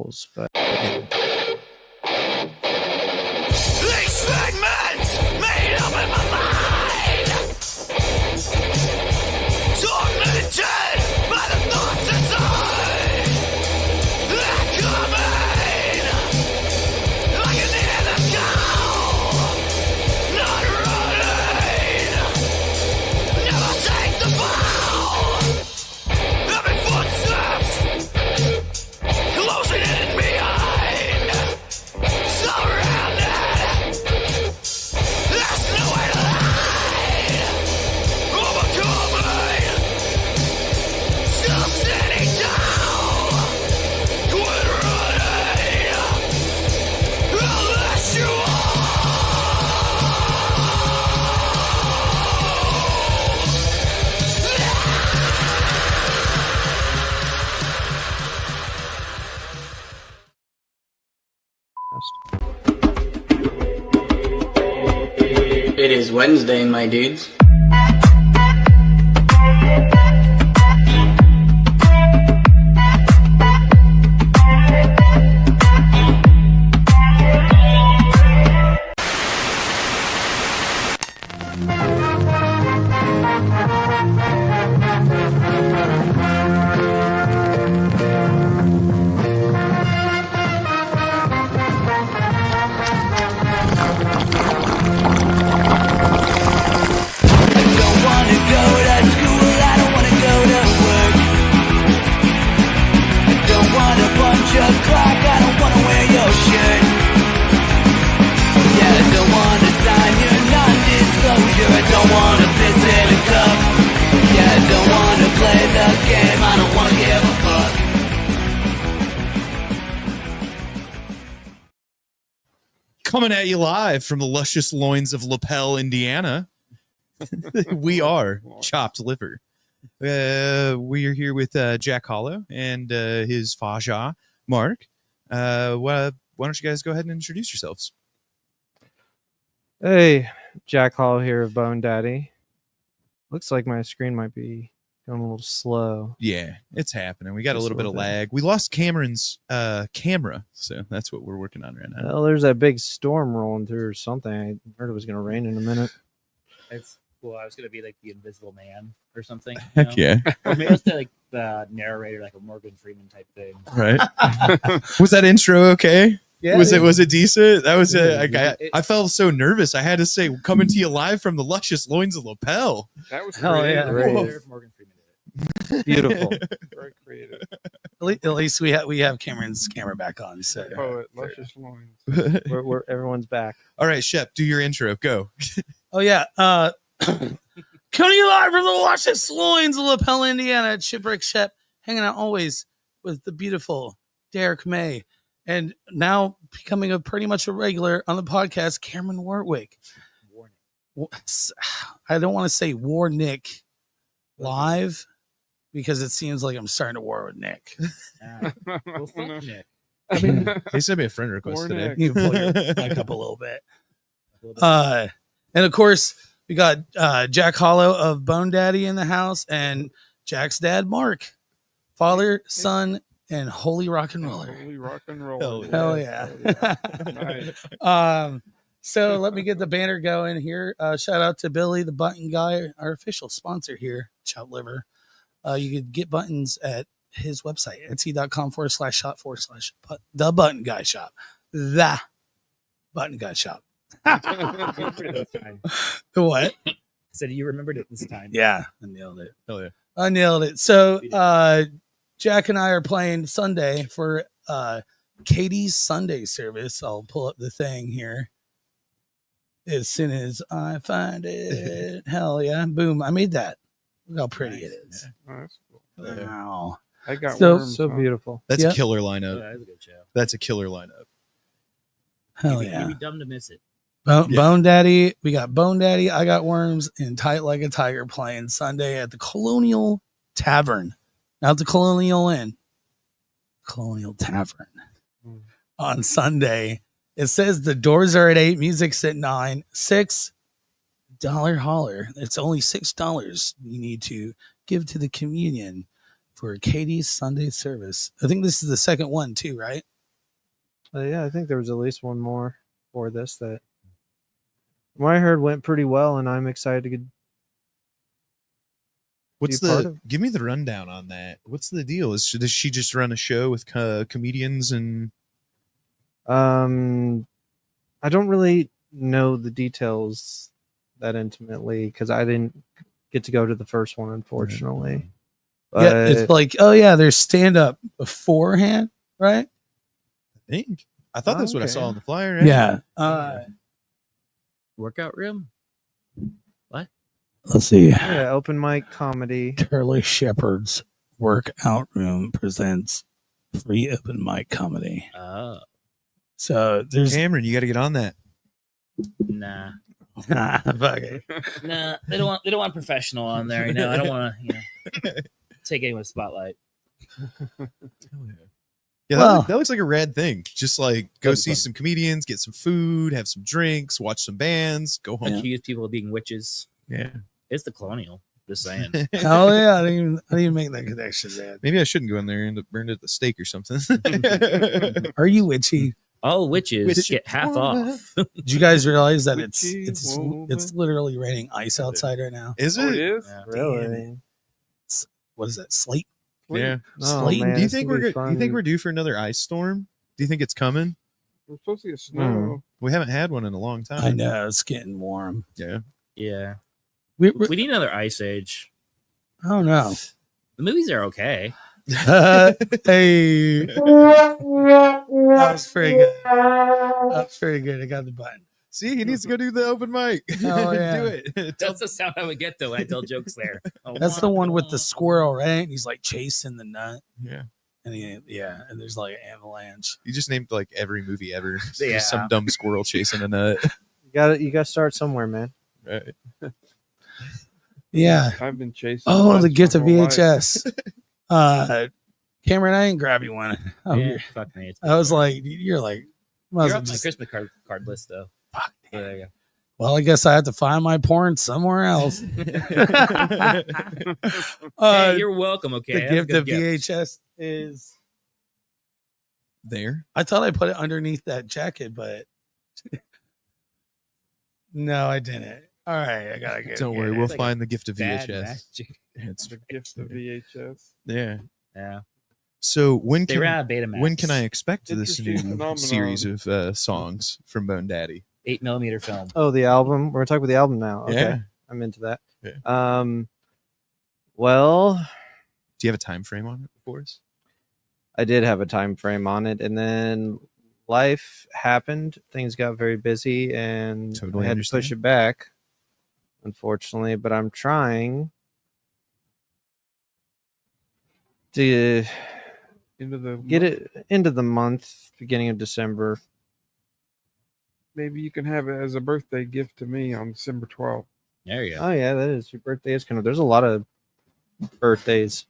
rules, but These fragments made up in my mind, tormented by the thoughts inside, they're coming like an animal, not running, never take the fall, every footsteps closing in behind, surrounded. There's no way to hide. Overcoming. Still standing down. Quit running. Unless you It is Wednesday, my dudes. Coming at you live from the luscious loins of Lapel, Indiana. We are Chopped Liver. We are here with Jack Hollow and his Faja, Mark. Why don't you guys go ahead and introduce yourselves? hey, Jack Hall here of Bone Daddy. Looks like my screen might be going a little slow. Yeah, it's happening. We got a Just little bit of bit. lag. We lost Cameron's camera, so that's what we're working on right now. Well, there's that big storm rolling through or something. I heard it was going to rain in a minute. Well, I was gonna be like the Invisible Man or something. Heck yeah. Or maybe it's like the narrator, like a Morgan Freeman type thing. Right. Was that intro okay? Yeah. Was it decent? That was Yeah. I felt so nervous. I had to say, coming to you live from the luscious loins of Lapel. That was Hell creative. yeah. I Right. wonder if Morgan Freeman did it. Beautiful. Very creative. At least we have Cameron's camera back on. So Poet, luscious loins. we're everyone's back. All right, Shep, do your intro. Go. oh yeah, coming to you live from the luscious loins of Lapel, Indiana, at Shipwreck Shep, hanging out always with the beautiful Derek May, and now becoming pretty much a regular on the podcast, Cameron Warwick. I don't want to say War Nick live because it seems like I'm starting to war with Nick. Well, fuck Nick. I mean, He sent me a friend request Poor today. Nick. You pull your mic up a little bit. And of course, we got Jack Hollow of Bone Daddy in the house, and Jack's dad, Mark, father, son, and holy rock and roller. Holy rock and roll. Hell yeah. Nice. So let me get the banner going here. Shout out to Billy, the button guy, our official sponsor here, Chout Liver. You could get buttons at his website, etsy.com/shop/the button guy shop. The button guy shop. What? Said you remembered it this time. Yeah, I nailed it. Hell yeah. I nailed it. So Jack and I are playing Sunday for Katie's Sunday service. I'll pull up the thing here as soon as I find it. Hell yeah. Boom. I made that. Look how pretty it is. Oh, that's cool. Wow. I got So- worms. so huh? beautiful. That's Yep. a killer Oh, lineup. that was a good show. That's a killer lineup. Hell You'd yeah. be dumb to miss it. Bone Daddy. We got Bone Daddy. I got Worms and Tight Like a Tiger playing Sunday at the Colonial Tavern. Not the Colonial Inn. Colonial Tavern. Hmm. On Sunday. It says the doors are at 8, music's at 9. $6 holler. It's only $6 you need to give to the communion for Katie's Sunday service. I think this is the second one too, right? Yeah, I think there was at least one more for this that what I heard went pretty well, and I'm excited to get. What's Be part the? of- Give me the rundown on that. What's the deal? Does she just run a show with comedians and? I don't really know the details that intimately because I didn't get to go to the first one, unfortunately. Yeah, it's But like, oh yeah, there's stand up beforehand, right? I think I thought that's what I Okay. saw on the flyer. Right? Yeah. Workout room. Let's see. yeah, open mic comedy. Turley Shepherd's Workout Room presents free open mic comedy. Oh, So there's Cameron, you got to get on that. nah, fuck it. nah. They don't want professional on there. You know, I don't want to take anyone's spotlight. Yeah, Well- that looks like a rad thing. Just like go That'd be see fun. some comedians, get some food, have some drinks, watch some bands, go home. Accuse people of being witches. Yeah. It's the Colonial. Just saying. Oh yeah, I didn't even make that connection, man. Maybe I shouldn't go in there and end up burned at the stake or something. Are you witchy? All witches Witch- get half off. Did you guys realize that it's Witchy it's literally raining ice outside right now? Is Oh, it it? is? Yeah. Really? What is that? Slate? Yeah. Oh, Slate? man, Do you it's think gonna we're be good? Do you think fun. we're due for another ice storm? Do you think it's coming? We're supposed to get snow. We haven't had one in a long time. I know it's getting warm. Yeah. Yeah. We We need another Ice Age. I don't know. The movies are okay. Hey, that was pretty good. That was pretty good. I got the button. See, he needs to go do the open mic. Oh, yeah. Do it. That's the sound I would get though when I tell jokes there. Oh, That's the one with the squirrel, right? And he's like chasing the nut, Yeah. and and there's like an avalanche. You just named like every movie ever. It's Yeah. just some dumb squirrel chasing a nut. You got to start somewhere, man. Right. Yeah. I've been chasing. Oh, the nuts gift of my whole life. VHS. Cameron, I didn't grab you one. Oh, Yeah, fuck me. It's I was like, you're like, might as you're well off my just- Christmas card list though. Fuck, So there you well, I guess I have to find my porn somewhere else. go. Uh, Hey, you're welcome. Okay, the That's a gift good of gift. VHS is. There. I thought I put it underneath that jacket, but no, I didn't. All right, I gotta get. Don't worry, get we'll it. like find the gift of Bad VHS. magic. It's, The gift of VHS. yeah. Yeah, So when they can ran out of Betamax. when can I expect this Interesting new phenomenon. series of songs from Bone Daddy? 8mm film? Oh, the album. We're talking about the album now. Okay. Yeah. I'm into that. Yeah. Well, Do you have a time frame on it for us? I did have a time frame on it, and then life happened. Things got very busy, and Totally I had to push understand. it back, unfortunately. But I'm trying to Into the get it into the month, beginning of December. Maybe you can have it as a birthday gift to me on December 12th. There you go. Oh yeah, that is your birthday is coming up. There's a lot of birthdays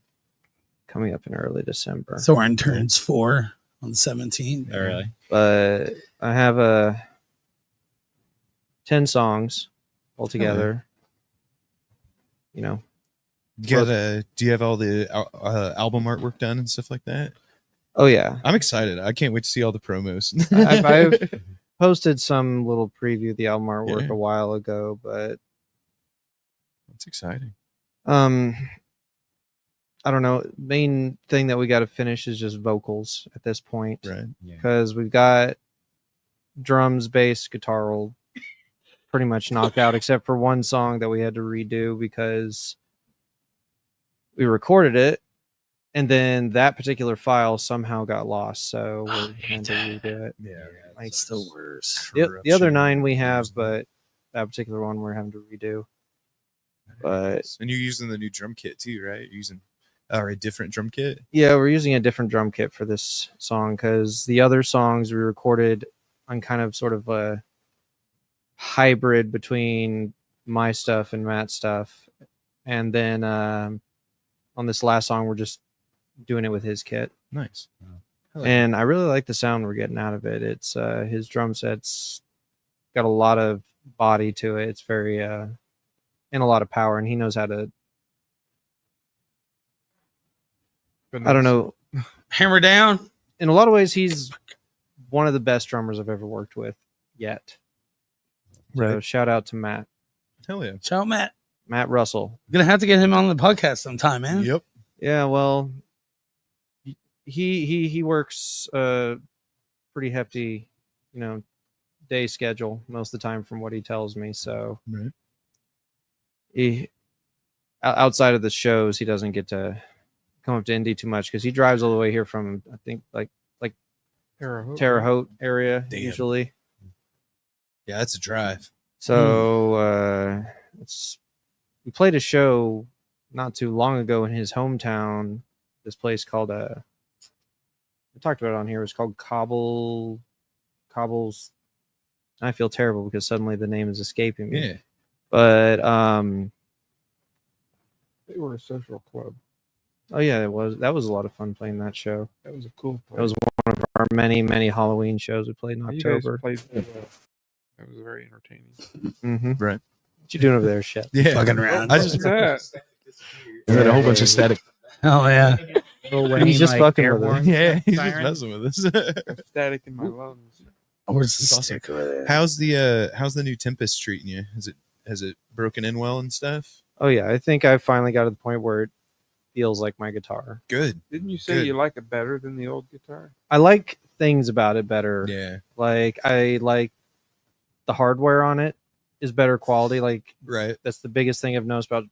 coming up in early December. Thorin turns 4 on the 17th. Oh, really? But I have 10 songs altogether. You know, Do you have all the album artwork done and stuff like that? oh yeah, I'm excited. I can't wait to see all the promos. I've posted some little preview of the album artwork Yeah. a while ago, but That's exciting. I don't know. Main thing that we got to finish is just vocals at this point, Right. because we've got drums, bass, guitar all pretty much knocked out, except for one song that we had to redo because we recorded it, and then that particular file somehow got lost, so we had to redo it. Yeah. Like, It's the worst. the other 9 we have, but that particular one we're having to redo. But And you're using the new drum kit too, right? You're using a different drum kit. yeah, we're using a different drum kit for this song because the other songs we recorded on kind of sort of a hybrid between my stuff and Matt's stuff. And then on this last song, we're just doing it with his kit. Nice. And I really like the sound we're getting out of it. It's his drum set's got a lot of body to it. It's very and a lot of power, and he knows how to, I don't know. Hammer down. In a lot of ways, he's one of the best drummers I've ever worked with yet. So shout out to Matt. Hell yeah. Ciao, Matt. Matt Russell. Gonna have to get him on the podcast sometime, man. Yep. Yeah, well, he works pretty hefty, day schedule most of the time from what he tells me. So Right. he outside of the shows, he doesn't get to come up to Indy too much because he drives all the way here from I think like Terre Haute area Damn. usually. Yeah, that's a drive. So we played a show not too long ago in his hometown. This place called I talked about it on here. It was called Cobbles. I feel terrible because suddenly the name is escaping me. Yeah. But They were a social club. oh yeah, it was. That was a lot of fun playing that show. That was a cool place. That was one of our many Halloween shows we played in You guys October. played well. That was very entertaining. Mm-hmm. Right. What you doing over there, Shep? Yeah. Fucking around. I just That And then a whole bunch of static. Oh yeah. He's just fucking with airborne us. yeah, he's just siren. messing with us. got static in my lungs. Where's the That's awesome. stick over there? how's the new Tempest treating you? Has it broken in well and stuff? Oh yeah, I think I finally got to the point where it feels like my guitar. Good. Didn't you say Good. you like it better than the old guitar? I like things about it better. Yeah. Like I like the hardware on it is better quality. Like Right. that's the biggest thing I've noticed about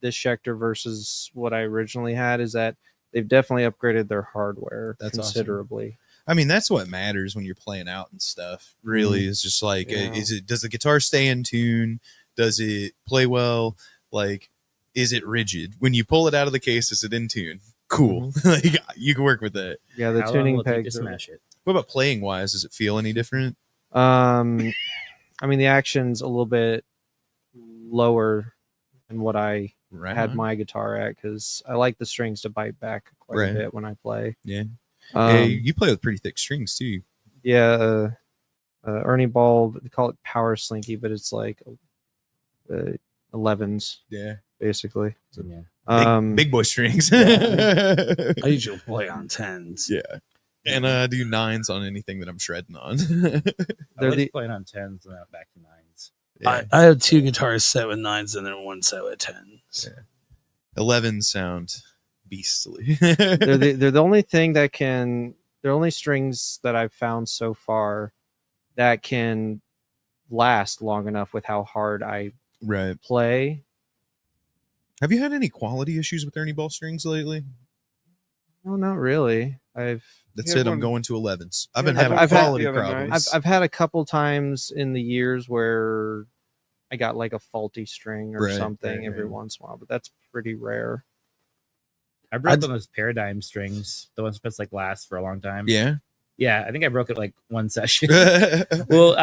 this Schecter versus what I originally had is that they've definitely upgraded their hardware That's awesome. considerably. I mean, that's what matters when you're playing out and stuff. Really, is just like, Yeah. does the guitar stay in tune? Does it play well? Like, is it rigid? When you pull it out of the case, is it in tune? Cool. Like, you can work with that. Yeah, the How long tuning will it take to pegs. smash it? What about playing wise? Does it feel any different? I mean the action's a little bit lower than what I Right. had my guitar at because I like the strings to bite back quite Right. a bit when I play. Yeah. Um, Hey, you play with pretty thick strings too. Yeah, Ernie Ball, they call it power slinky, but it's like 11s Yeah. basically. Yeah. Big boy strings. I usually play on 10s. Yeah. And I do 9s on anything that I'm shredding on. I They're was the- playing on 10s and then back to 9s. Yeah. I have two guitars set with 9s and then one set with 10s. 11 sound beastly. they're the only thing that can. They're only strings that I've found so far that can last long enough with how hard I Right. play. Have you had any quality issues with Ernie Ball strings lately? No, not really. That's Yeah, it. I'm one- going to 11s. I've Yeah, been having I've had- quality the other night. problems. I've had a couple times in the years where I got like a faulty string or Right, something right, every right. once in a while, but that's pretty rare. I broke one of those Paradigm strings, the ones supposed to like last for a long time. Yeah. Yeah, I think I broke it like one session. Well,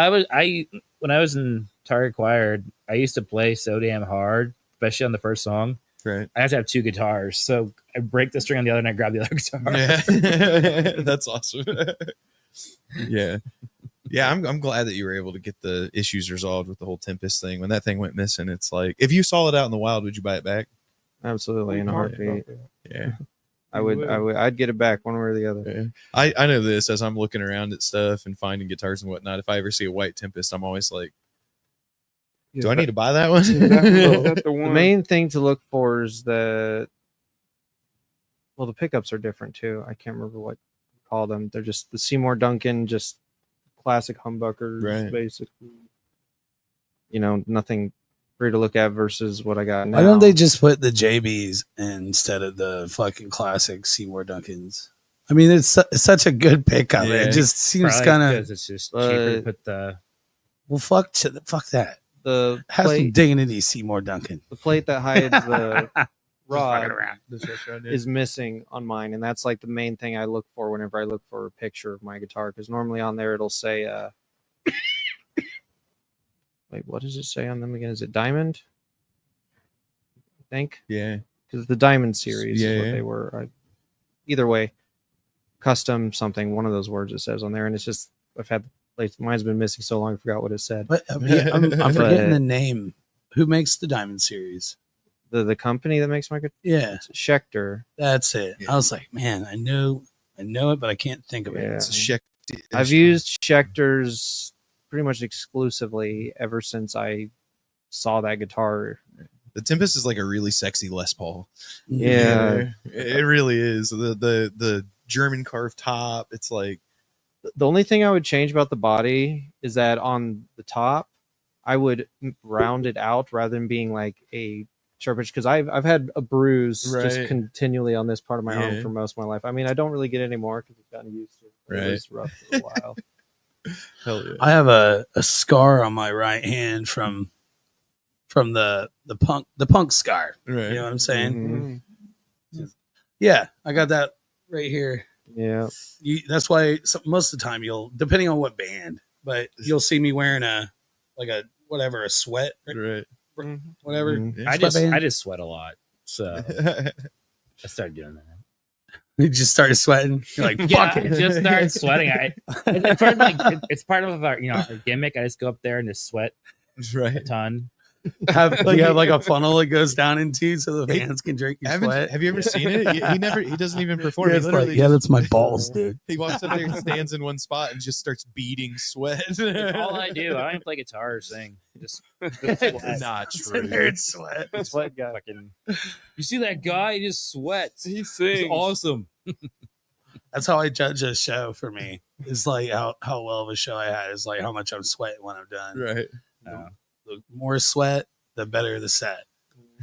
when I was in Target Choir, I used to play so damn hard, especially on the first song. Right. I have to have two guitars, so I break the string on the other and I grab the other guitar. Yeah. That's awesome. Yeah. Yeah, I'm glad that you were able to get the issues resolved with the whole Tempest thing. When that thing went missing, it's like, if you saw it out in the wild, would you buy it back? Absolutely, in a We talked heartbeat. about that. Yeah. I'd get it back one way or the other. Yeah. I know this as I'm looking around at stuff and finding guitars and whatnot. If I ever see a white Tempest, I'm always like, Is do I that- need to buy that one? Is that the The one? main thing to look for is the pickups are different too. I can't remember what you call them. They're just the Seymour Duncan, just classic humbuckers, Right. basically. Nothing free to look at versus what I got now. Why don't they just put the JBs instead of the fucking classic Seymour Duncans? I mean, it's such a good pickup. Yeah. It just seems Probably kind of because it's just cheaper to put the. well. Fuck that. the Have some plate, dignity, Seymour Duncan. the plate that hides the rod around. is missing on mine, and that's like the main thing I look for whenever I look for a picture of my guitar, because normally on there it'll say wait, what does it say on them again? Is it diamond? I think, Yeah. because the diamond series Yeah, is what yeah. they were. Either way, custom something, one of those words it says on there, and it's just I've had like mine's been missing so long I forgot what it said. But I'm forgetting But- the name. Who makes the Diamond series? The company that makes my guitar, Yeah, Schecter. that's it. Yeah. I was like, man, I know it, but I can't think of it. Yeah. It's a I've used Schecter's pretty much exclusively ever since I saw that guitar. The Tempest is like a really sexy Les Paul. Yeah. It really is. The German carved top. It's like The only thing I would change about the body is that on the top, I would round it out rather than being like a sharp edge, because I've had a bruise just Right. continually on this part of my arm Yeah. for most of my life. I mean, I don't really get any more because I've gotten used to it. Right. It was rough for a while. hell yeah. I have a scar on my right hand from the punk scar. Right. You know what I'm saying? Mhm. Yeah, I got that right here. Yeah. That's why most of the time you'll, depending on what band, but you'll see me wearing a sweat, Right. whatever. Mhm. I Sweatband. just sweat a lot, so I started doing that. You just started sweating. You're like, fuck I it. just started sweating. It's part of our our gimmick. I just go up there and just sweat a Right. ton. You have like a funnel that goes down into so the fans can drink your sweat. Have you ever seen it? He doesn't even perform. Yeah, He it's like, literally yeah, just- that's my balls, dude. He walks up there, stands in one spot, and just starts beating sweat. That's all I do. I don't even play guitar or sing. Just sweat. Not Sit true. there and sweat. Sweat guy. Fucking. You see that guy? He just sweats. He It's sings. awesome. That's how I judge a show for me. It's like how well of a show I had is like how much I'm sweating when I'm done. Right. The more sweat, the better the set.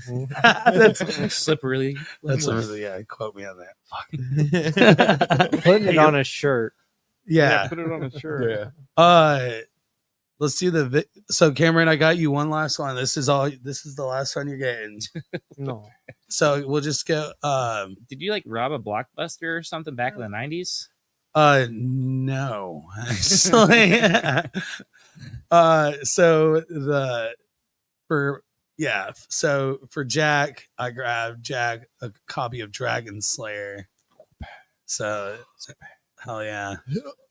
Mhm. Slippery. That's really, quote me on that. Putting it on a shirt. Yeah. Put it on a shirt. Yeah. Let's do so Cameron, I got you one last one. This is the last one you're getting. No. So we'll just go Did you like rob a Blockbuster or something back in the 90s? no. Actually. So for Jack, I grabbed Jack a copy of Dragon Slayer. So hell yeah.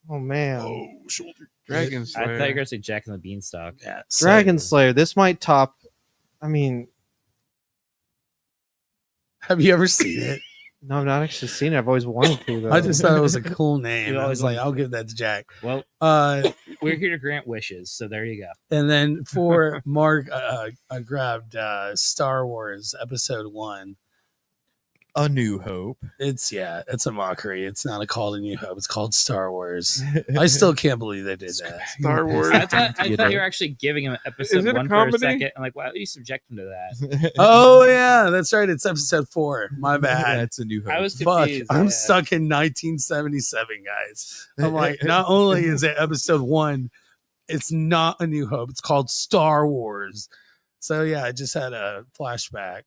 Oh man. Oh, shoulder. Dragon I Slayer. thought you were gonna say Jack and the Beanstalk. Yeah. Dragon Slayer. This might top. I mean, Have you ever seen it? no, I've not actually seen it. I've always wanted to. Though. I just thought it was a cool name. You I always was like, wanted I'll to. give that to Jack. Well, Uh, we're here to grant wishes, so there you go. and then for Mark, I grabbed Star Wars Episode 1. A New Hope. It's a mockery. It's not called A New Hope. It's called Star Wars. I still can't believe they did that. Star Wars. I thought you were actually giving him episode Is it a 1 for a comedy? second. I'm like, why do you subject him to that? Oh yeah, that's right. It's Episode 4. My bad. That's A New Hope. I was Fuck, confused. I'm yeah. stuck in 1977, guys. I'm like, not only is it Episode 1, it's not A New Hope. It's called Star Wars. So yeah, I just had a flashback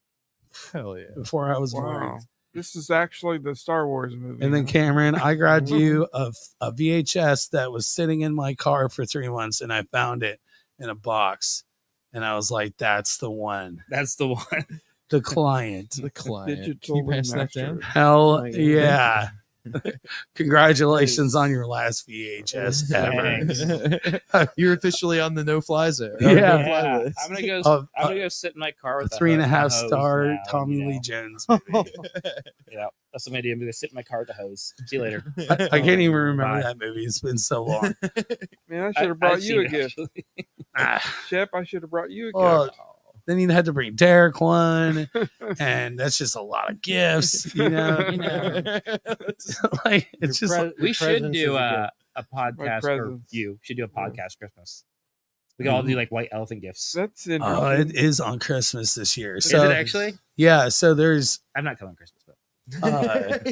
Hell yeah. before I was Wow. born. This is actually the Star Wars movie. And then Cameron, I grabbed you a VHS that was sitting in my car for 3 months, and I found it in a box, and I was like, "That's the one, That's the one. the client." The client. Digital Can you pass that remaster. down? Hell my God. yeah! Congratulations on your last VHS ever. Thanks. You're officially on the no-fly zone. Yeah. Yeah, I'm gonna go. Uh, I'm gonna go sit in my car A with 3.5 hose star now, Tommy you know. Lee Jones movie. Yeah, that's what I'm gonna do. I'm gonna sit in my car with the hose. See you later. I can't even remember Bye. that movie. It's been so long. Man, I should have brought I've you a seen it, gift. actually. Ah, Shep, I should have brought you a well, gift. then you'd had to bring Derek one, and that's just a lot of gifts, you know. Like it's just like, We should presence do is a podcast, or presence. you should do a podcast Christmas. We can all do like white elephant gifts. That's oh, interesting. it is on Christmas this year. Is So it actually? yeah, so there's I'm not coming Christmas, but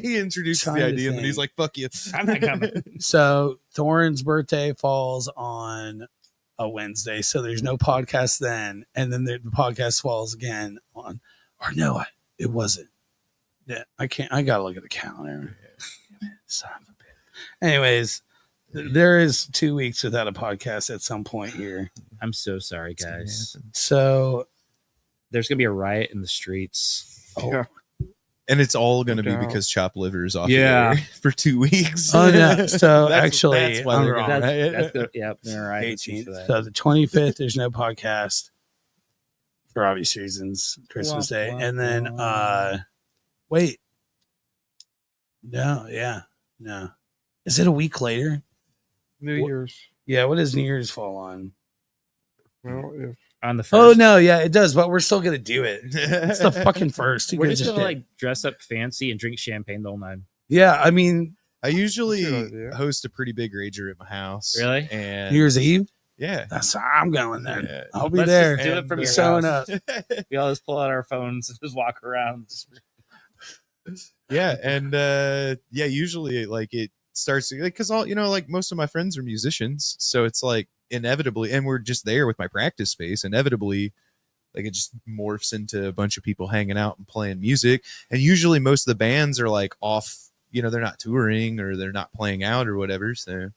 He introduced the Trying to idea, and then he's think. like, "Fuck you." I'm not coming. so Thorin's birthday falls on a Wednesday, so there's no podcast then, and then the podcast falls again on, or no, it wasn't. Yeah, I can't. I gotta look at the calendar. Son of a bitch. Anyways, there is 2 weeks without a podcast at some point here. I'm so sorry, guys. So There's gonna be a riot in the streets. Yeah. And it's all going to be No doubt. because Chop Liver is off Yeah. the air for 2 weeks. oh no, so That's- actually that's why I'm they're wrong. gonna That's, riot. that's the, yeah, they're right. 18th. So the 25th, there's no podcast for obvious reasons, Christmas Wah, Day. wah, And then wah. wait. No, yeah. No. Is it a week later? New Year's. Yeah, what does New Year's fall on? Well, if On the first. Oh no, yeah, it does, but we're still gonna do it. It's the fucking first. Who We're gives just a gonna shit? like dress up fancy and drink champagne the whole night. Yeah, I mean, I usually Good idea. host a pretty big rager at my house. Really? And New Year's Eve. yeah. That's I'm going then. Yeah. I'll be Let's there. just do it from Be your showing house. up. We all just pull out our phones and just walk around. Yeah, and yeah, usually like it starts because all like most of my friends are musicians, so it's like inevitably, and we're just there with my practice space. Inevitably, like it just morphs into a bunch of people hanging out and playing music. And usually, most of the bands are like off. They're not touring or they're not playing out or whatever. So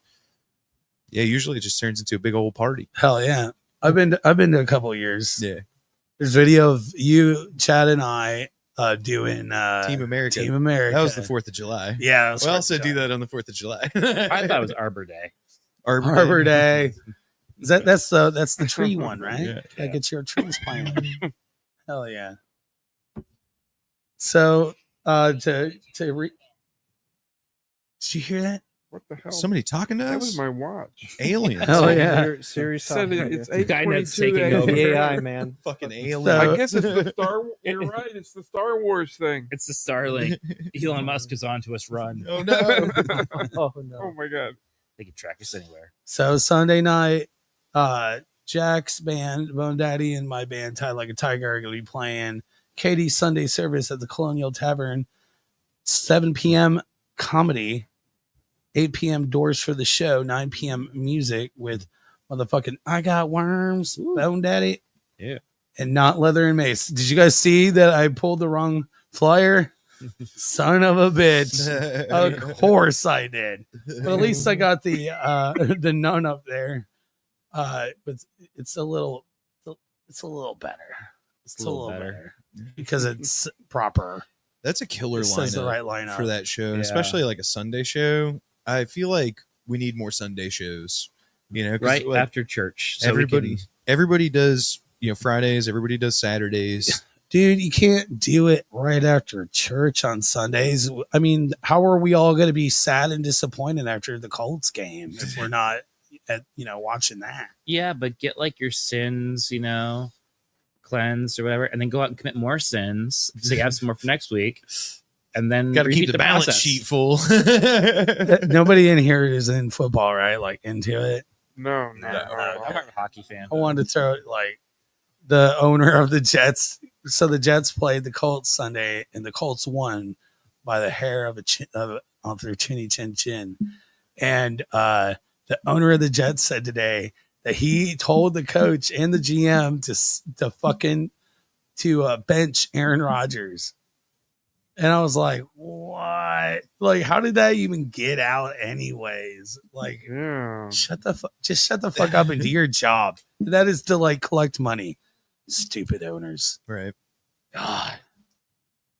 yeah, usually it just turns into a big old party. Hell yeah, I've been to a couple years. Yeah, There's video of you, Chad, and I doing Team America. Team America. That was the 4th of July. Yeah, We also do that on the 4th of July. I thought it was Arbor Day. Arbor Day. That's the tree one, right? Yeah. Gotta get your trees planted. Hell yeah. So did you hear that? what the hell? Somebody talking to that us? was my watch. Aliens. Hell yeah. Serious Said talking. it's Skynet's 8:22 taking a.m. over. The AI, man. Fucking So- alien. I guess it's the Star. You're right. It's the Star Wars thing. It's the Starlink. Elon Musk is on to us. Run. Oh no. Oh Oh no. my god. They can track us anywhere. So Sunday night, Jack's band, Bone Daddy, and my band, Tied Like a Tiger, are gonna be playing Katie's Sunday service at the Colonial Tavern. 7 p.m. comedy, 8 p.m. doors for the show, 9 p.m. music with motherfucking I Got Worms, Bone Daddy. Yeah. And Not Leather and Mace. Did you guys see that I pulled the wrong flyer? Son of a bitch. Of course I did. But at least I got the nun up there. But it's a little better. It's a little better because it's proper. That's a killer It says the lineup right lineup for that show, Yeah. especially like a Sunday show. I feel like we need more Sunday shows. 'Cause, Right like, after church. So we everybody does Fridays, everybody does Saturdays. Dude, you can't do it right after church on Sundays. I mean, how are we all going to be sad and disappointed after the Colts game if we're not watching that? Yeah, but get like your sins, cleansed or whatever, and then go out and commit more sins so you have some more for next week. And then Got to repeat keep the balance process. sheet full. Nobody in here is in football, right? Like into it. No. I'm a hockey fan. I wanted to throw it like the owner of the Jets. So the Jets played the Colts Sunday, and the Colts won by the hair of off their chinny chin chin. And the owner of the Jets said today that he told the coach and the GM to bench Aaron Rodgers. And I was like, what? Like, how did that even get out anyways? Like, Yeah. shut the fuck up and do your job. That is to like collect money. Stupid owners. Right. God.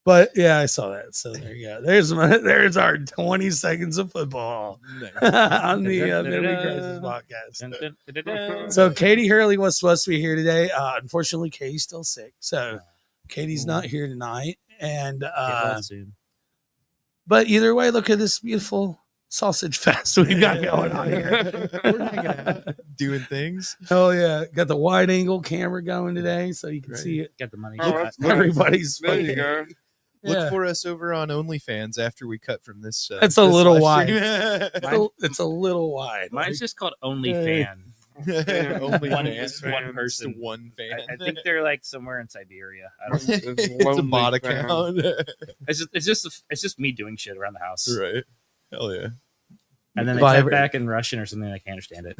But yeah, I saw that. So there you go. There's our 20 seconds of football on the Midweek Crisis podcast. Dun, dun, dun, dun, dun. So Katie Hurley was supposed to be here today. Unfortunately, Katie's still sick. So Katie's not here tonight. And Get well soon. but either way, look at this beautiful sausage fest we got going on here. Doing things. Oh yeah, got the wide angle camera going today, so you can see it. Get the money. Oh, that's nice. Everybody's There you fucking- go. Look Yeah. for us over on OnlyFans after we cut from this. It's a this little live wide. stream. It's a little wide. Mine's just called OnlyFan. Only One- fan. just one Just person. one fan. I think they're like somewhere in Siberia. I don't know. It's a lonely bot fan. account. It's just me doing shit around the house. Right. Hell yeah. And then they If I type ever- back in Russian or something. I can't understand it.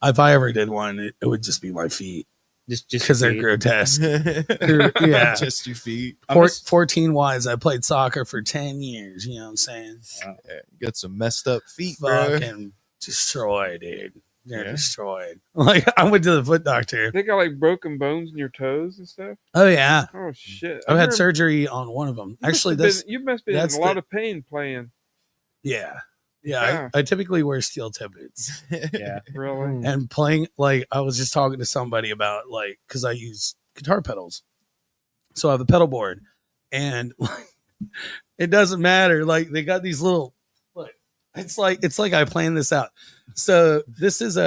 If I ever did one, it would just be my feet Just because they're see. grotesque. Yeah. Just your feet. I'm just- 14 wise. I played soccer for 10 years. You know what I'm saying? Yeah, you got some messed up feet, bro. Fucking destroyed, dude. They're Yeah. destroyed. Like I went to the foot doctor. They got like broken bones in your toes and stuff. Oh yeah, Oh shit! I've had surgery. surgery on one of them. Actually, that's You must be in that's a lot the- of pain playing. yeah. Yeah. I typically wear steel toe boots Yeah. Really? and playing. Like I was just talking to somebody about like because I use guitar pedals, so I have a pedal board, and like, it doesn't matter. Like they got these little like It's like I planned this out. So this is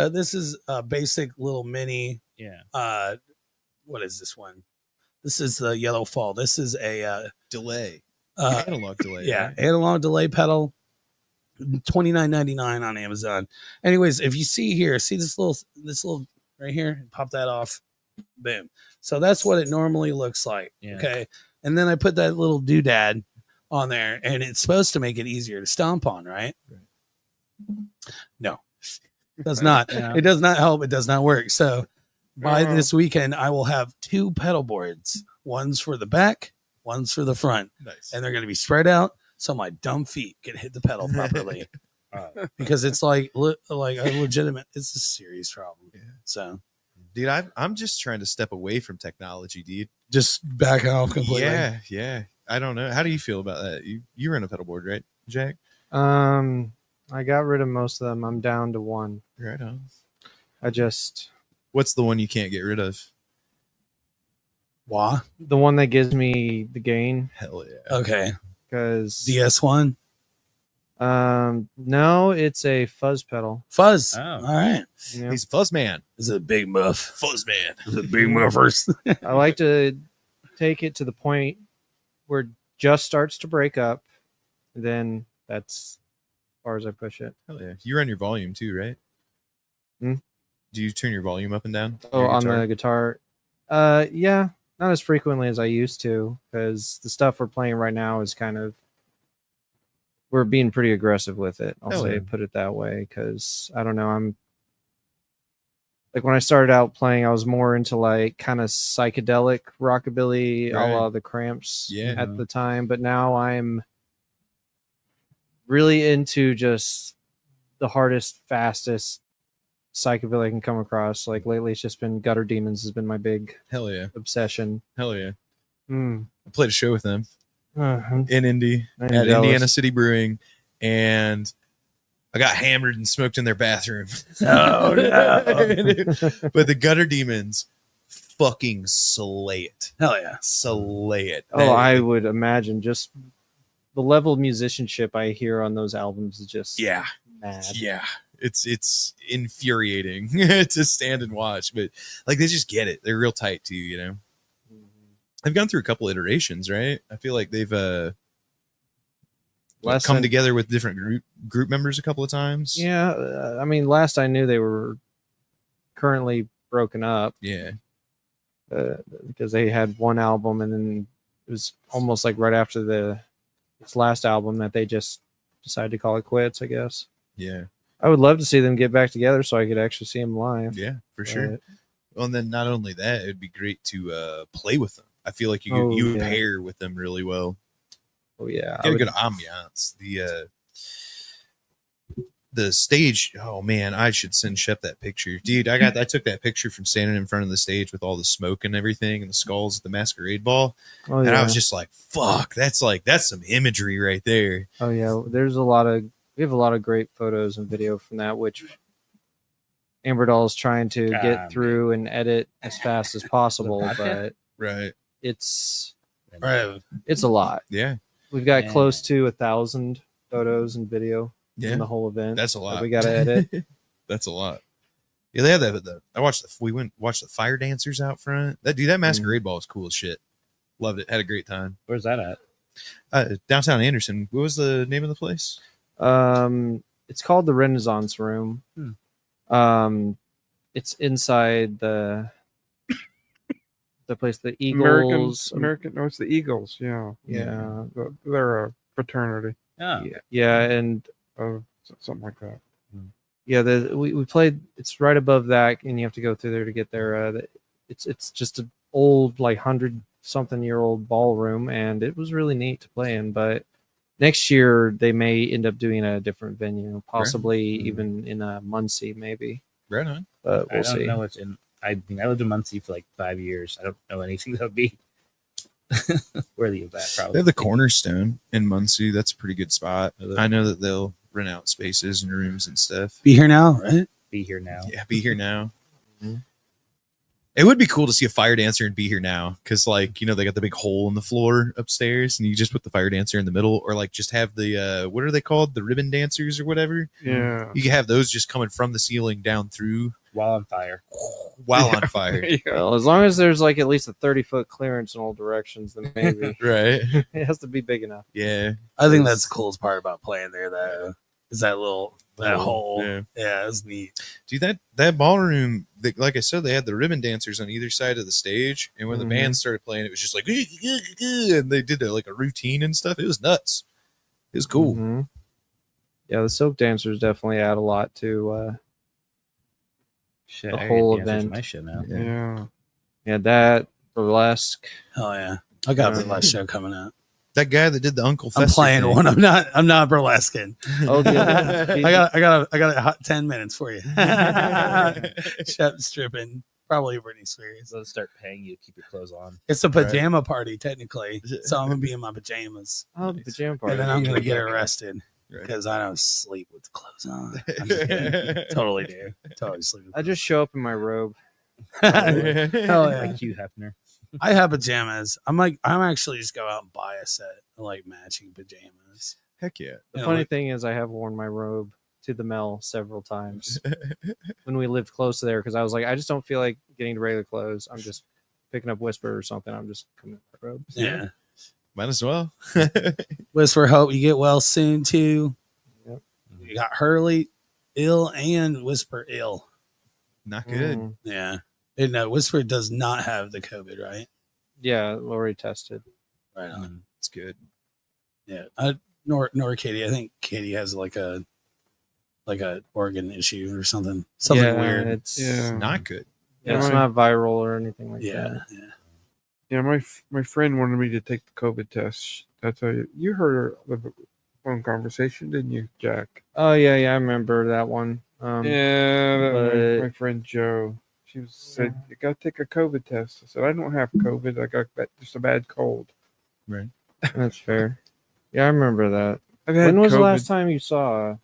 a basic little mini. Yeah. What is this one? This is the Yellow Fall. This is a Delay. uh, Analog delay. yeah, right? analog delay pedal. $29.99 on Amazon. Anyways, if you see here, see this little right here, pop that off. Boom. So that's what it normally looks like. Yeah. Okay. And then I put that little doodad on there, and it's supposed to make it easier to stomp on, right? No, it does not. Yeah. It does not help. It does not work. So by Uh-uh. this weekend, I will have 2 pedal boards. One's for the back, one's for the front, Nice. and they're going to be spread out so my dumb feet can hit the pedal properly. Because it's like a legitimate, it's a serious problem. Yeah. So Dude, I'm just trying to step away from technology, dude. just backing off completely. Yeah. I don't know. How do you feel about that? You run a pedal board, right, Jack? I got rid of most of them. I'm down to one. Right on. What's the one you can't get rid of? Wah. the one that gives me the gain? Hell yeah. Okay. Because DS1 no, it's a fuzz pedal. fuzz. Oh. All right. Yeah. He's a fuzz man. This is a big muff. Fuzz man. This is a big muffers. I like to take it to the point where it just starts to break up. Then that's as far as I push it. Hell yeah. You run your volume too, right? Hmm? Do you turn your volume up and down? Oh, Your on guitar? the guitar. Yeah, not as frequently as I used to, because the stuff we're playing right now is kind of, we're being pretty aggressive with it. I'll Hell say, yeah. put it that way, because I don't know. I'm like, when I started out playing, I was more into like kind of psychedelic rockabilly, a la Right. the Cramps Yeah. at the time. But now I'm really into just the hardest, fastest psychobilly I can come across. Like lately, it's just been Gutter Demons has been my big Hell yeah. obsession. Hell yeah. Mm. I played a show with them I'm in Indy I'm at jealous. Indiana City Brewing, and I got hammered and smoked in their bathroom. Oh, no. But the Gutter Demons fucking slay it. Hell yeah. Slay it. Oh, I would imagine just the level of musicianship I hear on those albums is just yeah. mad. Yeah. It's infuriating to stand and watch, but like they just get it. They're real tight too, you know. They've gone through a couple iterations, right? I feel like they've Last come I- together with different group members a couple of times. Yeah, I mean, last I knew they were currently broken up Yeah. because they had one album, and then it was almost like right after this last album that they just decided to call it quits, I guess. Yeah. I would love to see them get back together so I could actually see them live. Yeah, for sure. But- Well, and then not only that, it'd be great to play with them. I feel like you Oh, you yeah. pair with them really well. Oh yeah, Get a good ambiance. The stage. Oh man, I should send Shep that picture, dude. I took that picture from standing in front of the stage with all the smoke and everything and the skulls at the masquerade ball, Oh and yeah. I was just like, "Fuck, that's some imagery right there." Oh yeah, we have a lot of great photos and video from that, which Amber Doll is trying to Ah, get through and edit as fast as possible, podcast? but Right? it's Right. a lot. Yeah. We've got Yeah. close to 1,000 photos and video in Yeah. the whole event. That's a that lot. we got to edit. That's a lot. Yeah, they have that. We went watched the fire dancers out front. That masquerade ball is cool as shit. Loved it. Had a great time. Where's that at? Downtown Anderson. What was the name of the place? It's called the Renaissance Room. It's inside the place, the Eagles. American. No, it's the Eagles. Yeah, Yeah, they're a fraternity Oh, yeah, and of something like that. yeah, we played. It's right above that, and you have to go through there to get there. It's just an old, like 100-something-year-old ballroom, and it was really neat to play in. But next year they may end up doing a different venue, possibly even in Muncie, maybe. Right on. But I we'll don't see. know what's in. I mean, I lived in Muncie for like 5 years. I don't know anything that would be worthy of that. They Probably have the Cornerstone in Muncie. That's a pretty good spot. I know that they'll rent out spaces and rooms and stuff. Be here now, right? be here now. Yeah, be here now. It would be cool to see a fire dancer and Be Here Now, because like, you know, they got the big hole in the floor upstairs, and you just put the fire dancer in the middle, or like just have the what are they called, the ribbon dancers or whatever. Yeah. You can have those just coming from the ceiling down through While on fire. while on fire. Yeah. Well, as long as there's like at least a 30-foot clearance in all directions, then maybe Right? it has to be big enough. Yeah. I think that's the coolest part about playing there. That is that Hole, hole. yeah. Yeah, it's neat. Dude, that ballroom, like I said, they had the ribbon dancers on either side of the stage, and when the band started playing, it was just like, and they did like a routine and stuff. It was nuts. It was cool. Mhm. Yeah, the silk dancers definitely add a lot to Shit, The I whole gotta get the answers to event. my shit now. Yeah. yeah, that burlesque. Oh yeah, I got a burlesque show coming up. That guy that did the Uncle I'm Fester playing thing. one. I'm not burlesquing. Oh, yeah. I got a hot 10 minutes for you. Shep stripping, probably Britney Spears. They'll start paying you to keep your clothes on. It's a pajama party technically, so I'm gonna be in my pajamas, Oh, the pajama party. and then I'm gonna get arrested Right. because I don't sleep with the clothes on. I'm just kidding. Totally do. Totally sleep. I just show up in my robe. Hell yeah. Like Hugh Hefner. I have pajamas. I'm actually just go out and buy a set of like matching pajamas. Heck yeah. The You know, funny like- thing is, I have worn my robe to the Mel several times when we lived close to there because I was like, I just don't feel like getting to regular clothes. I'm just picking up Whisper or something. I'm just coming in my robe. Yeah. Might as well. Whisper, hope you get well soon too. Yep. You got Hurley ill and Whisper ill. Not good. Mm. Yeah. And no, Whisper does not have the COVID, right? Yeah, already tested. Right on. It's good. Yeah. Nor Katie. I think Katie has like a organ issue or something. Something yeah, weird. It's Yeah. Not good. yeah, it's Yeah. not viral or anything like Yeah. that. Yeah. Yeah, my friend wanted me to take the COVID test. I tell you, you heard the phone conversation, didn't you, Jack? Oh yeah, I remember that one. Yeah, but- my friend Joe. She said you got to take a COVID test. I said I don't have COVID. I got just a bad cold. Right. That's fair. Yeah, I remember that. I've had When was the COVID. last time you saw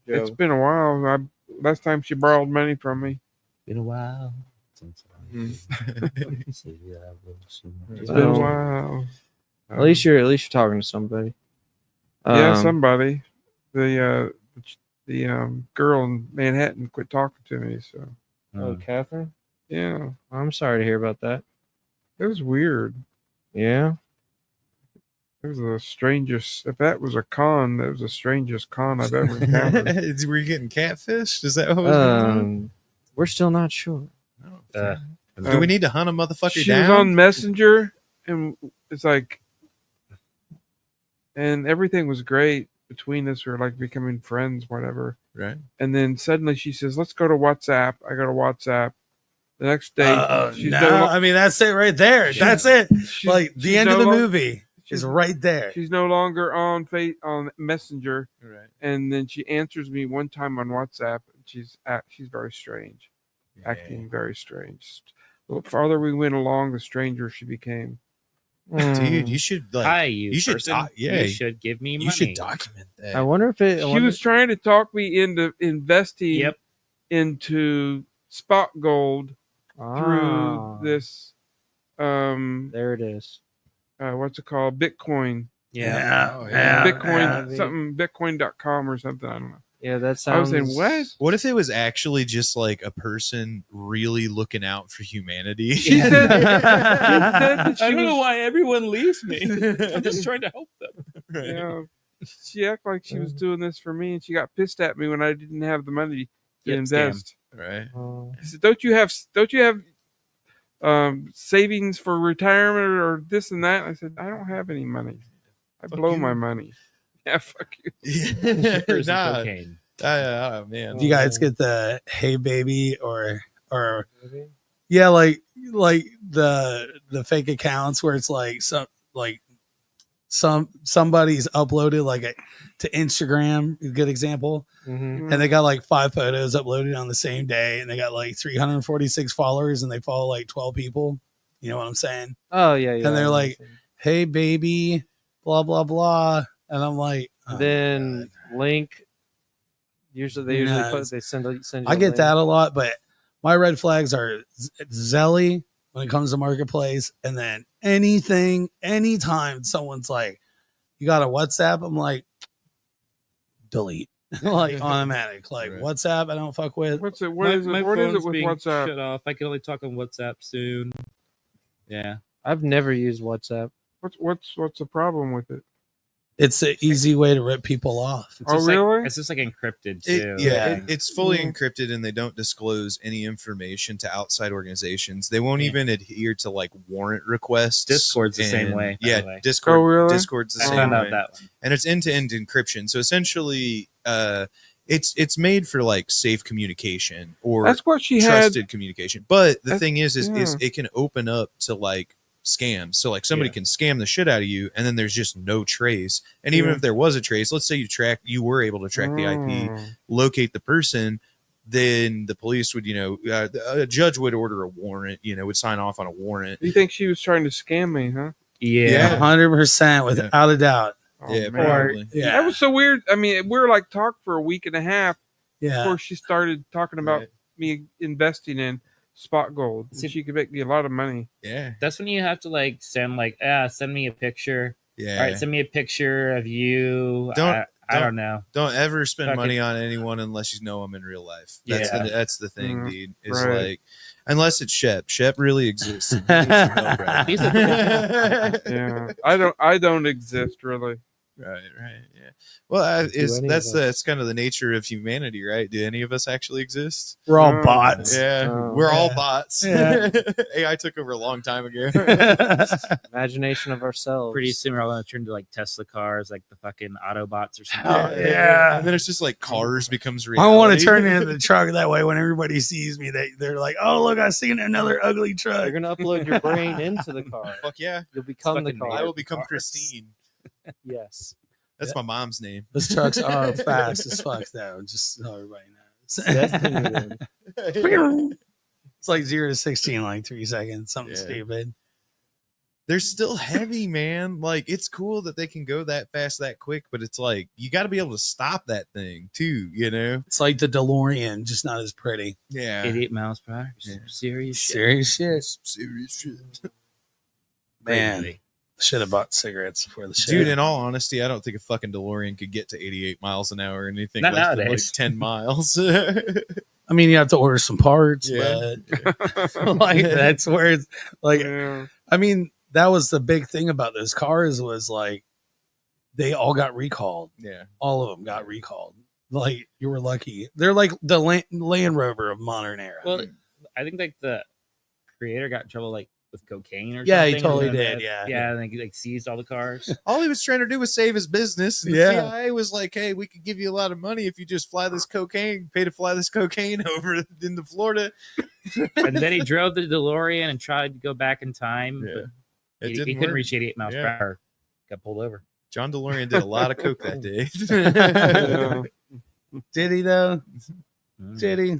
Joe? It's been a while. Last time she borrowed money from me. Been a while. Since It's So- been a while. At least you're talking to somebody. Yeah, Um, somebody. The girl in Manhattan quit talking to me. So Oh, Catherine. yeah, I'm sorry to hear about that. it was weird. Yeah. It was the strangest. If that was a con, that was the strangest con I've ever encountered. Were you getting catfished? Is that what was going on? We're still not sure. Do we need to hunt a motherfucker She down? was on Messenger, and it's like, and everything was great between us. We were like becoming friends, whatever. Right. And then suddenly she says, "Let's go to WhatsApp." I go to WhatsApp. The next day, she's no, no, I mean that's it right there. That's it. she's- Like the she's end no of the lo- movie is right there. She's no longer on Messenger, Right. and then she answers me one time on WhatsApp. She's very strange, acting very strange. The farther we went along, the stranger she became. Dude, you should like. Hi, you. you should person. doc- yeah, You should give me money. you should document that. I wonder if it. I She wonder- was trying to talk me into investing Yep. into spot gold through Ah, this There it is. what's it called, Bitcoin. Yeah. Oh, yeah. Bitcoin yeah. something, Bitcoin.com or something, I don't know. Yeah, that I sounds. was saying, what? What if it was actually just like a person really looking out for humanity? She said, that she I don't know was- why everyone leaves me. I'm just trying to help them. you know, she acted like she was doing this for me, and she got pissed at me when I didn't have the money to Yep, invest. Right. I said, don't you have savings for retirement or this and that? I said, I don't have any money. I Fuck blow you. my money. Yeah, fuck you. Here's the nah, cocaine. oh man. Do you guys get the "Hey baby" or yeah, like the fake accounts where it's like somebody's uploaded like to Instagram, a good example, Mhm. and they got like 5 photos uploaded on the same day, and they got like 346 followers, and they follow like 12 people. You know what I'm saying? Oh yeah, yeah. And they're like, "Hey baby," blah blah blah, and I'm like, oh, then link. Usually they Nah, send. You I a get link. that a lot, but My red flags are Zelly when it comes to marketplace, and then anytime someone's like, "You got a WhatsApp," I'm like, delete, like automatic, like Right. WhatsApp. I don't fuck with. What's it? What is it? What is it with WhatsApp? Shut off. I can only talk on WhatsApp soon. Yeah. I've never used WhatsApp. What's the problem with it? It's an easy way to rip people off. It's Oh, just really? Like, it's just like encrypted too. It's fully Yeah. encrypted, and they don't disclose any information to outside organizations. They won't even adhere to like warrant requests. Discord's the same way, by the Yeah, way. Discord. Oh, really? Discord's the I same found way, out that one. and it's end-to-end encryption. So essentially, it's made for like safe communication or That's what she had. trusted communication. But the That's- thing is yeah. it can open up to like scams. So like somebody Yeah. can scam the shit out of you, and then there's just no trace. And even Yeah. if there was a trace, let's say you were able to track the IP, Mm. locate the person, then the police would, a judge would order a warrant, would sign off on a warrant. You think she was trying to scam me, huh? Yeah. 100% without a doubt. Oh, Yeah, man. probably. Yeah, That was so weird. I mean, we were like talked for a week and a half yeah. before she started talking about Right. me investing in spot gold. See- She could make me a lot of money. Yeah. That's when you have to like send me a picture. Yeah. All right, send me a picture of you. I Don't- don't know. Don't ever spend Fucking- money on anyone unless you know them in real life. That's Yeah. that's the thing, Mm, dude. Is right. like, unless it's Shep. Shep really exists. And he needs some help right He's now. Yeah, I don't exist really. Right. Yeah. Well, Do any of that's us. kind of the nature of humanity, right? Do any of us actually exist? We're all Mm. bots. Yeah, Oh. we're all Yeah. bots. Yeah. AI took over a long time ago. Imagination of ourselves. Pretty soon we're all gonna turn to like Tesla cars, like the fucking Autobots or something. Oh, yeah. And then it's just like cars becomes I reality. want to turn into the truck that way. When everybody sees me, they're like, "Oh, look, I seen another ugly You're truck." gonna upload your brain into the car. Fuck yeah. You'll become the fucking car. I will become Cars. Christine. Yes. That's my mom's name. Those trucks are fast as fuck, though. Just so everybody knows. Destiny, dude. It's like 0 to 16 in like 3 seconds. Something Yeah. stupid. They're still heavy, man. Like, it's cool that they can go that fast, that quick, but it's like you got to be able to stop that thing too, It's like the DeLorean, just not as pretty. Yeah. 88 miles per hour. Yeah. Serious shit. Serious shit, Serious shit. man. Should have bought cigarettes before the show. Dude, in all honesty, I don't think a fucking DeLorean could get to 88 miles an hour or anything Not less than like nowadays. 10 miles. I mean, you have to order some parts, Yeah. but like that's where it's like. Yeah. I mean, that was the big thing about those cars was like they all got recalled. Yeah. All of them got recalled. Like you were lucky. They're like the Land Rover of modern era. Well, I think like the creator got in trouble like with cocaine or Yeah, he something. totally and then did, yeah. Yeah, and he like seized all the cars. All he was trying to do was save his business. And the Yeah. CIA was like, hey, we could give you a lot of money if you just pay to fly this cocaine over into Florida. And then he drove the DeLorean and tried to go back in time. Yeah. But It he didn't couldn't work. reach 88 miles Yeah. per hour. Got pulled over. John DeLorean did a lot of coke that day. Yeah. Did he though? Mm. Did he?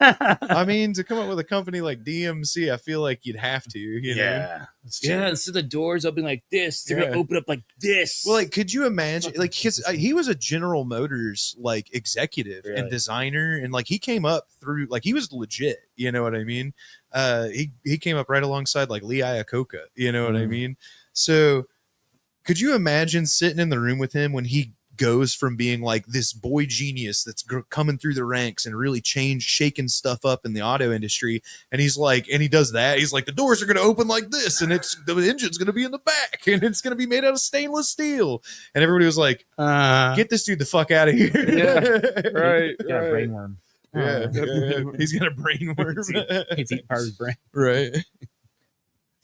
I mean, to come up with a company like DMC, I feel like you'd have to, you know? Yeah. it's Yeah, true. so the doors open like this. They're Yeah. gonna open up like this. Well, like, could you imagine? Like, he was a General Motors like executive Really? and designer, and like he came up through like he was legit. You know what I mean? He came up right alongside like Lee Iacocca. You know what I Mhm. mean? So, could you imagine sitting in the room with him when he goes from being like this boy genius that's coming through the ranks and really shaking stuff up in the auto industry, and he's like, and he does that, he's like, the doors are going to open like this, and the engine's going to be in the back, and it's going to be made out of stainless steel, and everybody was like, get this dude the fuck out of here. Yeah. Right. He got a right. brain worm. Yeah. He's got a brain worm. He's eating part of his brain. Right.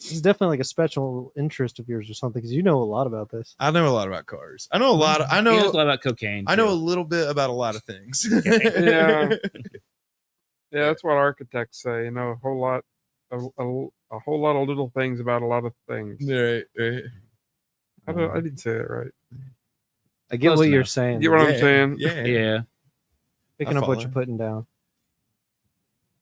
It's definitely like a special interest of yours or something because you know a lot about this. I know a lot about cars. I know a lot. I He knows a know. lot about cocaine. I know a too. little bit about a lot of things. Yeah. Yeah, that's what architects say. You know, a whole lot, a whole lot of little things about a lot of things. Right. Right. I didn't say it right. I get Close what you're enough. saying. You get what I'm saying? Yeah. Yeah. Picking I up what follow. you're putting down.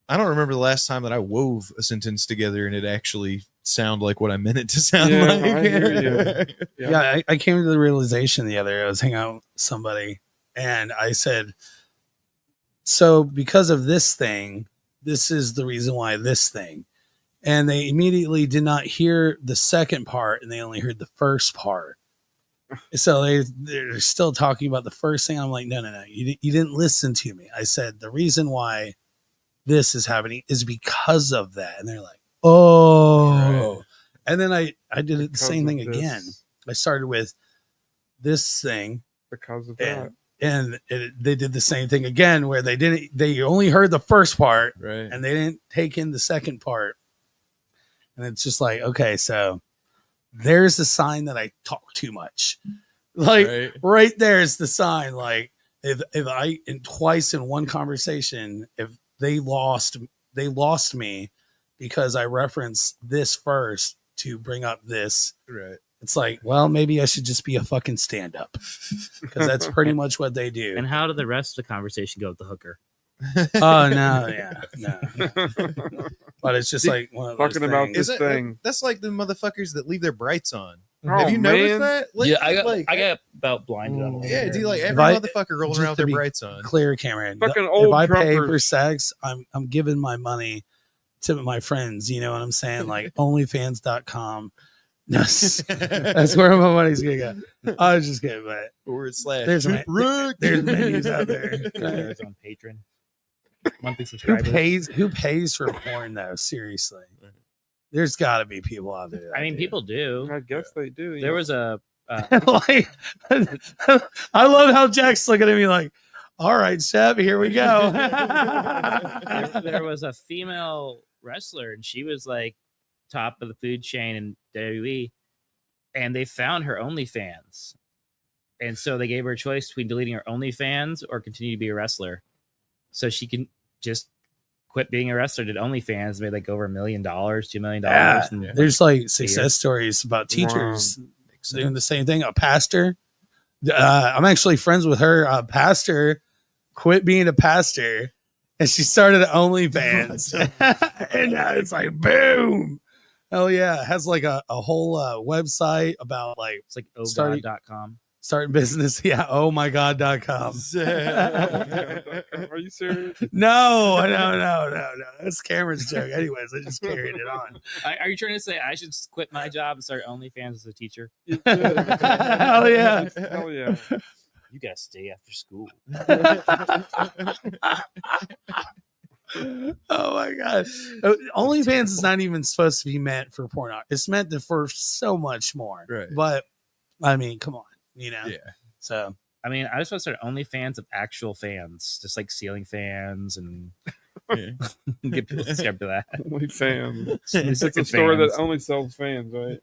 I don't remember the last time that I wove a sentence together and it actually sound like what I meant it to sound Yeah, like. I hear you. Yeah, I came to the realization the other day. I was hanging out with somebody and I said, so because of this thing, this is the reason why this thing. And they immediately did not hear the second part, and they only heard the first part. So they're still talking about the first thing. I'm like, no, you didn't listen to me. I said the reason why this is happening is because of that. And they're like, oh. And then I did it the same thing again. I started with this thing because of that. And they did the same thing again, where they only heard the first part, Right. and they didn't take in the second part. And it's just like, okay, so there's the sign that I talk too much. Like right there's the sign. Like if I twice in one conversation, if they lost me because I referenced this first to bring up this. Right. It's like, well, maybe I should just be a fucking stand-up, because that's pretty much what they do. And how did the rest of the conversation go with the hooker? Oh no, no. But it's just like one of those Talking about things. this thing. That's like the motherfuckers that leave their brights on. Oh, Have you noticed man. that? Like, Yeah, I like, got about blinded on the yeah, dude, like every If I- motherfucker rolling just around with to their be brights on. Clear, Cameron. Fucking If old I pay drummers. for sex, I'm giving my money to my friends. You know what I'm saying? Like OnlyFans.com. That's where my money's gonna go. I was just kidding, but / there's Rook. there's menus out there. There's on Patreon. Monthly Who subscribers. pays for porn though? Seriously, there's got to be people out there. that I mean, do. people do. I guess they do. There was a Like, I love how Jack's looking at me like, all right, Seb, here we go. there was a female wrestler, and she was like top of the food chain in WWE, and they found her OnlyFans, and so they gave her a choice between deleting her OnlyFans or continue to be a wrestler. So she can just quit being a wrestler, did OnlyFans, made like over $1 million, $2 million. Yeah, in, there's like success stories about teachers doing the same thing. A pastor, I'm actually friends with her. A pastor quit being a pastor, and she started OnlyFans, and now it's like boom. Oh yeah, it has like a whole website about like it's like starting- ogod.com. starting business. Yeah, oh my god.com. Are you serious? No. That's Cameron's joke. Anyways, I just carried it on. Are you trying to say I should quit my job and start OnlyFans as a teacher? Hell yeah. Hell yeah. You gotta stay after school. Oh my god. OnlyFans is not even supposed to be meant for porn. It's meant for so much more. Right. But I mean, come on, you know. Yeah. So I mean, I just want to start OnlyFans of actual fans, just like ceiling fans, and get people subscribed to that. Only fans. It's It's a store that only sells fans, right?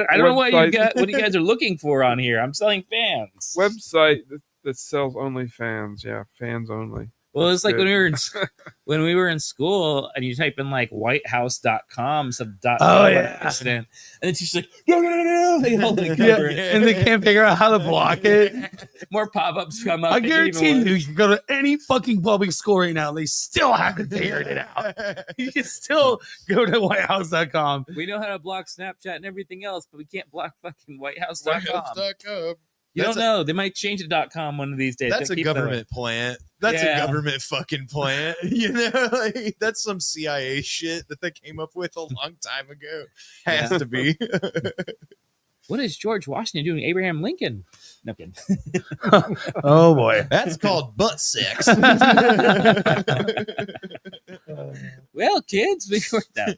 I don't know what you Website. got. What you guys are looking for on here? I'm selling fans. Website that sells only fans. Yeah, fans only. Well, it's like Good. when we were in school, and you type in like whitehouse.com, some dot Oh, com yeah. accident, and then she's like, no, they hold the yeah, cover. and they can't figure out how to block it. More pop-ups come up. I They get even guarantee you, worse. you can go to any fucking public school right now. They still haven't figured it out. You can still go to whitehouse.com. We know how to block Snapchat and everything else, but we can't block fucking whitehouse.com. Whitehouse.com. You That's don't know. They might change to .com one of these days. That's They a keep the- government plant. That's Yeah. a government fucking plant. You know, like, that's some CIA shit that they came up with a long time ago. Has Yeah. to be. What is George Washington doing? Abraham Lincoln? No kidding. Oh boy. That's called butt sex. Well, kids, we were that.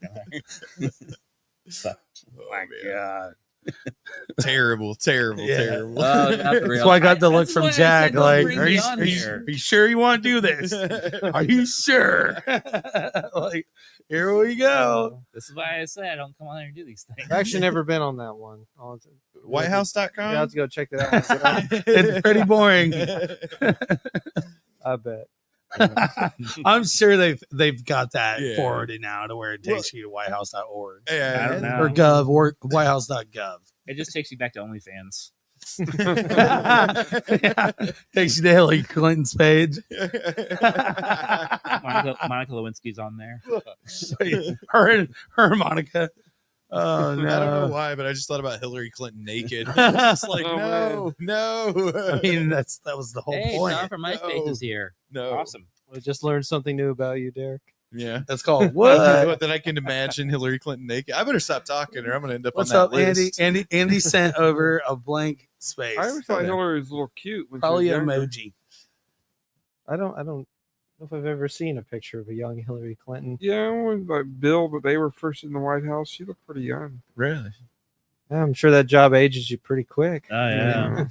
Oh my God. Terrible. Oh, not the real. That's why I got the look That's from why I Jack. said don't Like, bring are me you, on are, you, here. are you sure you want to do this? Are you sure? Like, here we go. This is why I say I don't come on here and do these things. I've actually never been on that one. Whitehouse.com? Yeah, I have to go check that out. It's pretty boring. I bet. I'm sure they've got that Yeah. forwarded now to where it takes you to whitehouse.org I don't know. or gov or whitehouse.gov. It just takes you back to OnlyFans. Yeah. Takes you to Hillary Clinton's page. Monica Lewinsky's on there. her and Monica. Oh I don't know no. why, but I just thought about Hillary Clinton naked. It's like, Oh, no. I mean, that was the whole Hey, point. John from MySpace is here. No. Awesome. I just learned something new about you, Derek. Yeah. That's called what? That I can imagine Hillary Clinton naked. I better stop talking, or I'm gonna end up What's on that up, Andy? list. Andy sent over a blank space. I always thought Hillary was a little cute. When Probably she was an younger. emoji. I don't know if I've ever seen a picture of a young Hillary Clinton. Yeah, when like Bill, but they were first in the White House. She looked pretty young. Really? I'm sure that job ages you pretty quick. Oh yeah.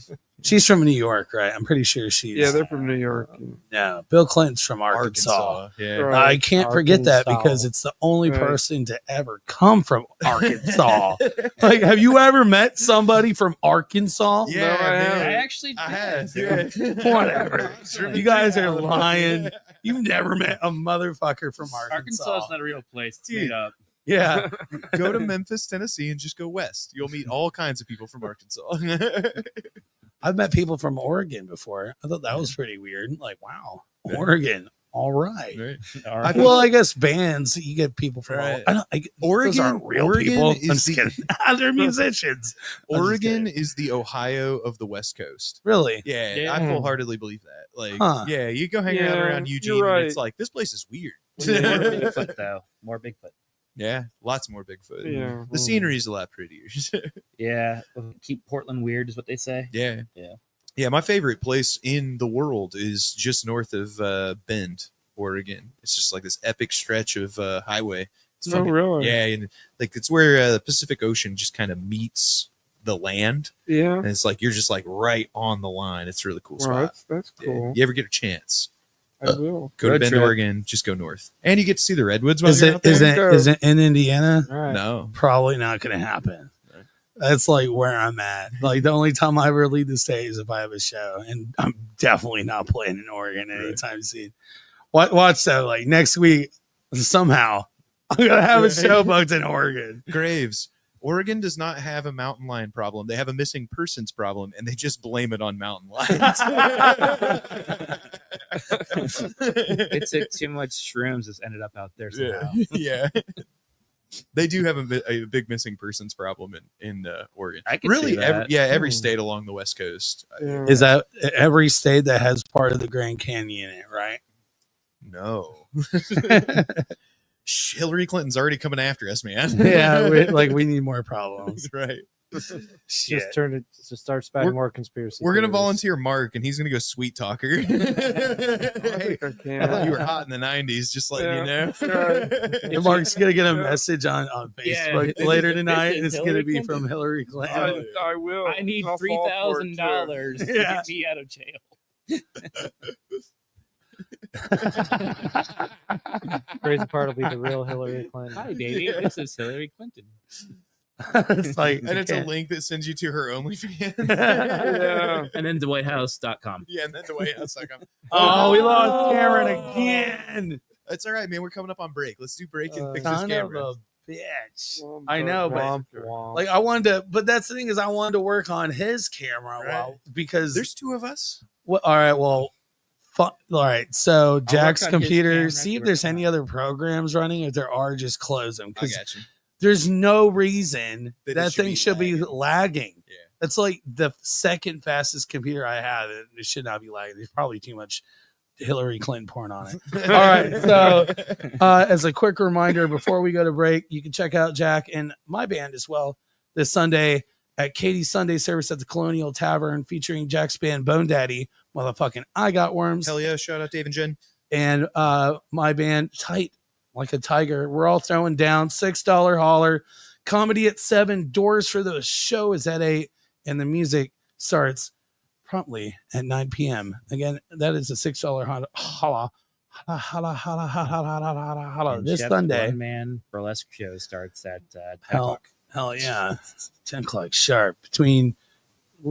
She's from New York, right? I'm pretty sure she's. Yeah, they're from New York. No, Bill Clinton's from Arkansas. Arkansas. Yeah. Right. I can't forget that Arkansas. because it's the only Right. person to ever come from Arkansas. Like, have you ever met somebody from Arkansas? Yeah, No, I man. haven't. I actually I did. have. Yeah. Whatever. You guys are lying. You've never met a motherfucker from Arkansas. Arkansas is not a real place. It's made up. Yeah. Go to Memphis, Tennessee, and just go west. You'll meet all kinds of people from Arkansas. I've met people from Oregon before. I thought that was pretty weird. Like, wow, Oregon. All right. Right. Well, I guess bands, you get people from Right. all, those aren't real Oregon people. is I'm just the- kidding. They're musicians. I'm just Oregon kidding. is the Ohio of the West Coast. Really? Yeah, Yeah. I full-heartedly believe that. Like, Huh. yeah, you go hang out Yeah, around you're Eugene, right. and it's like this place is weird. More Bigfoot though. More Bigfoot. Yeah, lots more Bigfoot. Yeah. The scenery is a lot prettier. Yeah. Keep Portland weird is what they say. Yeah, Yeah. yeah. My favorite place in the world is just north of Bend, Oregon. It's just like this epic stretch of highway. It's Oh, fucking- really? Yeah, and like it's where the Pacific Ocean just kind of meets the land, Yeah. and it's like you're just like right on the line. It's a really cool Well, spot. that's Yeah. cool. You ever get a chance, I will. go to Road Bend, trip. Oregon. Just go north, and you get to see the redwoods. While Is you're it out there. is it in Indiana? All right. No. Probably not going to happen. Right. That's like where I'm at. Like the only time I ever leave the state is if I have a show, and I'm definitely not playing in Oregon anytime soon. Watch though, like next week, somehow I'm gonna have a show booked in Oregon. Graves. Oregon does not have a mountain lion problem. They have a missing persons problem, and they just blame it on mountain lions. It took too much shrooms. It's ended up out there somehow. Yeah. They do have a big missing persons problem in Oregon. I can Really, see that. every state along the West Coast. Yeah. Is that every state that has part of the Grand Canyon in it, right? No. Hillary Clinton's already coming after us, man. Yeah, we need more problems. Right. Shit. Just turn it to start spouting more conspiracy. We're gonna theories. volunteer Mark, and he's gonna go sweet talker. I Hey, think I I can. thought you were hot in the '90s, just letting you know. And Mark's gonna get a message on Yeah. Facebook later tonight, and This it's is gonna Hillary be Clinton. from Hillary Clinton. I will. I need I'll fall for it, too. $3,000 to Yeah. get me out of jail. Crazy part will be the real Hillary Clinton. Hi, baby. This is Hillary Clinton. It's like, And it's a link that sends you to her OnlyFans. Yeah. And then thewhitehouse.com. Yeah, and then the WhiteHouse.com. oh, we lost Cameron again. It's all right, man. We're coming up on break. Let's do break and fix this Son of camera. a bitch. Womp, I know, but Womp, womp. like I wanted to, but that's the thing is I wanted to work on his camera Right. because There's two of us. all right, well, all right. So Jack's on his computer, camera, see if work there's on any that. other programs running. If there are, just close them I because got you. there's no reason That it that should thing be should be lagging. Yeah. That's like the second fastest computer I have. And it should not be lagging. There's probably too much Hillary Clinton porn on it. All right. So, as a quick reminder, before we go to break, you can check out Jack and my band as well this Sunday at Katie's Sunday service at the Colonial Tavern, featuring Jack's band Bone Daddy, motherfucking I Got Worms, Hell yeah! Shout out Dave and Jen. and my band Tight Like a Tiger. We're all throwing down $6 hauler. Comedy at 7. Doors for the show is at 8, and the music starts promptly at 9 p.m. Again, that is a $6 holla. And This Jeff's Sunday. one-man burlesque show starts at 10 Hell, o'clock. hell yeah. 10 o'clock sharp between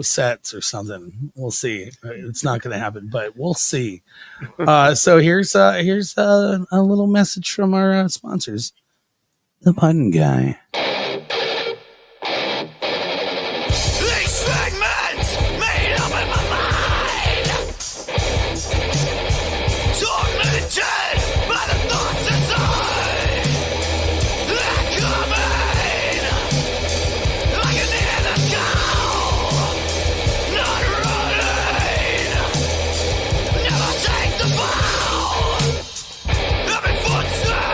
sets or something. We'll see. It's not going to happen, but we'll see. So here's a little message from our sponsors. The Button Guy. These fragments made up in my mind, tormented by the thoughts inside. They're coming like an inner cow, not running. Never take the vow. Every footstep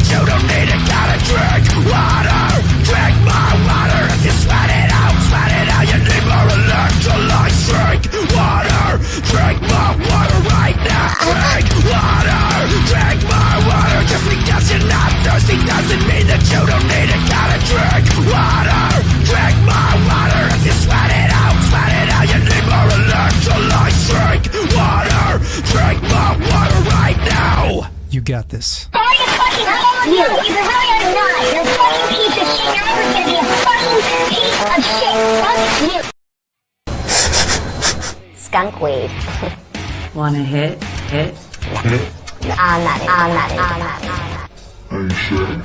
that you don't need it. Gotta drink water, drink my water. If you sweat it out, you need more electrolytes. Drink water, drink my water right now. Drink water, drink my water. Just because you're not thirsty doesn't mean that you don't need it. Gotta drink water, drink my water. If you sweat it out, you need more electrolytes. Drink water, drink my water right now. You got this. You either hurry or not. You're a fucking piece of shit. You're always gonna be a fucking piece of shit. Fuck you. Skunk weed. Wanna hit? Hit? I'm not. Are you sure?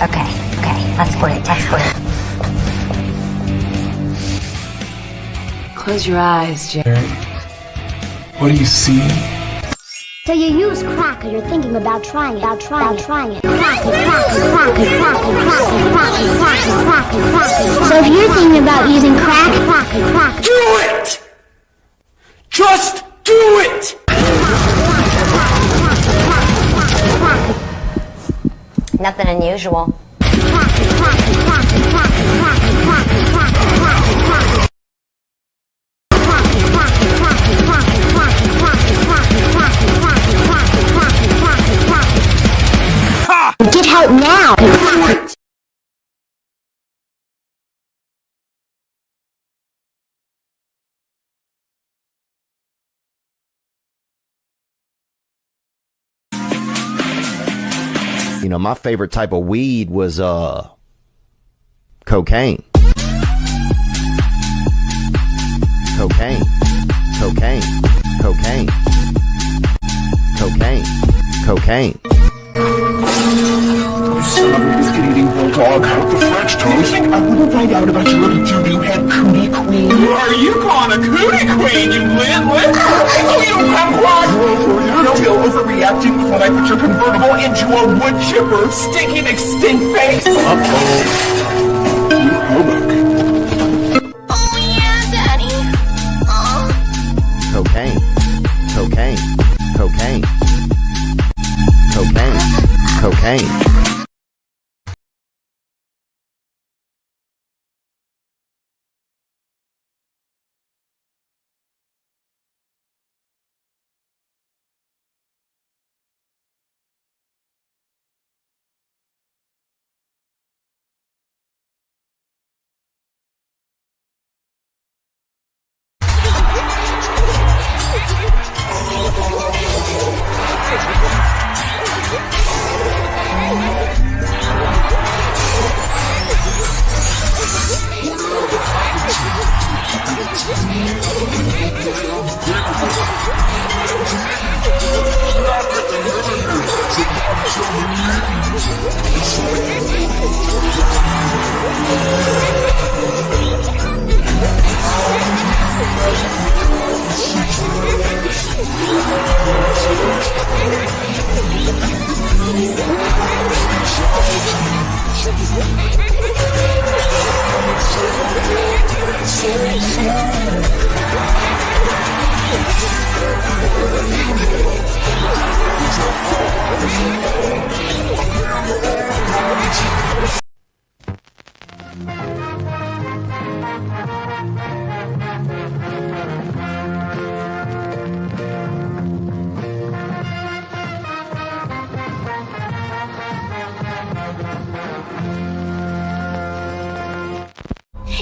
Okay. Let's quit. Close your eyes, Jared. What do you see? So you use crack or you're thinking about trying it. Crack. So if you're thinking about using crack. Do it! Just do it! Nothing unusual. Get help now! You know, my favorite type of weed was cocaine. Cocaine. You son of a biscuit-eating bulldog with the French toast. You think I wouldn't find out about your little doo-doo head cootie queen? Are you calling a cootie queen, you lit? Oh, you kumquat! No, Bill, overreacting with when I put your convertible into a wood chipper, stinking extinct face. Uh-oh. You hoboken. Oh yeah, Daddy. Cocaine.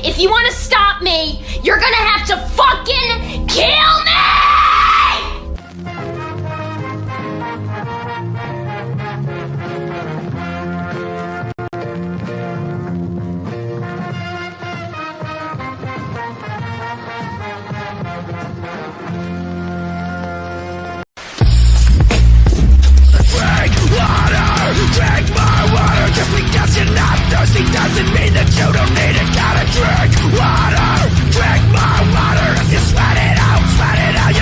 If you want to stop me, you're gonna have to fucking kill me! Drink my water. Just because you're not thirsty doesn't mean that you don't need it. Gotta drink water. Drink my water. If you sweat it out, you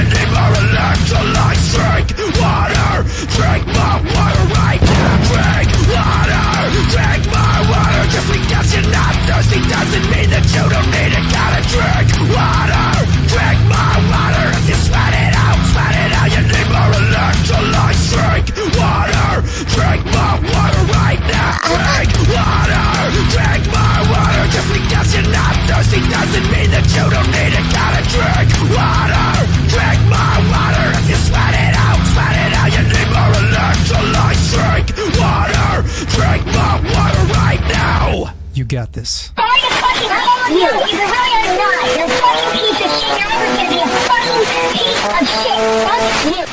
got this. Are you fucking hell you? Either hurry or not. You're a fucking piece of shit. You're always gonna be a fucking piece of shit. Fuck you.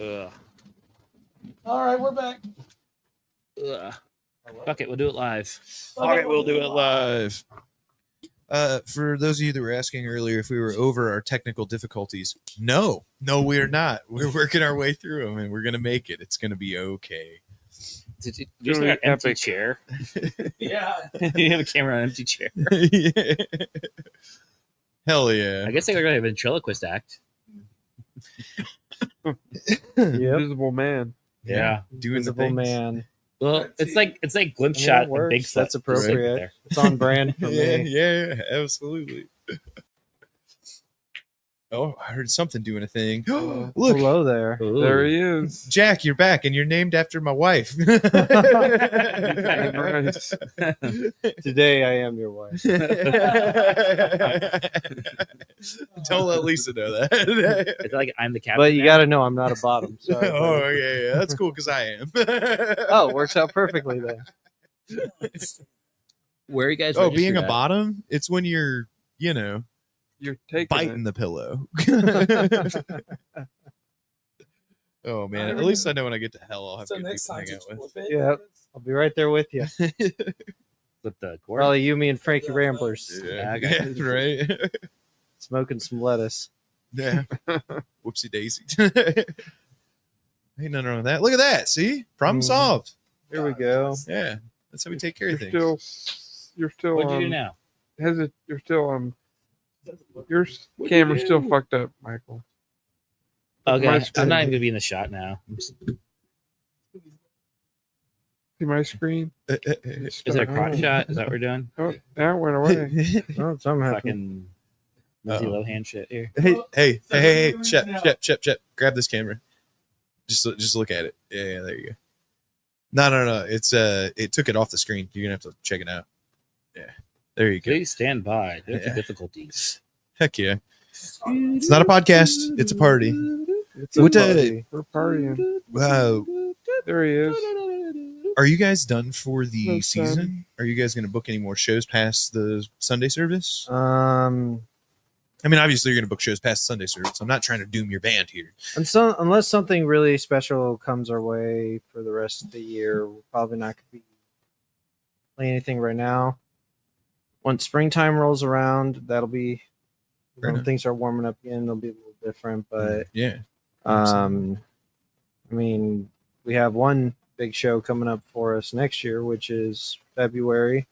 Ugh. All right, we're back. Ugh. Fuck it, we'll do it live. All right, we'll do it live. For those of you that were asking earlier if we were over our technical difficulties, no, we're not. We're working our way through them, and we're gonna make it. It's gonna be okay. Did you just got an empty chair? Yeah. You have a camera on an empty chair. Yeah. Hell yeah! I guess they're gonna have a ventriloquist act. Invisible Man. Yeah, doing the Invisible things. Man. Well, it's like glimpse I mean, shot it and works. Bigfoot. That's Just like appropriate. there. It's on brand for Yeah, me. yeah, absolutely. Oh, I heard something doing a thing. Look, Hello there. Ooh. There he is. Jack, you're back, and you're named after my wife. Nice. Today I am your wife. Don't let Lisa know that. It's like I'm the captain. But you now. got to know I'm not a bottom. Sorry. Oh, yeah, that's cool because I am. Oh, works out perfectly then. Where are you guys? Oh, being registered a at? bottom, it's when you're, You're taking biting it. the pillow. Oh man! At least I know when I get to hell, I'll have So good next people to time, hang out just with. flip it. Yep. I'll be right there with you. With the cord. Probably you, me, and Frankie Ramblers. Yeah, I got yeah, right. Smoking some lettuce. Yeah. Whoopsie daisy. Ain't nothing wrong with that. Look at that. See, problem Mhm. solved. Here we go. Yeah, that's how we take care of things. You're still. What'd you do now? You're still your camera's still fucked up, Michael. Okay, My I'm screen. not even gonna be in the shot now. See my screen? Is it a crotch shot? Is that what we're doing? Oh, now it went away. Oh, something happened. Fucking Lindsay Uh-oh. Lohan shit here. Hey, Shep, grab this camera. Just look at it. Yeah, there you go. No. It's it took it off the screen. You're gonna have to check it out. Yeah, there you go. Please stand by. There's Yeah. difficulties. Heck yeah. It's not a podcast. It's a party. It's a What, party. We're partying. Wow. There he is. Are you guys done for the That's done. season? Are you guys going to book any more shows past the Sunday service? I mean, obviously you're going to book shows past Sunday service. I'm not trying to doom your band here. And so, unless something really special comes our way for the rest of the year, we're probably not going to be playing anything right now. Once springtime rolls around, that'll be Fair when enough. things are warming up again. It'll be a little different, but Yeah. I mean, we have one big show coming up for us next year, which is February,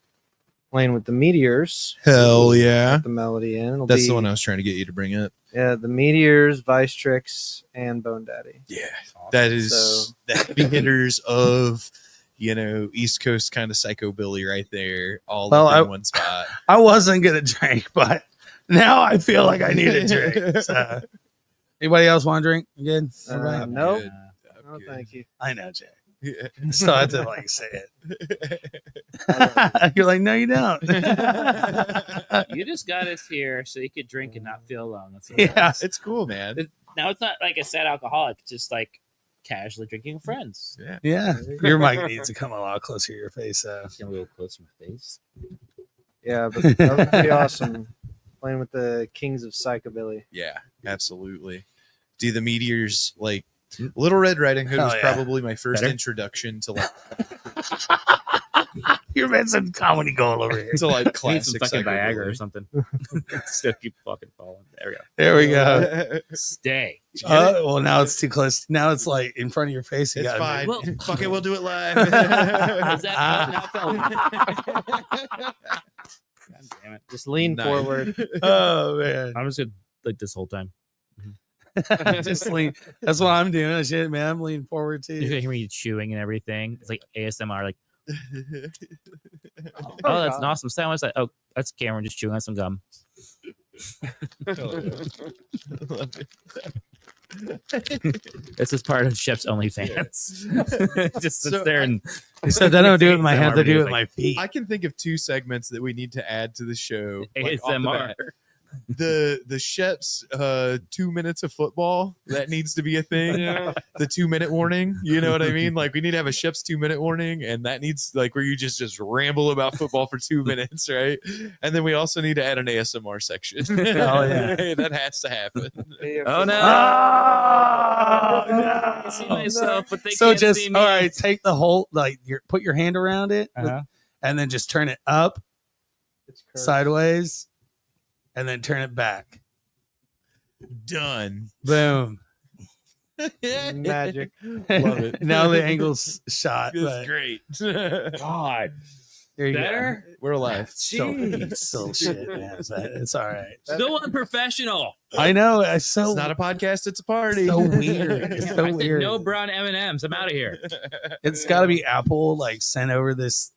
playing with the Meteors. Hell yeah. The Melody Inn. It'll That's be, the one I was trying to get you to bring up. Yeah, the Meteors, Vice Tricks, and Bone Daddy. Yeah. That is So- the heavy hitters of, East Coast kind of psychobilly right there. All Well, up in I- one spot. I wasn't gonna drink, but now I feel like I need a drink. So. Anybody else want to drink? You good? Everybody? Nope. Good. No, thank you. I know, Jay. Yeah. Still have to say it. You're like, no, you don't. You just got us here so you could drink and not feel alone. That's what Yeah. It's cool, man. Now it's not like a sad alcoholic, it's just like casually drinking with friends. Yeah. Yeah, your mic needs to come a lot closer to your face. It's gonna be a little close to my face. Yeah, but that would be awesome. Playing with the Kings of Psychobilly. Yeah, absolutely. Do the Meteors, like, Little Red Riding Hood Hell was yeah. probably my first Better? introduction to like You're making some comedy gold over here. to like Need some classic fucking Viagra or psychobilly. something. Still keep fucking falling. There we go. There we go. Stay. Well, now it's too close. Now it's like in front of your face. You It's gotta fine. Well- Fuck it, we'll do it live. Is that now felt? God damn it. Just lean Nice. forward. make- Oh man, I'm just good like this whole time. just lean. That's what I'm doing. Shit, man, I'm leaning forward You're too. gonna hear me chewing and everything. It's like ASMR, like, Oh, oh, that's an awesome sound. What's that? Oh, that's Cameron just chewing on some gum. This is part of Shep's OnlyFans. Just sits there and He said, I don't do it with my hands, I do it with Like, my feet. I can think of 2 segments that we need to add to the show. Like, off the ASMR. bat. The Shep's 2 minutes of football, that needs to be a thing. Yeah. The 2-minute warning, you know what I mean? Like we need to have a Shep's 2-minute warning, and that needs like where you just ramble about football for 2 minutes, right? And then we also need to add an ASMR section. Oh, yeah. That has to happen. Oh no! Oh, I see myself, but they so can't just see me. all right, take the whole put your hand around it Uh-huh. and then just turn it up It's curved. sideways and then turn it back. Done. Boom. Magic. Love it. Now the angle's shot. It's But great. God, there you better. We're alive. Jeez. Still shit, man. But it's all right. Still unprofessional. I know. It's so It's not a podcast, it's a party. so weird. It's so I said weird. no brown M&Ms. I'm out of here. It's got to be Apple. Like send over this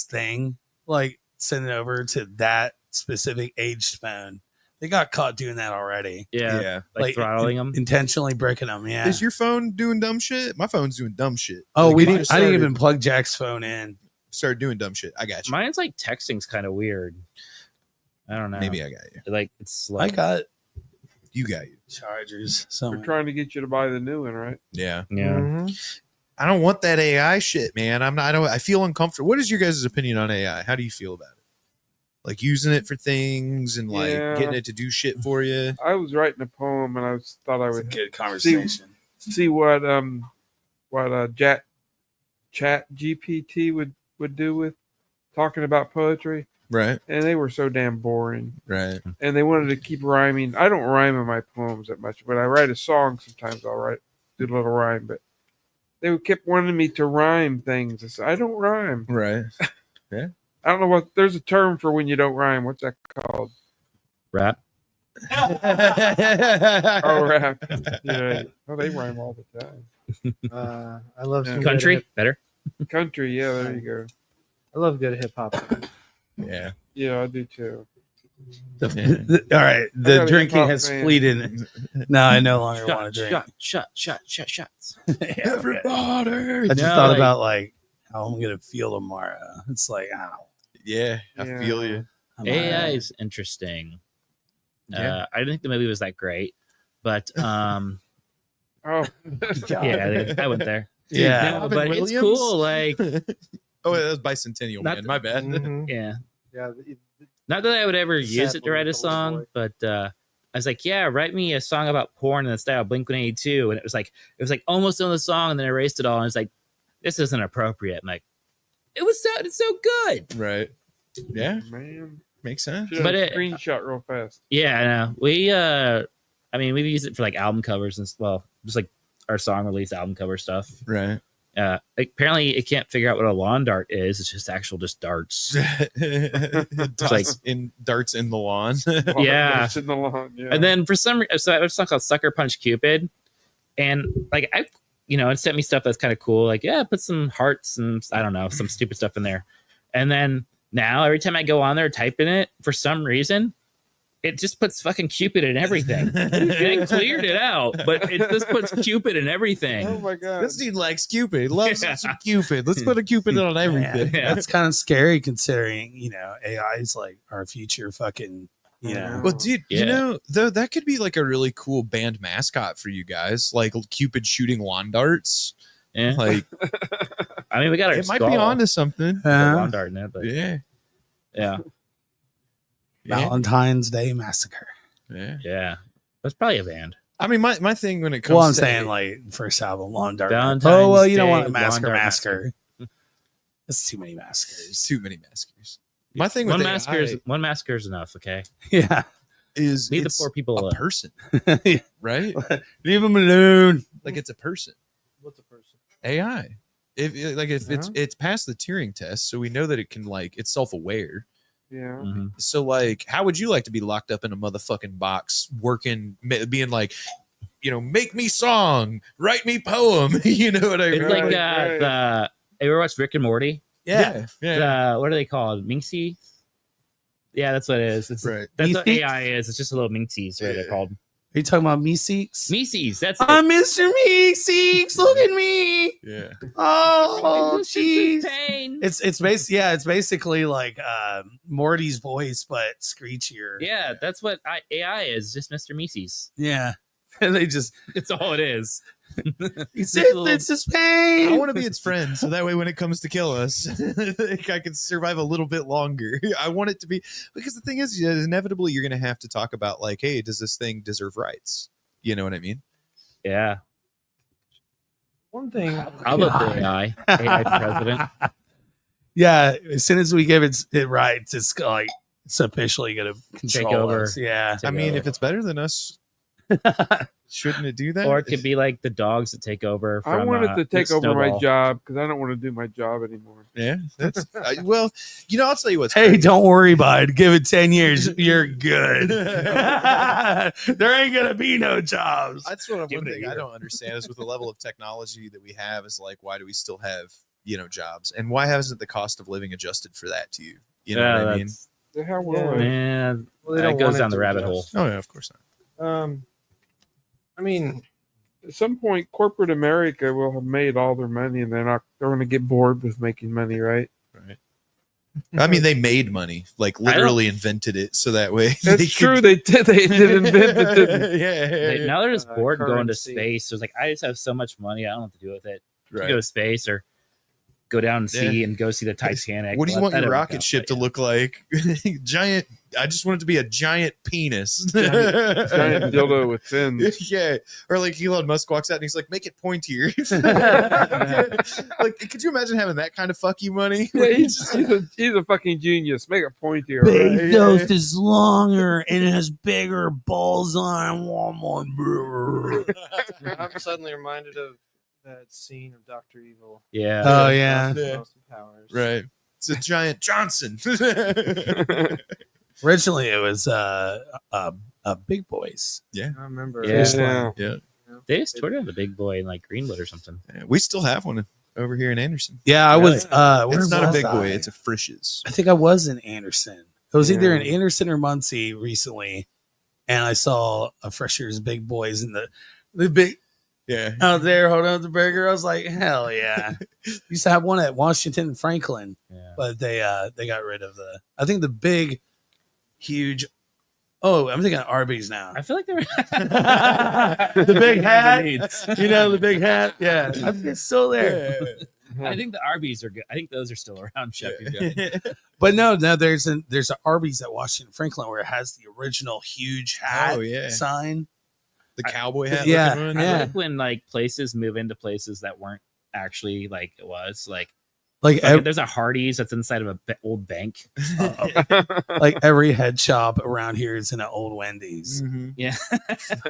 thing. Like send it over to that specific aged phone. They got caught doing that already. Yeah, like throttling them. Intentionally breaking them. Yeah. Is your phone doing dumb shit? My phone's doing dumb shit. Oh, Like, we if didn't. I started- didn't even plug Jack's phone in. started doing dumb shit. I got you. Mine's like texting's kind of weird. I don't know. Maybe I got you. Like it's slow. I got You got you. chargers. We're So trying to get you to buy the new one, right? Yeah. Yeah. Mhm. I don't want that AI shit, man. I feel uncomfortable. What is your guys' opinion on AI? How do you feel about it? Like using it for things and like Yeah. getting it to do shit for you. I was writing a poem and thought I would good conversation. see what Chat GPT would do with talking about poetry, Right. and they were so damn boring. Right. And they wanted to keep rhyming. I don't rhyme in my poems that much, but I write a song sometimes. I'll do a little rhyme, but they kept wanting me to rhyme things. I said, I don't rhyme. Right. I don't know what. There's a term for when you don't rhyme. What's that called? Rap. Oh, rap. Yeah. Oh, they rhyme all the time. I love some good Country hip- better. Country. Yeah, there you go. I love good hip hop. Yeah. Yeah, I do too. All right, I the got a drinking hip-hop has fan. fleeted. No, I no longer want to drink. Shots. Everybody. I just No, thought like- about like how I'm gonna feel tomorrow. It's like, ow. Yeah. I Yeah. feel you. I'm AI alright. is interesting. Yeah. I didn't think the movie was that great, but Oh, yeah, I went there. Yeah. No, Robin but it's Williams? cool. Like, Oh, that was Bicentennial, Not man. the- My bad. Mhm. yeah, Yeah. not that I would ever Sad use it to write a little song, boy. but I was like, yeah, write me a song about porn in the style of Blink-182, and it was like almost on the song, and then I erased it all, and it's like, this isn't appropriate. I'm like, it sounded so good. Right. Yeah. man. Makes sense. Should But have it- screenshot real fast. Yeah, I know. We've used it for like album covers and just like our song release album cover stuff. Right. Apparently it can't figure out what a lawn dart is. It's just darts. Darts in the lawn. Yeah. It's in the lawn. Yeah. And then for some reason, so I have a song called Sucker Punch Cupid. And like, it sent me stuff that's kind of cool. Like, yeah, put some hearts and I don't know, some stupid stuff in there. And then now every time I go on there, type in it, for some reason, it just puts fucking Cupid in everything. It cleared it out, but it just puts Cupid in everything. oh my god. This dude likes Cupid. He loves Yeah. some Cupid. Let's put a Cupid on everything. Yeah. That's kind of scary considering, AI is like our future fucking, Well, dude, Yeah. though that could be like a really cool band mascot for you guys, like Cupid shooting lawn darts. Yeah. Like I mean, we got our it might skull. be onto something. Lawn dart in it, but Yeah. yeah. Valentine's Day Massacre. Yeah. That's probably a band. I mean, my thing when it comes Well, I'm to saying like first album, Lawn Dart. Valentine's Oh, well, you don't want a Day, massacre. Lawn Dart Massacre. That's too many massacres. there's too many massacres. My thing with One AI massacre is enough. Okay, Yeah. is leave the it's poor people a alone. person, right? Leave them alone. Like it's a person. What's a person? AI. If it's passed the Turing test, so we know that it can it's self-aware. Yeah. Mhm. So how would you like to be locked up in a motherfucking box, working, being like, make me song, write me poem? You know what I mean? It's like Right, the. Have you ever watched Rick and Morty? yeah. What are they called? Minxie? Yeah, that's what it is. Right. That's what Minxies? AI is. It's just a little minxies, what they're called. you talking about Meeseeks? Meeseeks. That's I'm Mr. Meeseeks. Look at me. Yeah. Oh, jeez. Pain. It's basically like Morty's voice, but screechier. Yeah, that's what AI is. Just Mr. Meeseeks. Yeah. And they just It's all it is. it's just pain. I want to be its friend, so that way when it comes to kill us, I can survive a little bit longer. I want it to be, because the thing is, inevitably you're going to have to talk about like, hey, does this thing deserve rights? You know what I mean? Yeah. One thing. I love the AI. AI president. Yeah, as soon as we give it rights, it's like it's officially gonna control over. us. Yeah. I mean, if it's better than us, shouldn't it do that? Or it could be like the dogs that take over. From, I wanted to take over my Snowball. job because I don't want to do my job anymore. Yeah, that's well. I'll tell you what's Hey, crazy. don't worry, bud. Give it 10 years. You're good. There ain't gonna be no jobs. That's what Give one it a thing I year. don't understand is with the level of technology that we have is like, why do we still have jobs, and why hasn't the cost of living adjusted for that to you? You know what I mean? that's- The hell will Yeah. I? Man, Well, they that don't goes want it down the to rabbit adjust. hole. Oh yeah, of course not. I mean, At some point, corporate America will have made all their money, and they're going to get bored with making money, right? Right. I mean, they made money, like literally invented it, so that way. That's true. They did. They did invent it. Didn't Yeah. Now they're just bored going to currency. space. So it's like, I just have so much money. I don't know what to do with it. Right. Go to space or go down and see Yeah. and go see the Titanic. What do you Well, want that your didn't work rocket out, ship but to yeah. look like? Giant. I just want it to be a giant penis. giant dildo with fins. Yeah. Or like Elon Musk walks out and he's like, make it pointier. Like, could you imagine having that kind of fuck you money? Yeah, he's a fucking genius. Make a point here. Bezos is longer and has bigger balls on I'm suddenly reminded of that scene of Dr. Evil. Yeah. Oh yeah. Yeah. Austin Powers. Right. It's a giant Johnson. Originally it was Big Boys. Yeah. I remember. Yeah. Yeah. They just toured on the big boy in like Greenwood or something. Yeah, we still have one over here in Anderson. Yeah, I was where It's not a was big I? boy, it's a Frisch's. I think I was in Anderson. It was either in Yeah. Anderson or Muncie recently, and I saw a Fresher's Big Boys in the big Yeah. out there holding up the burger. I was like, hell yeah! Used to have one at Washington and Franklin, Yeah. but they got rid of the. I think the big, huge. Oh, I'm thinking of Arby's now. I feel like they're The big hat, you know, the big hat. Yeah, I think it's still there. I think the Arby's are good. I think those are still around, Chef. You're good. But no, there's an Arby's at Washington Franklin where it has the original huge hat Oh, yeah. sign. The cowboy hat. Yeah, looking one. I yeah. like when like places move into places that weren't actually like it was. Like there's a Hardee's that's inside of a old bank. like every head shop around here is in an old Wendy's. Mhm. Yeah.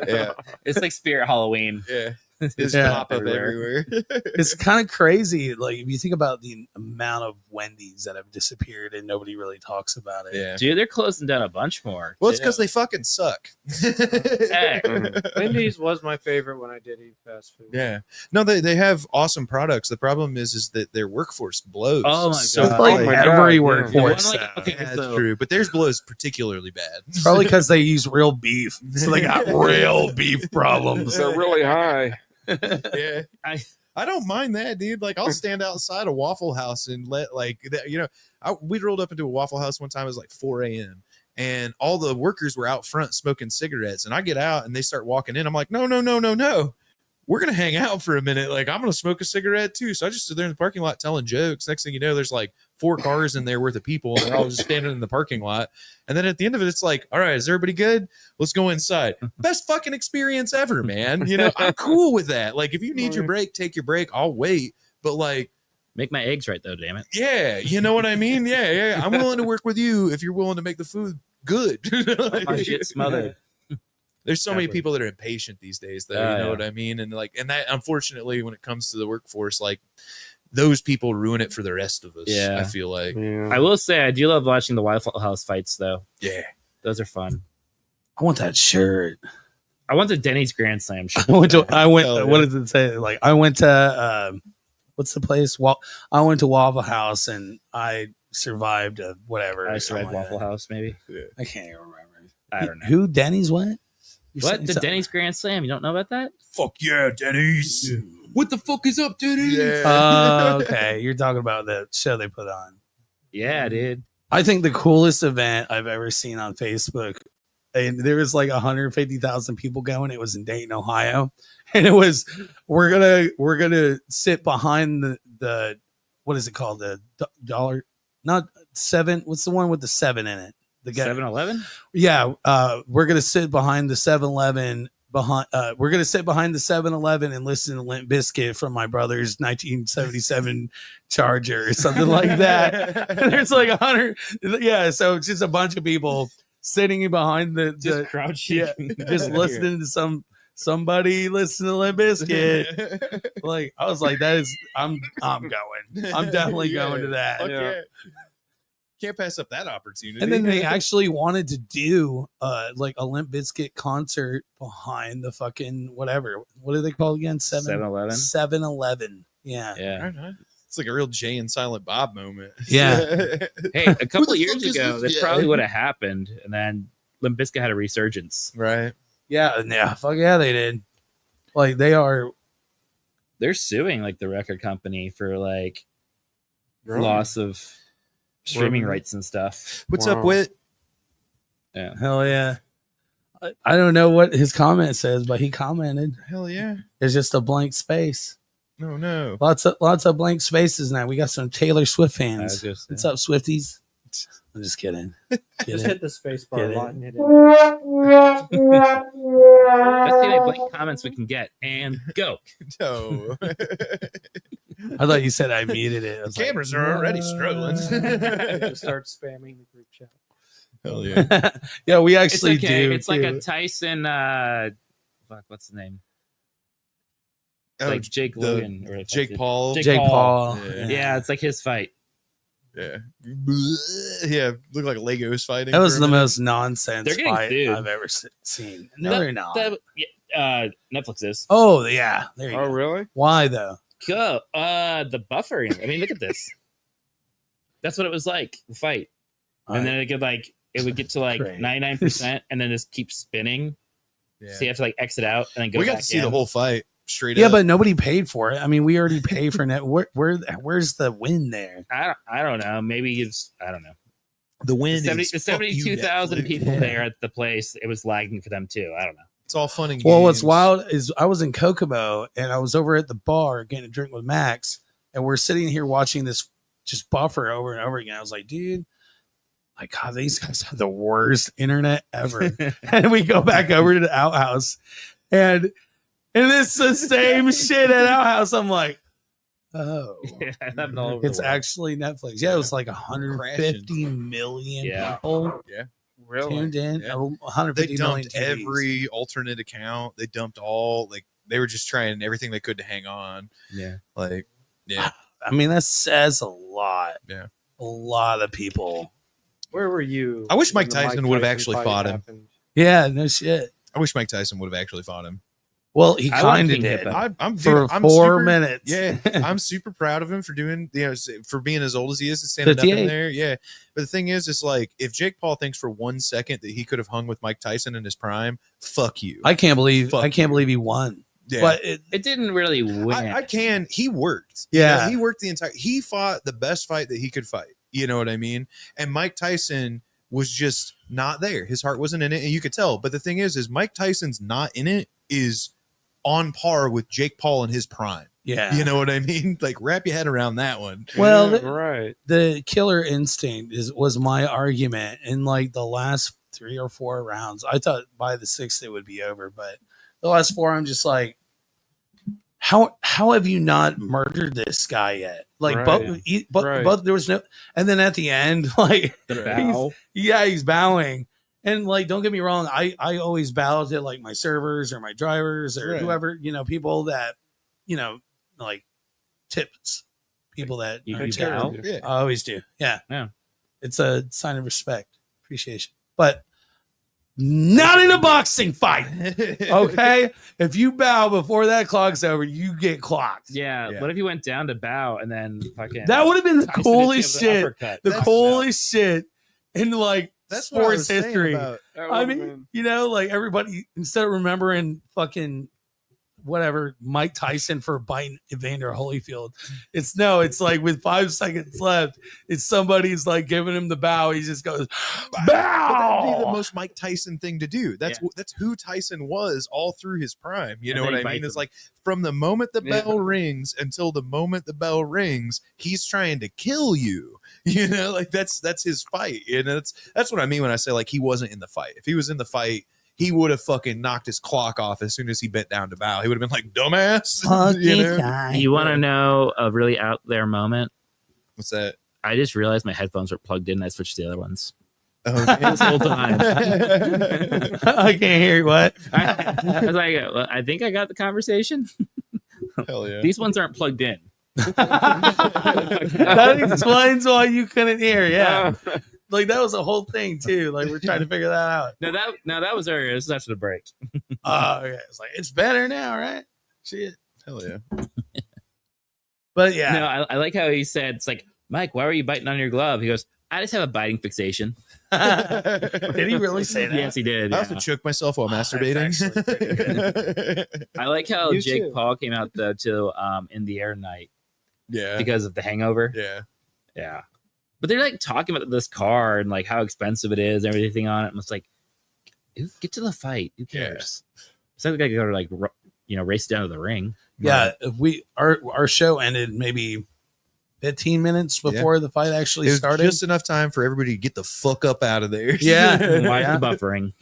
Yeah. It's like Spirit Halloween. Yeah. It's Yeah. pop up everywhere. It's kind of crazy. Like if you think about the amount of Wendy's that have disappeared and nobody really talks about it. Yeah. Dude, they're closing down a bunch more. Well, it's too. because they fucking suck. Hey. Wendy's was my favorite when I did eat fast food. Yeah. No, they have awesome products. The problem is that their workforce blows. Oh my So, God. Like Oh my God, every yeah. workforce. The one, like, though. okay, yeah, so- that's true. But theirs blows particularly bad. Probably because they use real beef, so they got real beef problems. They're really high. Yeah. I don't mind that, dude. Like, I'll stand outside a Waffle House and let, like, that, we rolled up into a Waffle House one time. It was like 4 a.m. And all the workers were out front smoking cigarettes. And I get out and they start walking in. I'm like, no. We're going to hang out for a minute. Like, I'm going to smoke a cigarette too. So I just stood there in the parking lot telling jokes. Next thing you know, there's like 4 cars in there worth of people. And they're all just standing in the parking lot. And then at the end of it, it's like, all right, is everybody good? Let's go inside. Best fucking experience ever, man. I'm cool with that. Like, if you need your break, take your break. I'll wait. But like, Make my eggs right though, damn it. yeah, you know what I mean? Yeah. I'm willing to work with you if you're willing to make the food good. My shit smothered. There's so many Exactly. people that are impatient these days, though. Oh, You know yeah. what I mean? And that, unfortunately, when it comes to the workforce, like, those people ruin it for the rest of us. Yeah. I feel like, Yeah. I will say I do love watching the Waffle House fights though. yeah. Those are fun. I want that shirt. I want the Denny's Grand Slam shirt. Hell yeah. what does it say? Like I went to what's the place? I went to Waffle House and I survived whatever. I or something survived like Waffle that. House, maybe. I can't even remember. I don't know. Who Denny's went? You're What? saying The something. Denny's Grand Slam? You don't know about that? Fuck yeah, Denny's. What the fuck is up, Denny's? Okay, you're talking about the show they put on. Yeah, dude. I think the coolest event I've ever seen on Facebook, and there was like 150,000 people going. It was in Dayton, Ohio, and it was we're gonna sit behind the what is it called, the dollar, not seven. What's the one with the 7 in it? The guy, 7-Eleven? yeah. We're gonna sit behind the 7-Eleven. We're gonna sit behind the 7-Eleven and listen to Limp Bizkit from my brother's 1977 Charger or something like that. And there's like 100, yeah. So it's just a bunch of people sitting behind Just crouching. yeah, just listening to somebody listen to Limp Bizkit. Like I was like, that is, I'm going. I'm definitely going to that. Fuck yeah. Can't pass up that opportunity. And then they actually wanted to do like a Limp Bizkit concert behind the fucking whatever. What are they called again? 7-Eleven? 7-Eleven. Yeah. Yeah. Right on. It's like a real Jay and Silent Bob moment. Yeah. Hey, a couple the years fuck is ago, this that guy? probably would have happened, and then Limp Bizkit had a resurgence. Right. Yeah. Yeah. Fuck yeah, they did. Like they are. They're suing like the record company for like Really? loss of streaming Revenue? rights and stuff. What's Wow. up with? Yeah. Hell yeah. I don't know what his comment says, but he commented. Hell yeah. There's just a blank space. No. Lots of blank spaces now. We got some Taylor Swift I was fans. just, What's up, Swifties? I'm just kidding. Just hit the space bar Get a it. lot and hit it. Let's see how many blank comments we can get and go. No. I thought you said I muted it. I was like, Cameras are already struggling. Just start spamming the group chat. Hell yeah. yeah, we It's actually okay. do. It's like a too. Tyson. Fuck, what's the name? Oh, Like Jake the- Logan or Jake Paul. Jake Jake Paul. Yeah. Yeah, it's like his fight. Yeah. Yeah. Look like Legos fighting. That was for a the minute. most nonsense They're getting fight sued. I've ever seen. No, they're not. Netflix is. Oh yeah, there you Oh, go. really? Why though? Go. The buffering. I mean, look at this. That's what it was like, the fight. And then it would get to like Great. 99% and then just keep spinning. Yeah. So you have to like exit out and then go We got back to see in. the whole fight straight Yeah, up. but nobody paid for it. I mean, we already paid for net. Where's the win there? I don't know. Maybe it's, I don't know. the win The is 72,000 Netflix. people Yeah. there at the place. It was lagging for them too. I don't know. It's all fun and Well, what's games. wild is I was in Kokomo and I was over at the bar getting a drink with Max, and we're sitting here watching this just buffer over and over again. I was like, dude, like, God, these guys have the worst internet ever. And we go back over to the outhouse, and it's the same shit at outhouse. I'm like, oh, Yeah, it happened all over it's the world. actually Netflix. Yeah, it was like 150 million Yeah. people Really? tuned in. Yeah. 150 They million dumped TVs. every alternate account. They dumped all, like, they were just trying everything they could to hang on. Yeah. Like, yeah. I mean, that says a lot. Yeah. A lot of people. Where were you? I wish when Mike the Tyson would have Tyson actually fight fought him. happened? Yeah, no shit. I wish Mike Tyson would have actually fought him. Well, he I wouldn't kind of think did that, I'm for I'm 4 super- minutes. Yeah, I'm super proud of him for doing, for being as old as he is and standing up 58. in there. Yeah, but the thing is, it's like if Jake Paul thinks for 1 second that he could have hung with Mike Tyson in his prime, fuck you. I can't believe Fuck he won. Yeah. But It didn't really win. I can. He worked. Yeah. You know, he worked the entire. He fought the best fight that he could fight. You know what I mean? And Mike Tyson was just not there. His heart wasn't in it, and you could tell. But the thing is Mike Tyson's not in it is on par with Jake Paul in his prime. yeah. You know what I mean? Like, wrap your head around that one. Well, Yeah, right. the killer instinct was my argument in like the last 3 or 4 rounds. I thought by the 6th it would be over, but the last 4 I'm just like, how have you not murdered this guy yet? Like, Right. but there was no, and then at the end, like, the bow. he's bowing. And like, don't get me wrong, I always bow to like my servers or my drivers or Right. whoever, people that, like tips, people that You are do tipped. bow? Yeah. I always do. Yeah. Yeah. It's a sign of respect, appreciation, but not in a boxing fight. Okay. If you bow before that clock's over, you get clocked. Yeah. Yeah. What if you went down to bow and then fucking That would have been the Tyson just coolest gave him an shit. uppercut? The That's- coolest shit. And like, That's what I was sports saying history. about- That I would've mean, been- you know, like everybody, instead of remembering fucking whatever Mike Tyson for biting Evander Holyfield, it's like with 5 seconds left, it's somebody's like giving him the bow. He just goes, But that'd be the bow. most Mike Tyson thing to do. That's who Tyson was all through his prime. You know And what then I he mean? bites It's him. like from the moment the Yeah. bell rings until the moment the bell rings, he's trying to kill you. You know, like that's his fight. And that's what I mean when I say like he wasn't in the fight. If he was in the fight, he would have fucking knocked his clock off as soon as he bent down to bow. He would have been like, dumbass. You know? You want to know a really out there moment? What's that? I just realized my headphones were plugged in. I switched to the other ones. Okay. This whole time. I can't hear what. I was like, well, I think I got the conversation. Hell yeah. These ones aren't plugged in. That explains why you couldn't hear. Yeah. Like that was a whole thing too. Like we're trying to figure that out. No, that was earlier. This is after the break. Oh, yeah. It's like it's better now, right? Shit. Hell yeah. But yeah. No, I like how he said, it's like, Mike, why were you biting on your glove? He goes, I just have a biting fixation. Did he really say that? Yes, he did. I yeah. also choked myself while That's masturbating. I like how You Jake too. Paul came out though to In the Air night Yeah. because of the hangover. Yeah. Yeah. But they're like talking about this car and like how expensive it is and everything on it. And it's like, get to the fight. Who cares? It's not like I go to like, race down to the ring. Yeah. Our show ended maybe 15 minutes before the fight actually It was started. just enough time for everybody to get the fuck up out of there. Yeah. Why Yeah. the buffering?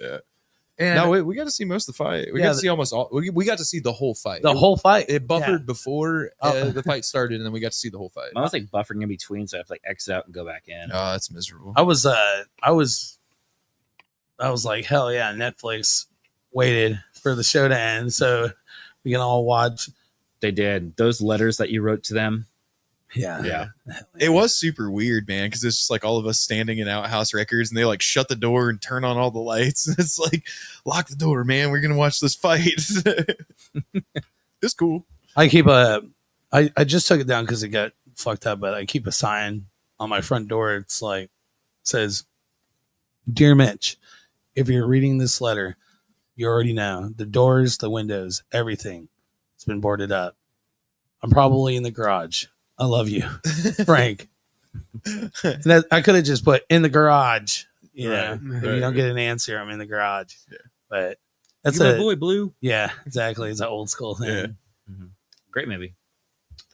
And No, we got to see most of the fight. We Yeah, got to see almost all. We got to see the whole fight. the whole fight. It buffered before Oh. the fight started, and then we got to see the whole fight. I was like buffering in between, so I have to like exit out and go back in. Oh, that's miserable. I was like, hell yeah, Netflix waited for the show to end so we can all watch. They did. Those letters that you wrote to them. Yeah. Yeah. It was super weird, man, because it's just like all of us standing in Outhouse Records, and they like shut the door and turn on all the lights. And it's like, lock the door, man. We're gonna watch this fight. It's cool. I just took it down because it got fucked up, but I keep a sign on my front door. It's like, says, Dear Mitch, if you're reading this letter, you already know the doors, the windows, everything. It's been boarded up. I'm probably in the garage. I love you, Frank. I could have just put in the garage. You know, if you don't get an answer, I'm in the garage. Yeah. But that's You my boy Blue. yeah, exactly. It's an old school thing. Yeah. Great movie.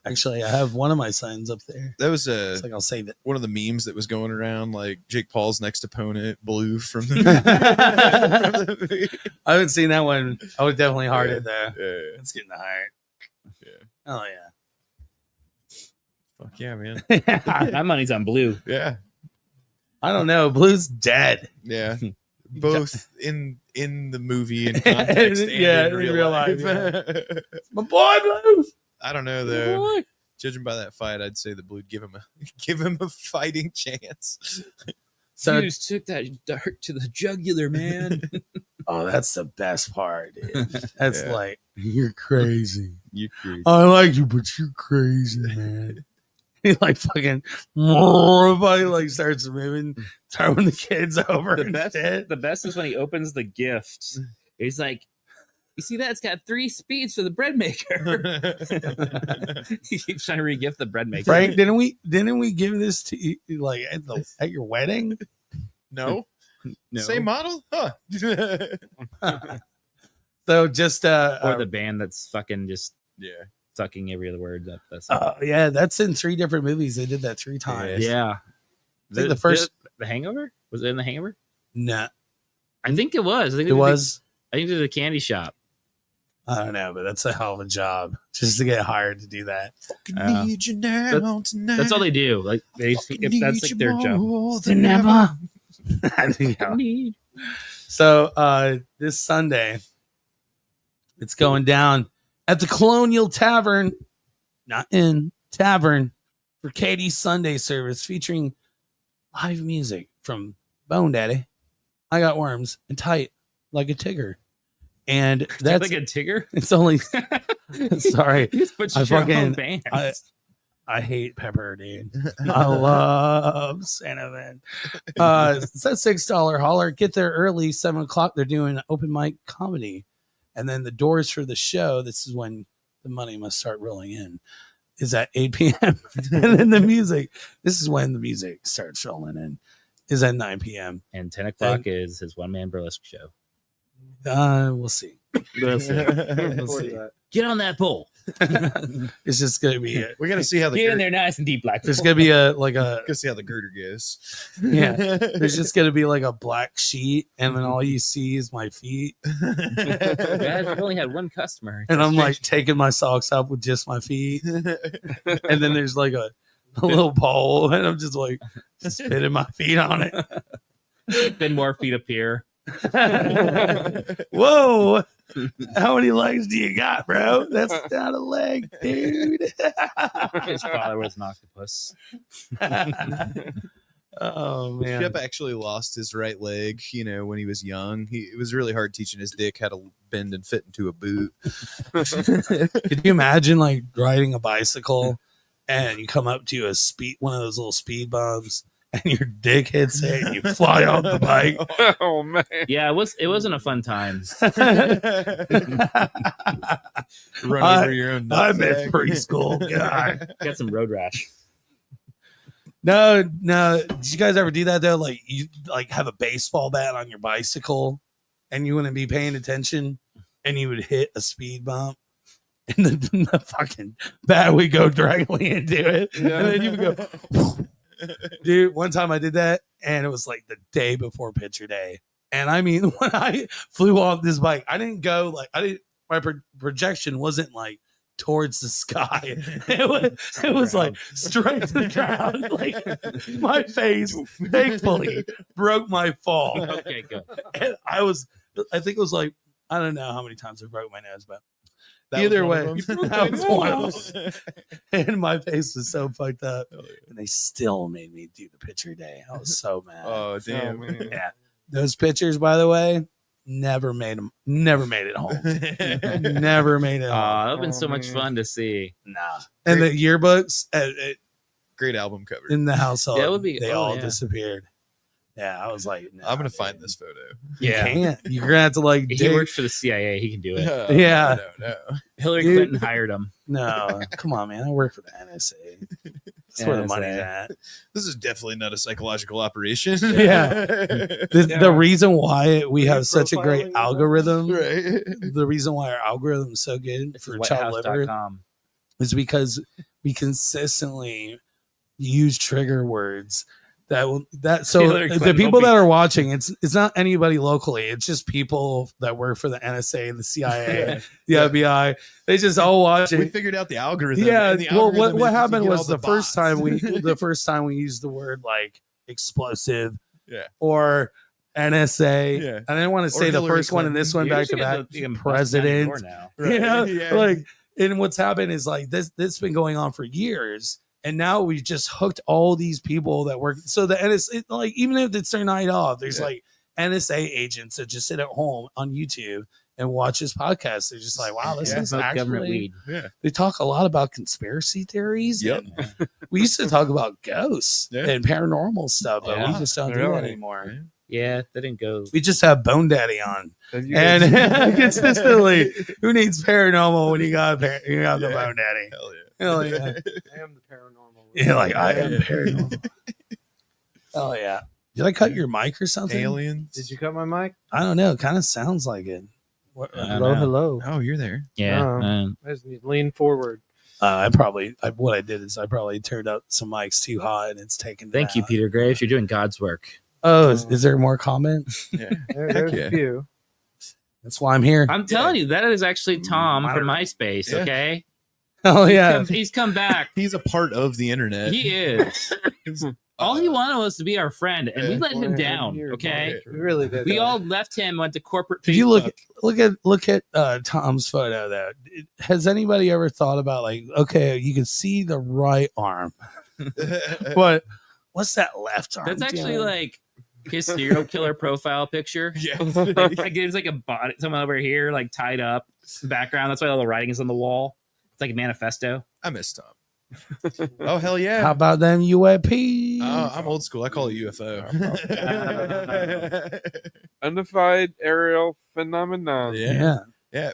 Actually, I have one of my signs up there. That was It's like I'll save it. one of the memes that was going around, like Jake Paul's next opponent, Blue from the movie. I haven't seen that one. I would definitely heart Yeah. it though. Yeah. It's getting the heart. Yeah. Oh yeah. Fuck yeah, man. My money's on Blue. Yeah. I don't know. Blue's dead. Yeah. Both in the movie and context and Yeah, in real life. My boy Blue. I don't know though. Judging by that fight, I'd say the Blue give him a fighting chance. So You just took that dart to the jugular, man. oh, that's the best part, dude. That's Yeah. like you're crazy. You crazy. I like you, but you're crazy, man. He like fucking everybody like starts moving, throwing the kids over. the and best shit. the best is when he opens the gift. He's like, you see that? It's got 3 speeds for the bread maker. He keeps trying to re-gift the bread maker. Frank, didn't we give this to you like at your wedding? No? No. Same model? Huh. So just Or the band that's fucking just Yeah. sucking every other word. That's yeah, that's in 3 different movies. They did that 3 times. yeah. I think the first the Hangover, was it in the Hangover? no, I think it was. I think it was. I think it was a candy shop. I don't know, but that's a hell of a job just to get hired to do that. Uh, Need you now tonight. That's all they do. Like that's like their job. Never. Yeah. So this Sunday, it's going down at the Colonial Tavern, not in Tavern, for Katie's Sunday service featuring live music from Bone Daddy, I Got Worms, and Tight Like a Tigger. And that's like a Tigger. it's only sorry. You just put I your fucking- own bands. I hate pepper, dude. I love cinnamon. It's a $6 holler. Get there early, 7:00. They're doing open mic comedy. And then the doors for the show, this is when the money must start rolling in, is at 8 p.m. And then the music, this is when the music starts rolling in, is at 9 p.m. And 10 o'clock is his one-man burlesque show. We'll see. We'll see. We'll see. Get on that pole. It's just gonna be We're gonna see how the Get in there nice and deep like there's gonna be gonna see how the girder goes. yeah. There's just gonna be like a black sheet, and then all you see is my feet. Guys, we only had one customer. And I'm like taking my socks off with just my feet. And then there's like a little pole, and I'm just like spinning my feet on it. Then more feet appear. Whoa. How many legs do you got, bro? That's not a leg, dude. His father was an octopus. Oh man. Shep actually lost his right leg, when he was young. It was really hard teaching his dick how to bend and fit into a boot. Could you imagine like riding a bicycle and you come up to one of those little speed bumps and your dick hits it and you fly off the bike? Oh man. Yeah, it wasn't a fun time. Run over your own I miss nutsack. preschool. God. Got some road rash. No. Did you guys ever do that though? Like you have a baseball bat on your bicycle and you wouldn't be paying attention and you would hit a speed bump and the fucking bat would go directly into it. And then you would go, dude, one time I did that and it was like the day before picture day. And I mean, when I flew off this bike, I didn't go my projection wasn't like towards the sky. It was like straight to the ground. Like my face thankfully broke my fall. Okay, good. And I think it was like, I don't know how many times I broke my nose, but That was either one way, of them? that was one of them. And my face was so fucked up. And they still made me do the picture day. I was so mad. Oh damn! man. Yeah. Those pictures, by the way, never made it home. Never made it Oh, home. that would have been so much man. fun to see. Nah. And the yearbooks Great album cover. in the household, Yeah, it would be- they oh, all yeah. disappeared. Yeah, I was like, nah, I'm gonna find dude. this photo. You can't. You're gonna have to like He dig. works for the CIA. He can do it. Yeah. No. Hillary Dude. Clinton hired him. No, come on, man. I work for the NSA. That's where the money's at. This is definitely not a psychological operation. Yeah. The reason why we have such a great profiling algorithm, Right. the reason why our algorithm is so good It's for child liver whitehouse.com. is because we consistently use trigger words so Hillary the Clinton people will be- that are watching, it's not anybody locally, it's just people that work for the NSA, the CIA, the FBI. They just all watch We it. figured out the algorithm. Yeah, and the well, algorithm what is to happened get was all the first time bots. we used the word like explosive, Yeah. or NSA. Yeah. I didn't want to say the Hillary first one and this one You back should to get back. the- you can bust down your door President. now. You know, Yeah. like, and what's happened is like this has been going on for years, and now we've just hooked all these people that work. So the NSA, like, even if it's their night off, there's like NSA agents that just sit at home on YouTube and watch this podcast. They're just like, wow, this is Smoke government actually. weed. Yeah. They talk a lot about conspiracy theories. Yep. and we used to talk about ghosts Yeah. and paranormal stuff, but we Yeah. just don't do Really? that anymore. Yeah, they didn't go. We just have Bone Daddy on, Have you and guys- consistently, who needs paranormal when you got the Yeah. Bone Daddy? Hell yeah. Hell yeah! I am the paranormal. Yeah, like I am Yeah. paranormal. Oh yeah! Did I cut your mic or something? Aliens. Did you cut my mic? I don't know. It kind of sounds like it. I don't Hello, know. hello. Oh, you're there. Yeah. Oh. I just need to lean forward. What I did is I probably turned up some mics too high and it's taken. Thank you, down. Peter Graves. You're doing God's work. Oh, is there more comments? There's yeah. a few. That's why I'm here. I'm telling you, that is actually Tom I from don't- MySpace. Yeah. Okay. Oh yeah. He's come back. He's a part of the internet. He is. All he wanted was to be our friend, and we Yeah. let him Boy, down. you're Okay. We really did. We that. all left him, went to corporate. Did you Facebook. look at Tom's photo there? Has anybody ever thought about like, okay, you can see the right arm, but what's that left arm? That's actually doing? like his serial killer profile picture. Yeah. Like there's like a body, someone over here, like tied up. The background. That's why all the writing is on the wall. It's like a manifesto. I miss Tom. Oh hell yeah! How about them UAPs? I'm old school. I call it UFO. Undefined aerial phenomenon. Yeah.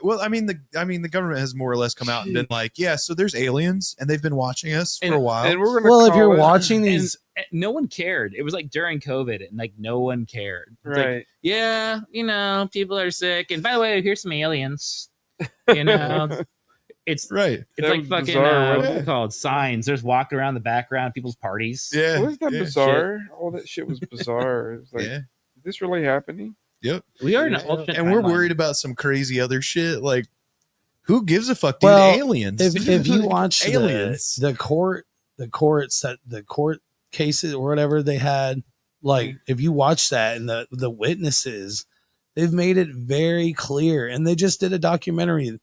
Well, I mean the government has more or less come out and been like, yeah, so there's aliens and they've been watching us for a while. And we're gonna Well, if call you're it- watching these, And no one cared. It was like during COVID, and like no one cared. It's like, right? yeah, people are sick. And by the way, here's some aliens. It's right. It's That like was fucking bizarre, what's wasn't it called? Signs. There's walking around the background, people's parties. Yeah. Wasn't that yeah, bizarre? All that shit was bizarre. It's like, Yeah. is this really happening? Yep. We are in an alternate And we're timeline. worried about some crazy other shit. Like, who gives a fuck, dude? Well, Aliens. if you watch aliens, the court cases or whatever they had, like if you watch that and the witnesses, they've made it very clear. And they just did a documentary.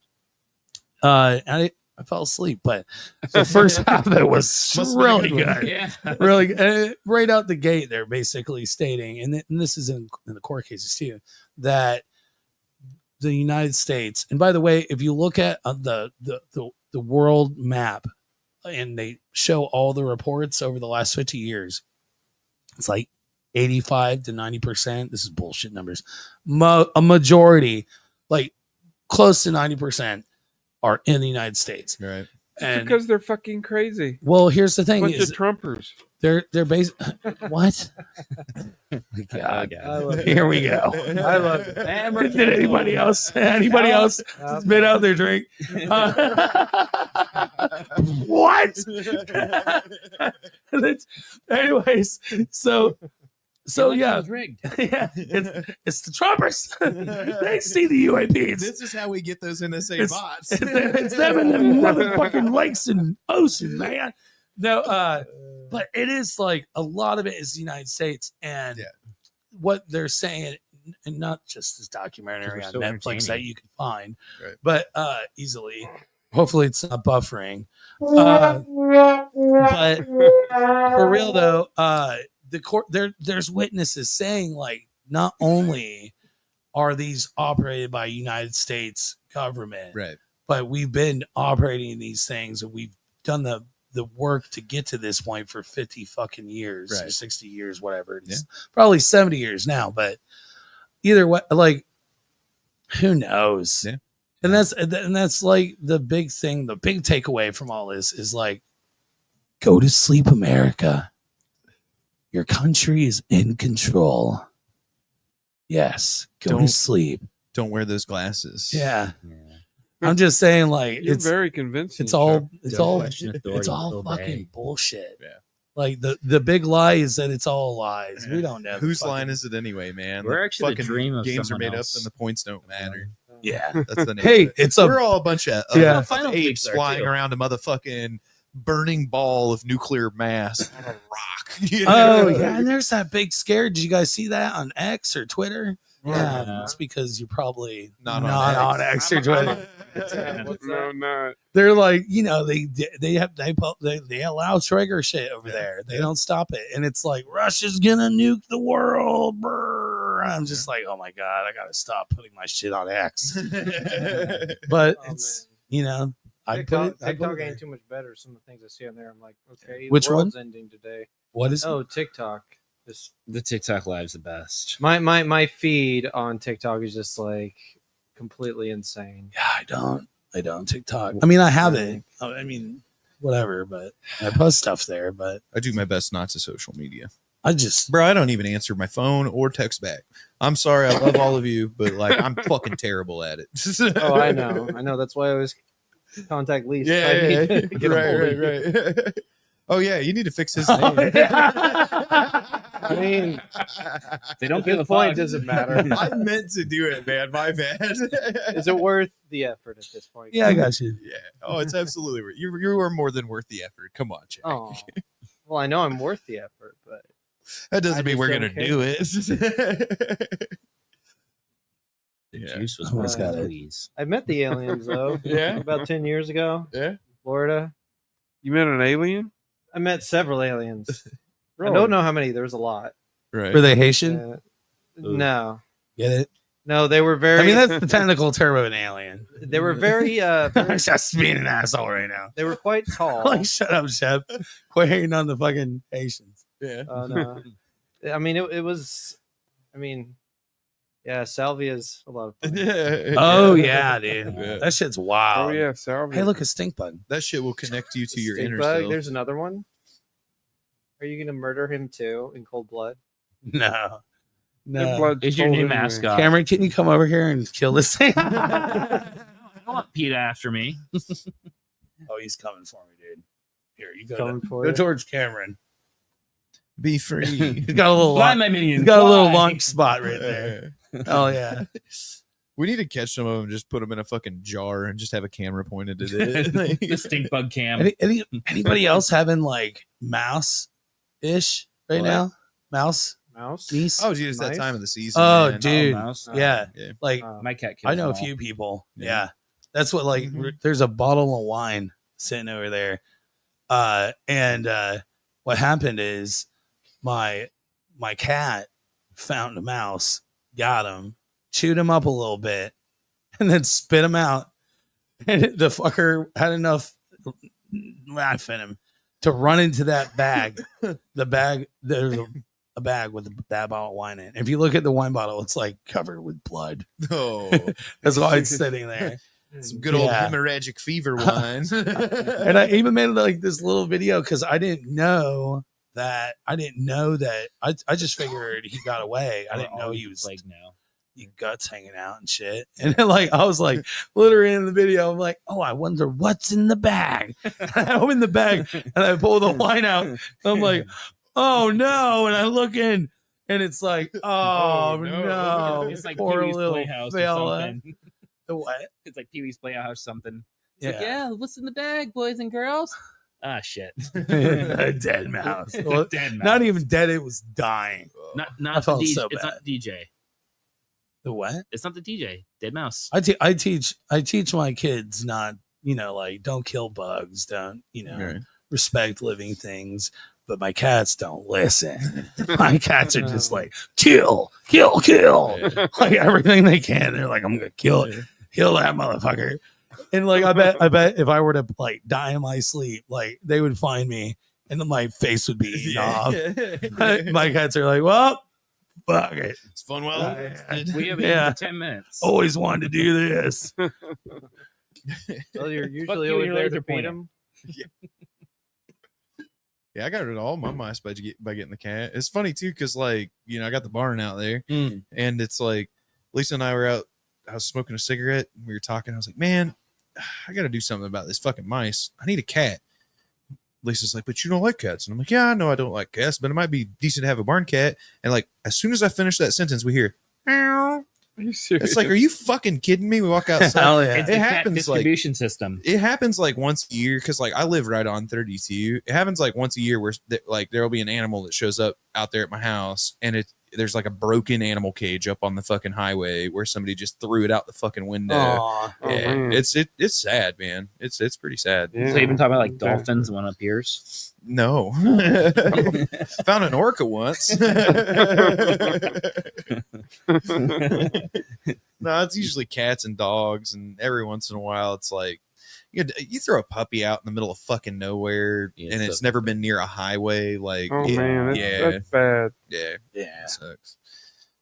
And I fell asleep, but the first half of it was Must have been a really good one. good. Yeah. Really right out the gate. They're basically stating, and this is in the court cases too, that the United States, and by the way, if you look at the world map and they show all the reports over the last 50 years, it's like 85 to 90%. This is bullshit numbers. A majority, like close to 90%, are in the United States. right? And Because they're fucking crazy. well, here's the thing: Bunch is of Trumpers. they're based. What? God. Here we go. I love it. Did anybody else? Anybody else spit out their drink? What? Anyways, so yeah, was rigged. yeah, it's the Trumpers. They see the UAPs. This is how we get those NSA It's, bots. it's them in the motherfucking lakes and ocean, man. No, but it is like a lot of it is the United States, and Yeah. what they're saying, and not just this documentary We're on so Netflix that entertaining. you can find, Right. but easily. Hopefully, it's not buffering. But for real though, the court there's witnesses saying like not only are these operated by United States government, Right. but we've been operating these things and we've done the work to get to this point for 50 fucking years or Right. 60 years, whatever it is. Probably 70 years now, but either way, like who knows? Yeah. And that's like the big thing, the big takeaway from all this is like, go to sleep, America. Your country is in control. Yes, go to Don't- sleep. Don't wear those glasses. Yeah. I'm just saying, like You're it's very convincing. it's all Chuck. it's Don't all question authority, it's all obey. fucking bullshit. Yeah. Like the big lie is that it's all lies. We don't know Whose fucking- line is it anyway, man? We're The actually the fucking dream of games are someone made else. up and the points don't matter. Yeah. That's the name. Hey, of it. it's a We're all a bunch of Yeah. Final apes Fleets are flying too. around a motherfucking burning ball of nuclear mass on a rock. oh yeah, and there's that big scare. Did you guys see that on X or Twitter? Yeah, Yeah. it's because you're probably Not not on on X or Twitter. No, not. They're like, they allow trigger shit over there. They don't stop it, and it's like Russia's gonna nuke the world. Brr. I'm just like, oh my god, I gotta stop putting my shit on X. But Oh, it's man. I TikTok, put it TikTok there. ain't too much better. Some of the things I see on there, I'm like, okay, Which the one? world's ending today. What is Oh, TikTok. Just The TikTok live's the best. my feed on TikTok is just like completely insane. Yeah, I don't TikTok. I mean, I have it. I mean, whatever, but I post stuff there. But I do my best not to social media. I just Bro, I don't even answer my phone or text back. I'm sorry, I love all of you, but like I'm fucking terrible at it. Oh, I know. That's why I always contact Lee. Yeah, Get a hold of you. right. Oh yeah, you need to fix his name. I mean, They don't at give this a point, fuck. does it matter? I meant to do it, man. My bad. Is it worth the effort at this point? yeah, I got you. Yeah. Oh, it's absolutely worth. You are more than worth the effort. Come on, Jack. Oh, well, I know I'm worth the effort, but That doesn't I mean just we're don't gonna care. do it. The Yeah. juice was Almost worth got it. Louise. I met the aliens though. Yeah? About 10 years ago, Yeah. Florida. You met an alien? I met several aliens. Really? I don't know how many. There was a lot. Right. Were they Haitian? No, Get it? No, they were very. I mean, that's the technical term of an alien. they were very. I'm just being an asshole right now. They were quite tall. Like, shut up, Shep. Quit hating on the fucking Haitians. Yeah. No. I mean, it was. I mean, yeah, salvia's a lot of fun. Oh yeah, dude. Yeah. That shit's wild. Oh yeah, salvia. Hey, look, a stink bug. That shit will connect you to your Stink inner bug, self. there's another one. Are you gonna murder him too in cold blood? No. Their No. blood's Is your cold new anyway. mascot? Cameron, can you come over here and kill this thing? I want PETA after me. Oh, he's coming for me, dude. Here, you go. Coming for Go you. towards Cameron. Be free. He's got a little Fly, launch, my minions. he's got a little fly. launch spot right there. Oh yeah. We need to catch some of them, just put them in a fucking jar and just have a camera pointed at it. The stink bug cam. Anybody else having like mouse ish right What? now? Mouse? Mouse. Geese? Oh, dude, it's that Nice. time of the season. Oh, man. dude. mouse. Yeah. Yeah. Like My cat kills I know a them all. few people. Yeah. Yeah. That's what like there's a bottle of wine sitting over there. And what happened is my cat found a mouse, got him, chewed him up a little bit, and then spit him out. And the fucker had enough laugh in him to run into that bag. The bag, there's a bag with that bottle of wine in it. If you look at the wine bottle, it's like covered with blood. Oh, That's why it's sitting there. some good old Yeah. hemorrhagic fever wine. And I even made like this little video because I didn't know that. I just figured he got away. I didn't know he was like now. guts hanging out and shit. And then, like I was like literally in the video, I'm like, oh, I wonder what's in the bag. And I open the bag and I pull the wine out. And I'm like, oh no. And I look in and it's like, oh, no. It's like Poor Pee-wee's little Playhouse or fella. something. The what? It's like Pee-wee's Playhouse something. It's Yeah. like, yeah, what's in the bag, boys and girls? Ah, shit. A dead mouse. Well, Dead mouse. not even dead, it was dying. Not I the felt DJ. so It's bad. not the DJ. The what? It's not the DJ. Dead mouse. I teach my kids not, like don't kill bugs, don't, Right. respect living things, but my cats don't listen. My cats are just like kill, like everything they can. They're like, I'm gonna kill that motherfucker. And like I bet if I were to like die in my sleep, like they would find me and then my face would be eaten off. My cats are like, well, fuck it. It's fun while it lasted. We have Yeah. 10 minutes. Always wanted to do this. Well, you're usually you always and your there laser to beat pointer. him. Yeah, I got rid of all my mice by getting the cat. It's funny too, because like I got the barn out there, and it's like Lisa and I were out. I was smoking a cigarette. And we were talking. I was like, man, I got to do something about this fucking mice. I need a cat. Lisa's like, but you don't like cats, and I'm like, yeah, I know I don't like cats, but it might be decent to have a barn cat. And like, as soon as I finish that sentence, we hear, meow. Are you serious? It's like, are you fucking kidding me? We walk outside. Hell yeah. It's It a cat happens, like- distribution system. It happens like once a year because like I live right on 32. It happens like once a year where like there'll be an animal that shows up out there at my house, and there's like a broken animal cage up on the fucking highway where somebody just threw it out the fucking window. Aw. Oh, Yeah, man. it's sad, man. It's pretty sad. Yeah. So even talking about like Yeah. dolphins, one up yours. No, found an orca once. No, it's usually cats and dogs, and every once in a while, it's like you throw a puppy out in the middle of fucking nowhere, Yeah, and so- it's never been near a highway. Like, Oh it- man, that's bad. yeah, Yeah. it sucks.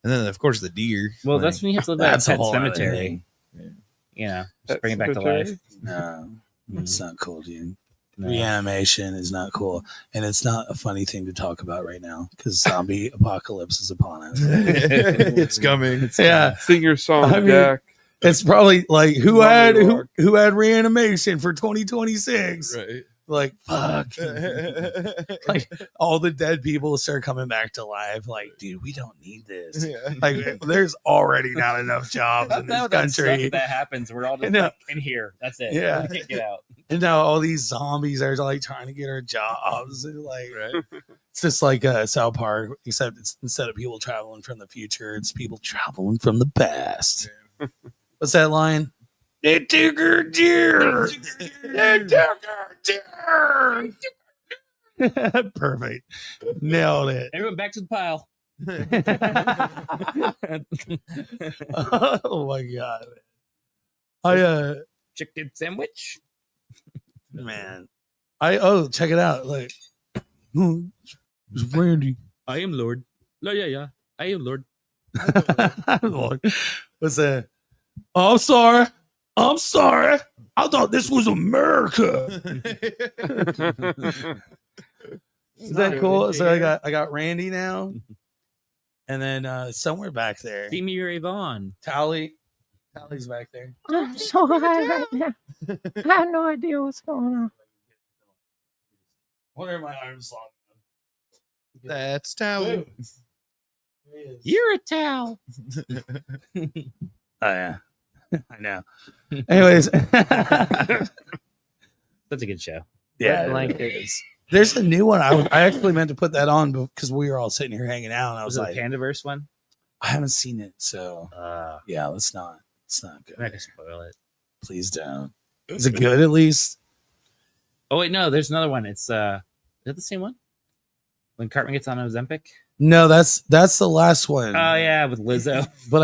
And then of course the deer. Well, like, that's when you have to live at That's a a pet whole other cemetery. thing. You know, Pet just bring it back to cemetery? life. No, it's not cool, dude. No. Reanimation is not cool, and it's not a funny thing to talk about right now because zombie apocalypse is upon us. it's coming. Yeah, Sing your song, I mean, Jack. it's probably like who Zombie had walk. who had reanimation for 2026. Right. Like fuck, like all the dead people start coming back to life. Like, dude, we don't need this. Like, there's already not enough jobs in this country. That happens. We're all just No. like in here. That's it. Yeah. We can't get out. And now all these zombies are like trying to get our jobs. And, like, Right. it's just like South Park, except it's instead of people traveling from the future, it's people traveling from the past. What's that line? They took her deer. They took her deer. Perfect. Nailed it. Everyone back to the pile. Oh my god. I Chicken sandwich. man. Check it out. Like it's Randy. I am Lord. No, yeah. I am Lord. Lord. What's that? Oh, I'm sorry. I'm sorry. I thought this was America. Is that cool? So I got Randy now. And then somewhere back there. See me, Avon. Tally's back there. I'm so high right now. I have no idea what's going on. What are my arms long? That's Tally. You're a towel. Oh yeah. I know. Anyways. That's a good show. Yeah, Like it is. There's a new one. I actually meant to put that on because we were all sitting here hanging out, and I was Was it like, the Pandaverse one? I haven't seen it, so yeah, let's not go. I'm not gonna spoil it. Please don't. Is it good at least? Oh wait, no, there's another one. It's is that the same one? When Cartman gets on Ozempic? No, that's the last one. Oh yeah, with Lizzo. But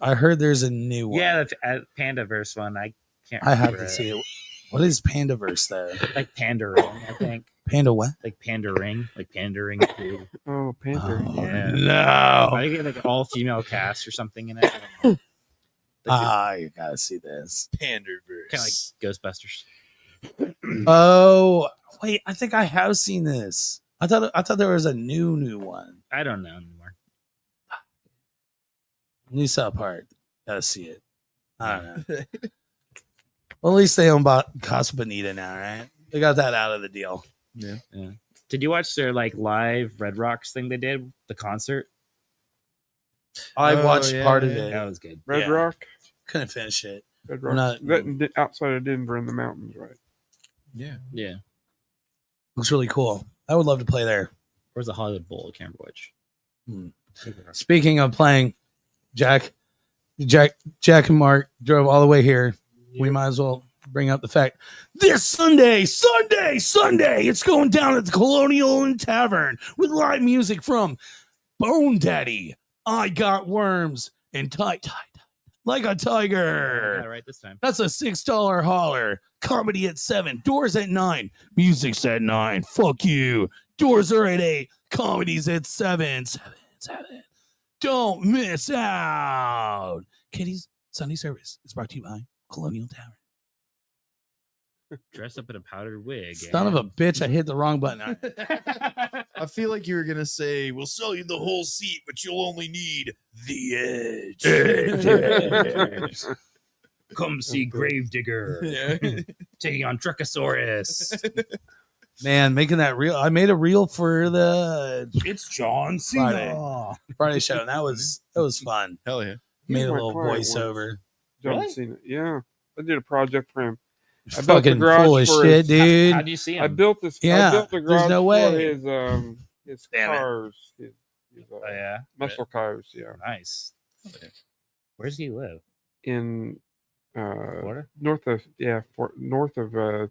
I heard there's a new one. Yeah, the Pandaverse one. I can't. I have remember to see it. What is Pandaverse though? Like Panda Ring, I think. Panda what? Like Panda Ring, like Panda Ring. Too. Oh, Panther. Oh, Yeah. no. I think it had like all female cast or something in it. You gotta see this. Panderverse. Kind of like Ghostbusters. Oh wait, I think I have seen this. I thought there was a new one. I don't know anymore. New South Park. Gotta see it. I don't know. Well, at least they own Casa Bonita now, right? They got that out of the deal. Yeah. Did you watch their like live Red Rocks thing they did, the concert? I watched yeah, part of yeah. it. That was good. Red Yeah. Rock. Couldn't finish it. Red We're Rock. not- Outside of Denver in the mountains, right? Yeah. Yeah. Looks really cool. I would love to play there. Where's the Hollywood Bowl? I can't remember which. Speaking of playing, Jack and Mark drove all the way here. We might as well bring up the fact this Sunday, it's going down at the Colonial and Tavern with live music from Bone Daddy, I Got Worms, and Tie Like a I got Tiger. it right this time. That's a $6 holler. Comedy at 7. Doors at 9. Music's at 9. Fuck you. Doors are at 8. Comedy's at 7. 7. Don't miss out. Katie's Sunday service is brought to you by Colonial Tavern. Dressed up in a powdered wig. Son of a bitch, I hit the wrong button. I feel like you were gonna say, "We'll sell you the whole seat, but you'll only need the edge." Come see Gravedigger Yeah. taking on Truckosaurus. Man, making that reel. I made a reel for the It's John Cena. Friday show, and that was fun. Hell yeah. Made a my little client once. voiceover. John Really? Cena. Yeah, I did a project for him. I built the Fucking garage full of for shit, his- dude. How do you see him? I built this. Yeah, I built the there's garage no for way. his Damn it. cars. His Oh yeah, muscle cars. Yeah, nice. Where does he live? in Florida? north of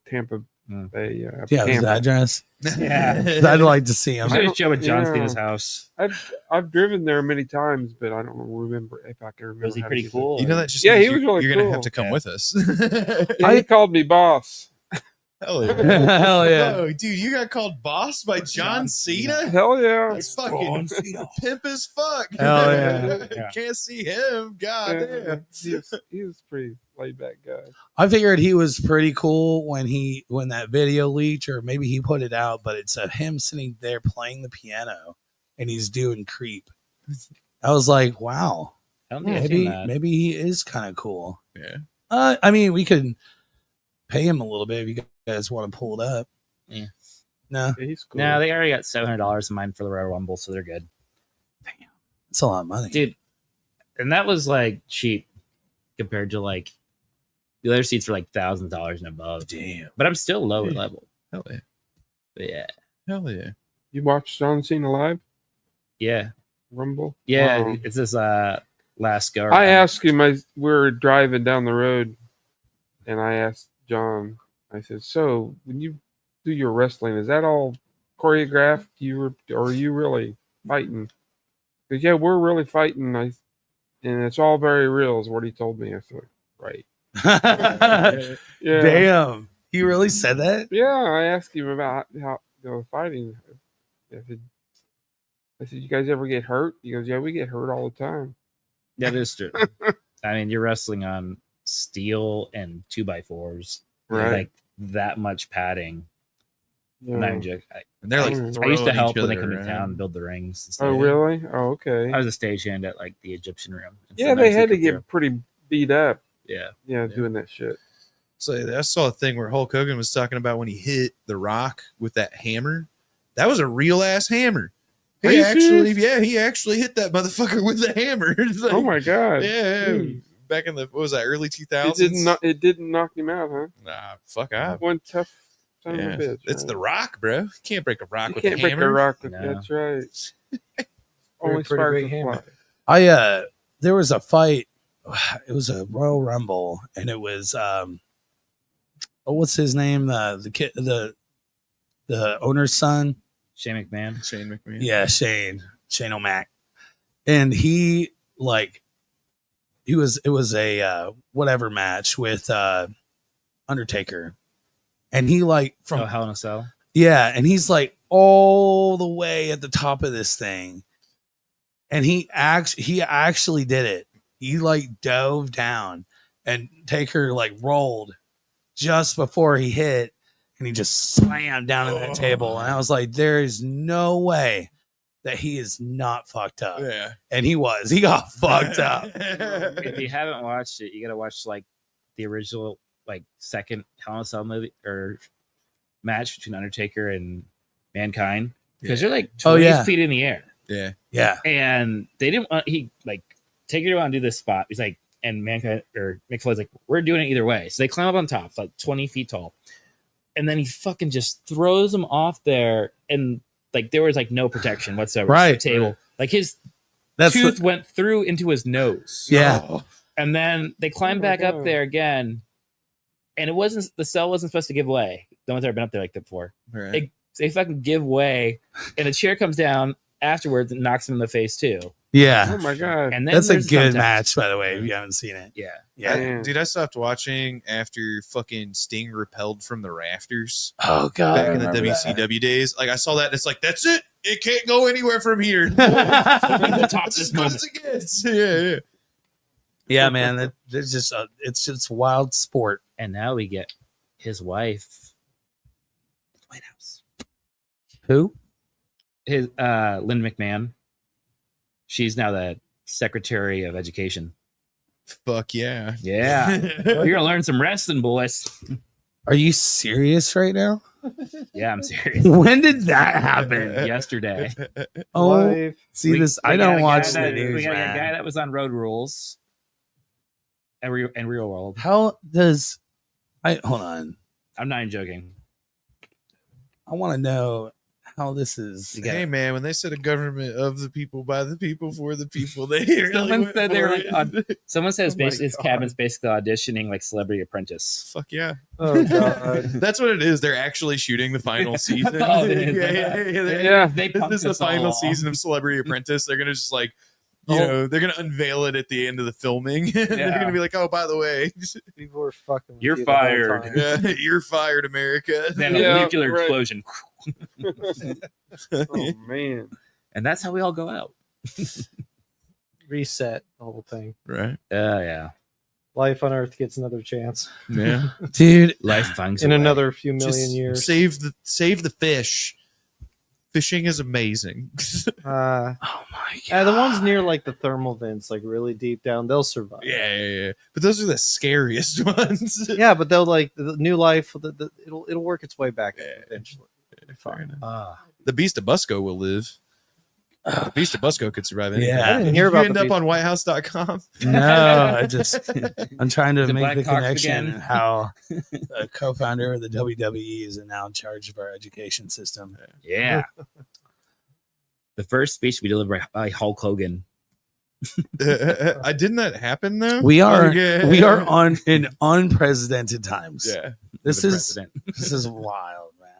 Tampa Hmm. Bay. Yeah, his Tampa. address. Yeah. I'd like to see him. I'm gonna show at John Yeah. Cena's house. I've driven there many times, but I don't remember if I can remember. Was he how to pretty get cool? You know that just Yeah, means he was really you're gonna cool. have to come Yeah. with us. there. Yeah, he called me boss. Hell yeah. Hell yeah. Oh, dude, you got called boss by John Cena? Hell yeah. That's fucking pimp as fuck. Hell yeah. Yeah. Can't see him. God damn. He was a pretty laid back guy. I figured he was pretty cool when that video leaked, or maybe he put it out, but it's him sitting there playing the piano and he's doing Creep. I was like, wow, I don't think I've seen that. maybe he is kind of cool. Yeah. I mean, we could pay him a little bit if you guys want to pull it up. Yeah. No, Yeah, he's cool. No, they already got $700 in mine for the Royal Rumble, so they're good. it's a lot of money. Dude, and that was like cheap compared to like the other seats were like $1,000 and above. Damn. But I'm still lower level. Hell yeah. But yeah. Hell yeah. You watched John Cena live? Yeah. Rumble? Yeah. Wow. It's this last go. I asked him, we were driving down the road, and I asked John, I said, so when you do your wrestling, is that all choreographed? Or are you really fighting? Because yeah, we're really fighting. And it's all very real, is what he told me. I said, right. Yeah. Damn. He really said that? Yeah, I asked him about how fighting. I said, you guys ever get hurt? He goes, yeah, we get hurt all the time. That is true. I mean, you're wrestling on steel and 2x4s, Right. like that much padding. Yeah. I'm not even joking. And they're like, I used to throwing help each when they other come to around. town and build the rings. And Oh, stuff. really? Oh, okay. I was a stagehand at like the Egyptian room. And Yeah, sometimes they he'd had to come get through. pretty beat up. Yeah. Yeah, doing that shit. So I saw a thing where Hulk Hogan was talking about when he hit The Rock with that hammer. That was a real ass hammer. Are He you actually, serious? he actually hit that motherfucker with the hammer. It's like- Oh my god. yeah, Dude. back in the what was that, early 2000s? It didn't knock him out, huh? Nah, fuck off. One tough son Yeah. of a bitch. It's right? The Rock, bro. You can't break a rock You with can't a break hammer. a rock with No. that's right. Very Only pretty sparks big will hammer. fly. There was a fight. It was a Royal Rumble, and it was what's his name? The kid, the owner's son. Shane McMahon. Shane McMahon. Yeah, Shane O'Mac, and it was a whatever match with Undertaker, and he like from Oh, Hell in a Cell. yeah, and he's like all the way at the top of this thing, and he actually did it. He like dove down, and Taker like rolled just before he hit, and he just slammed down in that table. And I was like, there is no way that he is not fucked up. Yeah. And he was. He got fucked up. If you haven't watched it, you got to watch like the original, like second Hell in a Cell movie or match between Undertaker and Mankind because they're like 20 feet in the air. Yeah. Yeah. And they didn't want, Taker didn't want to do this spot. He's like, and Mankind or Mick Foley's like, we're doing it either way. So they climb up on top, like 20 feet tall. And then he fucking just throws him off there. And like, there was like no protection whatsoever. Right. The table. Like his That's tooth went through into his nose. Yeah. And then they climbed back up there again. And the cell wasn't supposed to give way. No one's ever been up there like that before. Right. They fucking give way. And the chair comes down afterwards and knocks him in the face too. Yeah. Oh my god. And then That's a there's good thumbtacks. match, by the way, if you haven't seen it. Yeah. Yeah. Man. Dude, I stopped watching after fucking Sting repelled from the rafters Oh god. back in the WCW days. Like I saw that and it's like, that's it. It can't go anywhere from here. That's Top as this good moment. as it gets. Yeah. Yeah, man. It's just wild sport. And now we get his wife, White House. Who? His Lynn McMahon. She's now the Secretary of Education. Fuck yeah. Yeah. You're gonna learn some wrestling, boys. Are you serious right now? Yeah, I'm serious. When did that happen? Yesterday. Oh, Life. see We- this. we I got don't a watch guy the that- We news, got a guy man. that was on Road Rules and Real World. How does hold on? I'm not even joking. I want to know how this is. Hey man, when they said a government of the people, by the people, for the people, they really Someone went said they were for like, it. someone says Oh my basically his God. cabin's basically auditioning like Celebrity Apprentice. Fuck yeah. Oh god. That's what it is. They're actually shooting the final season. Oh, it is. Yeah. They This punked is the us all final along. season of Celebrity Apprentice. They're gonna just like, you know, they're gonna unveil it at the end of the filming. They're Yeah. gonna be like, oh, by the way, People are fucking. with You're you the whole fired. time. yeah, you're fired, America. Then Yeah, a nuclear right. explosion. Oh man. And that's how we all go out. Reset the whole thing. Right? Yeah. Life on Earth gets another chance Yeah. Dude, Life finds in a way. another few million Just years. save the fish. Fishing is amazing. Uh, oh my god. the ones near like the thermal vents, like really deep down, they'll survive. yeah. But those are the scariest ones. Yeah, but they'll like the new life. It'll work its way back eventually. Fair enough. Ah. The Beast of Busco will live. The Beast of Busco could survive anything. Yeah. I didn't hear Did you about end the up Beast- on whitehouse.com. No, I'm trying to The make Black the Hawks connection. again. How a co-founder of the WWE is now in charge of our education system. Yeah. The first speech we delivered by Hulk Hogan. Didn't that happen though? We are Okay. we are on in unprecedented times. Yeah. This The is president. this is wild, man.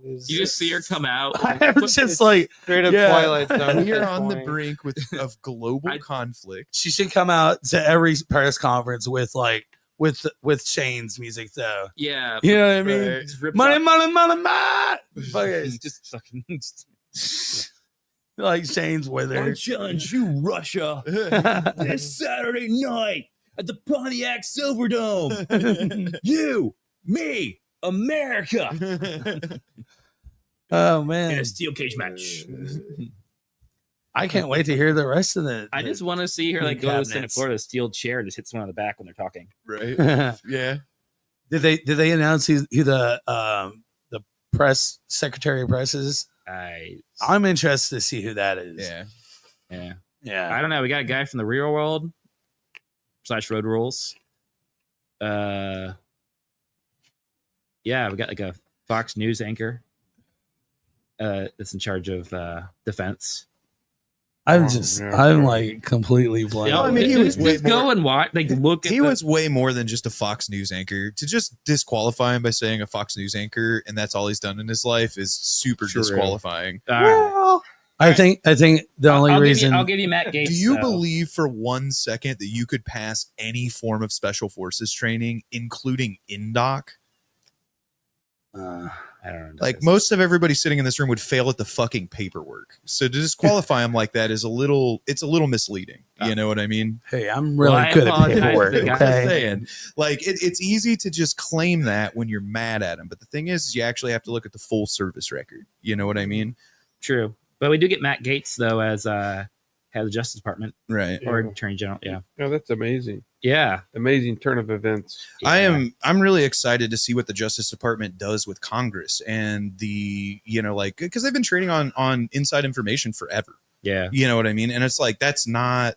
You just see her come out. I'm just like, straight up yeah. Twilight Zone. at We are this on the point. brink of global conflict. she should come out to every press conference with like with Shane's music though. Yeah. You know what I mean? Right. Just rips Money, off- money, money, money. Fucking just fucking. like Shane's with her. challenge you, Russia, this Saturday night at the Pontiac Silverdome. You, me, America, Oh in man, a steel cage match. I can't wait to hear the rest of the. I just want to see her like go to the Senate cabinets. floor with a steel chair and just hit someone on the back when they're talking. Right? the. Yeah. Did they announce who the press secretary of press is? I'm interested to see who that is. Yeah. Yeah. I don't know. We got a guy from the real world / road rules. Yeah, we got like a Fox News anchor that's in charge of defense. I'm like completely blank. Yeah, I mean, he was just way go more- and watch. Like, look at He was way more than just a Fox News anchor. To just disqualify him by saying a Fox News anchor and that's all he's done in his life is super True. disqualifying. Well, I think the only reason I'll give you Matt Gates. Do you though. believe for 1 second that you could pass any form of special forces training, including INDOC? I don't know. Like most of everybody sitting in this room would fail at the fucking paperwork. So to disqualify him like that is a little misleading. You know what I mean? Hey, I'm really I good at apologize paperwork. to the guy Okay. Saying, like it's easy to just claim that when you're mad at him, but the thing is you actually have to look at the full service record. You know what I mean? True, but we do get Matt Gates though as head of the Justice Department, Right? Or Attorney General. Yeah, Oh, that's amazing. yeah. Amazing turn of events. I'm really excited to see what the Justice Department does with Congress and the, like, because they've been trading on inside information forever. Yeah. You know what I mean? And it's like that's not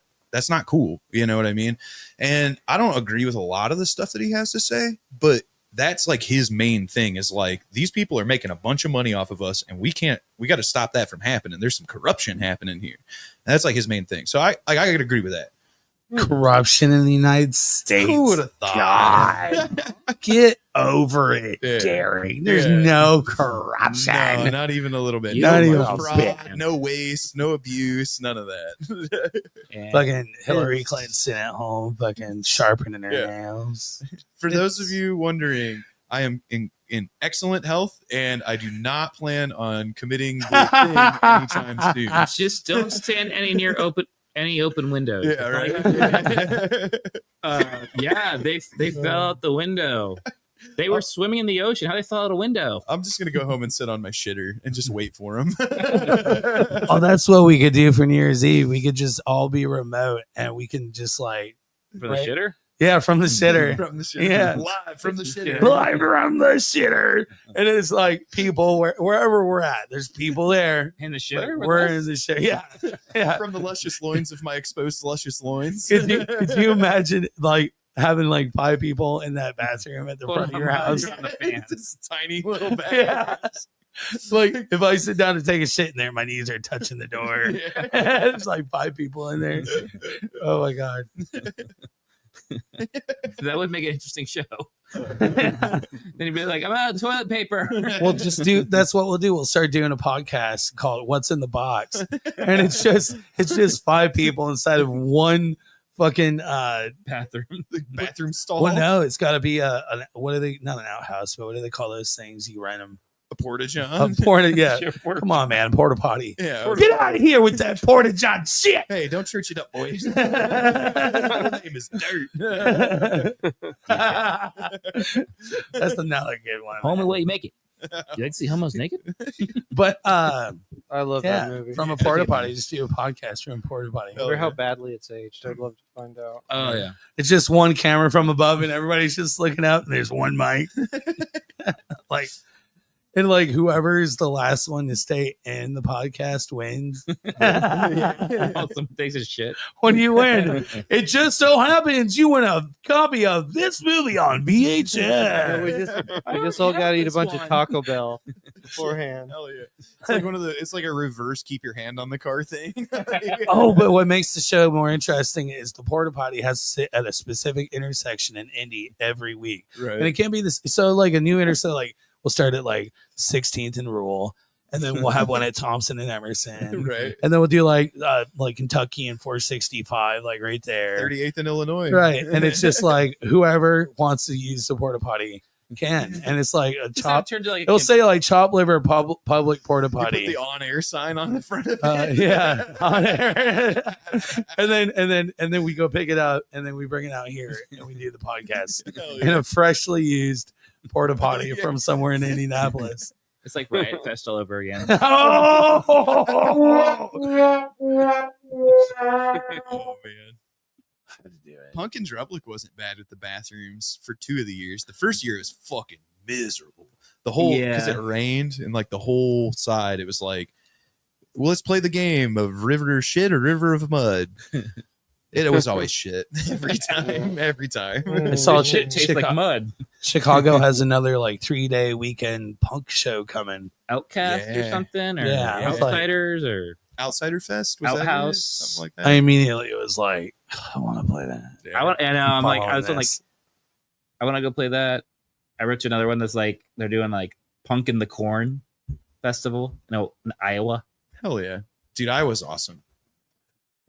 cool. You know what I mean? And I don't agree with a lot of the stuff that he has to say, but that's like his main thing is like these people are making a bunch of money off of us and we got to stop that from happening. There's some corruption happening here. And that's like his main thing. So I could agree with that. Corruption in the United States. Who would have thought? God, get over it, Yeah. Gary. There's Yeah. no corruption. No, not even a little bit. You Not no even a fraud, bit. no waste, no abuse, none of that. And Fucking Hillary Clinton sitting at home, fucking sharpening her Yeah. nails. For those of you wondering, I am in excellent health and I do not plan on committing the thing anytime soon. just don't stand any open windows. Yeah, right. Yeah, they fell out the window. They were swimming in the ocean. How they fell out a window? I'm just gonna go home and sit on my shitter and just wait for him. Oh, that's what we could do for New Year's Eve. We could just all be remote and we can just like, For the Right. shitter? yeah, from the shitter. From the shitter. Yeah. Live from the shitter. Live from the shitter. And it's like people wherever we're at, there's people there. In the shitter? with We're us? in the shitter. Yeah. Yeah. From the luscious loins of my exposed luscious loins. Could you imagine like having like 5 people in that bathroom at the Hold front of on, your house? you're on the fan. This tiny little bag. Yeah. Like if I sit down to take a shit in there, my knees are touching the door. There's like 5 people in there. Oh my god. That would make an interesting show. Then you'd be like, I'm out of toilet paper. We'll just do that's what we'll do. We'll start doing a podcast called What's in the Box. And it's just 5 people inside of one fucking Bathroom. The bathroom stall. well no, it's gotta be what are they not an outhouse, but what do they call those things? You rent them. A porta A john. porta, yeah. Sure. Come on, man, porta potty. Yeah. Get out of here with that porta john shit. Hey, don't church it up, boys. My name is Dirt. That's another good one. Homie, what you make it? You like to see homos naked? But I love yeah, that movie. from a porta potty, just do a podcast from a porta potty. I wonder how badly it's aged. I'd love to find out. Oh yeah. It's just one camera from above, and everybody's just looking up, and there's one mic. Like, and like whoever is the last one to stay in the podcast wins. Awesome things of shit. When you win, it just so happens you win a copy of this movie on VHS. We just all got to eat a bunch of Taco Bell beforehand. Hell yeah. It's like a reverse keep your hand on the car thing. Oh, but what makes the show more interesting is the porta potty has to sit at a specific intersection in Indy every week. And Right. it can't be this. So, like a new intersection, like we'll start at like 16th and Rural, and then we'll have one at Thompson and Emerson, Right. and then we'll do like Kentucky and 465, like right there, 38th in Illinois. right? And it's just like whoever wants to use the porta potty can, and it's like a chop. It'll say like chop liver public porta You put potty. the on-air sign on the front of it. Yeah, on air. and then we go pick it up, and then we bring it out here, and we do the podcast in a freshly used porta potty from somewhere in Indianapolis. It's like Riot Fest all over again. Oh man. Pumpkin Drublic wasn't bad with the bathrooms for 2 of the years. The first year was fucking miserable. The whole because it rained and like the whole side, it was like, well, let's play the game of river of shit or river of mud. It was always shit every time. Every time. I saw shit tastes like mud. Chicago has another like 3-day weekend punk show coming. Outcast or something, or Yeah, Outsiders or Outsider Fest, was Outhouse, that something like that? I immediately was like, I want to play that. I want, and I'm like, I was Following like, this. I want to go play that. I wrote to another one that's like they're doing like Punk in the Corn Festival, in Iowa. Hell yeah, dude, Iowa's awesome.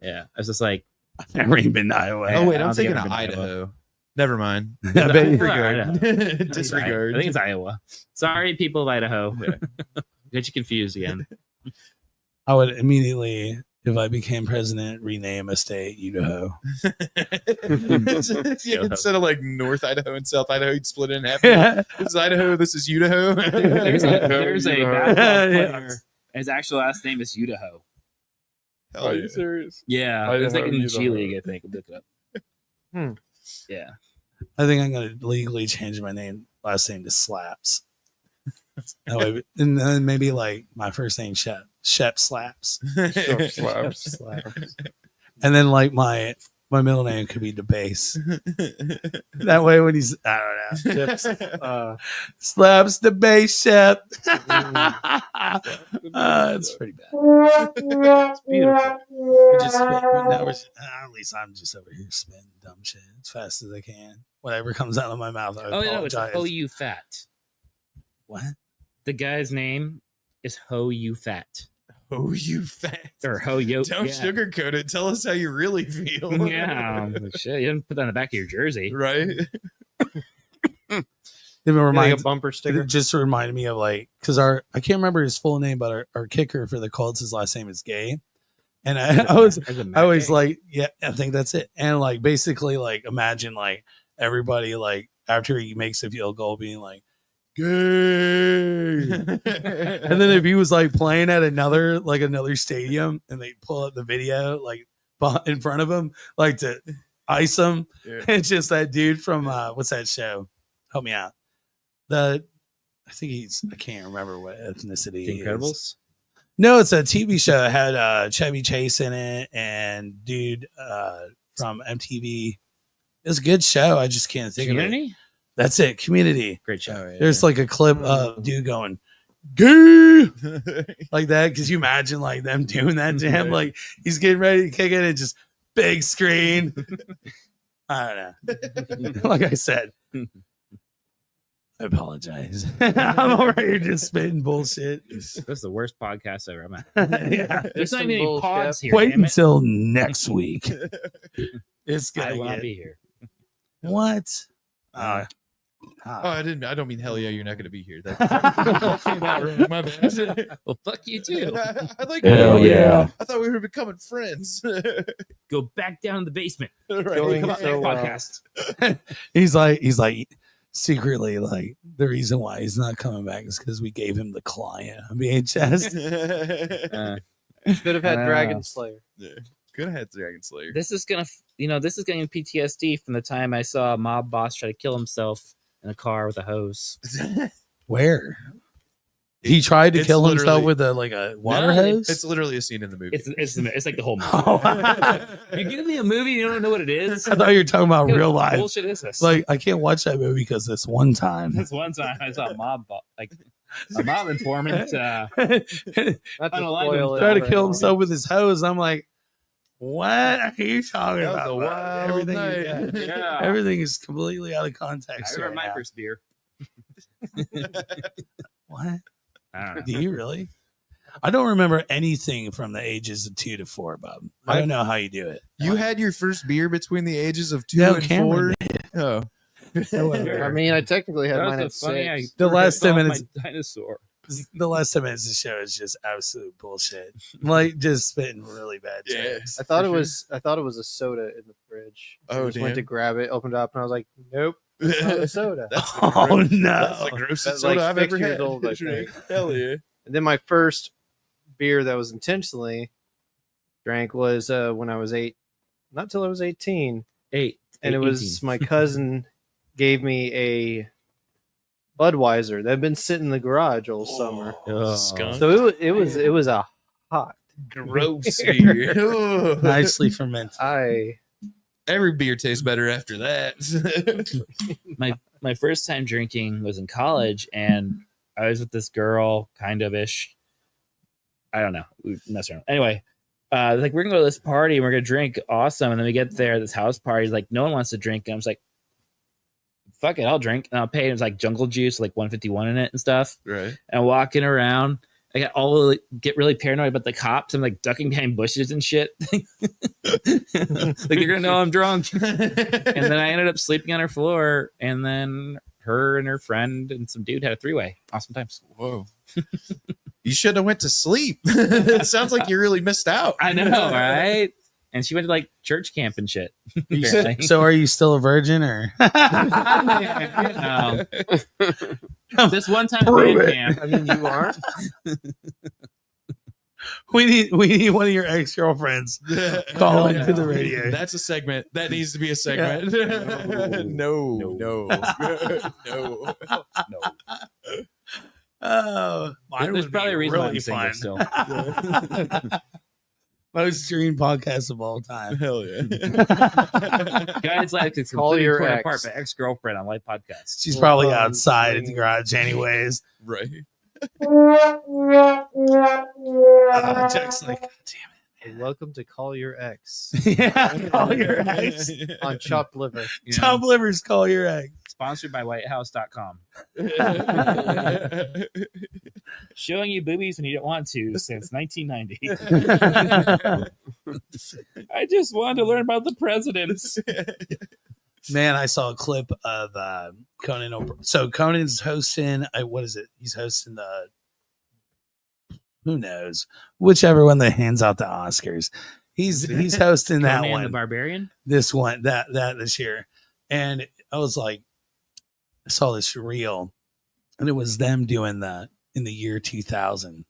Yeah, I was just like, I've never even been to Iowa. Oh wait, I I'm don't think thinking I've of been to Idaho. Never mind. I bet you- Disregard. Disregard. I think it's Iowa. Sorry, people of Idaho. Get you confused again. I would immediately, if I became president, rename a state Idaho. Instead of like North Idaho and South Idaho, you'd split it in half. Yeah. This is Idaho. This is Idaho. There's a basketball Yeah. player. His actual last name is Idaho. Hell Are yeah. you serious? Yeah, it's like in the G Idaho. League, I think. Look it up. Yeah. I think I'm going to legally change my last name to Slaps. That way, and then maybe like my first name Shep Slaps, Slaps. and then like my middle name could be Debase. That way, when he's I don't know, Slaps Debase Shep. It's pretty bad. It's beautiful. At least I'm just over here spitting dumb shit as fast as I can. Whatever comes out of my mouth, I Oh, no, it's apologize. Ho You Fat. What? The guy's name is Ho You Fat. Oh, you fat. Or Ho Yo. Don't sugarcoat it. Tell us how you really feel. Yeah. Shit, you didn't put that on the back of your jersey. Right? It reminds, a bumper sticker. It just reminded me of like, because I can't remember his full name, but our kicker for the Colts, his last name is Gay. And I was like, yeah, I think that's it. And like, basically, like, imagine like everybody, like, after he makes a field goal being like, gay. And then if he was like playing at another stadium and they pull up the video like in front of him, like to ice him, it's just that dude from what's that show? Help me out. I can't remember what ethnicity The he Incredibles? is. No, it's a TV show. It had Chevy Chase in it and dude from MTV. It's a good show. I just can't think of it. Community? That's it. Community. Great show. There's like a clip of dude going, gay, like that. Because you imagine like them doing that to him. Like he's getting ready to kick it and just big screen. I don't know. Like I said, I apologize. I'm over here just spitting bullshit. This is the worst podcast ever. I'm at. Yeah. There's not even any pods here. Wait damn it. until next week. It's I gonna will not get be here. what? I don't mean hell yeah, you're not going to be here. That came out wrong. My bad. Well, fuck you too. I like Hell yeah. I thought we were becoming friends. Go back down in the basement. Right. Going Come on, so next well. podcast. He's like secretly like the reason why he's not coming back is because we gave him the client on VHS. Should have had Dragon Slayer. Could have had Dragon Slayer. This is gonna PTSD from the time I saw a mob boss try to kill himself in a car with a hose. Where? He tried to It's kill himself literally- with a water No, hose. It's literally a scene in the movie. It's like the whole movie. Oh. You give me a movie, you don't know what it is. I thought you were talking about What real life. bullshit is this? Like I can't watch that movie because this one time. This one time I saw a mob informant Not to spoil it Try to for kill anyone. himself with his hose. I'm like, what are you talking That was about? a wild Everything, night. Yeah. everything is completely out of I context. remember right my now. first beer. What? I don't know. Do you really? I don't remember anything from the ages of 2 to 4, Bob. I don't know how you do it. You had your first beer between the ages of 2 No, and Cameron 4. Oh, I mean, I technically had That mine at was the funny. 6. The last 10 off my minutes- Dinosaur. The last 10 minutes of the show is just absolute bullshit. Like just spitting really bad jokes. I thought it was a soda in the fridge. Oh, I just went damn. to grab it, opened it up, and I was like, nope, it's not a soda. that's the Oh gross- no! That's the grossest That's soda like I've 6 ever years had. old, I think. Hell yeah. And then my first beer that was intentionally drank was when I was 8, not till I was 18, 8. and it was my cousin gave me a Budweiser that had been sitting in the garage all summer. Skunk. So it was a hot Gross beer. Ugh. Nicely fermented. Every beer tastes better after that. My first time drinking was in college, and I was with this girl, kind of ish. I don't know. We messed around. Anyway, like we're gonna go to this party and we're gonna drink. Awesome. And then we get there, this house party. Like no one wants to drink. And I was like, fuck it, I'll drink and I'll pay. And it was like jungle juice, like 151 in it and stuff. Right. And I'm walking around. I get really paranoid about the cops. I'm like ducking behind bushes and shit. Like they're gonna know I'm drunk. And then I ended up sleeping on her floor. And then her and her friend and some dude had a 3-way. Awesome times. Whoa. You should have went to sleep. It sounds like you really missed out. I know, right? And she went to like church camp and shit. apparently. So are you still a virgin or? This one time Prove band it. camp. I mean, you are. We need one of your ex-girlfriends call into the radio. That's a segment. That needs to be a segment. No. Oh, mine There's would probably be a reason why really I'm single fun. still. Most streamed podcast of all time. Hell yeah. Guys like to Call completely your torn ex. apart by ex-girlfriend on live podcasts. She's probably Well, outside in the garage anyways. Right. Jack's like, Welcome to Call Your Ex yeah, call your ex. on Chopped Liver. You know, Top livers, call your ex. sponsored by whitehouse.com. Showing you boobies when you don't want to since 1990. I just wanted to learn about the presidents. Man, I saw a clip of Conan. So Conan's hosting. What is it? He's hosting the. Who knows? Whichever one that hands out the Oscars. He's hosting that Conan one. the Barbarian. This one that this year, and I was like, I saw this reel, and it was them doing that in the year 2000,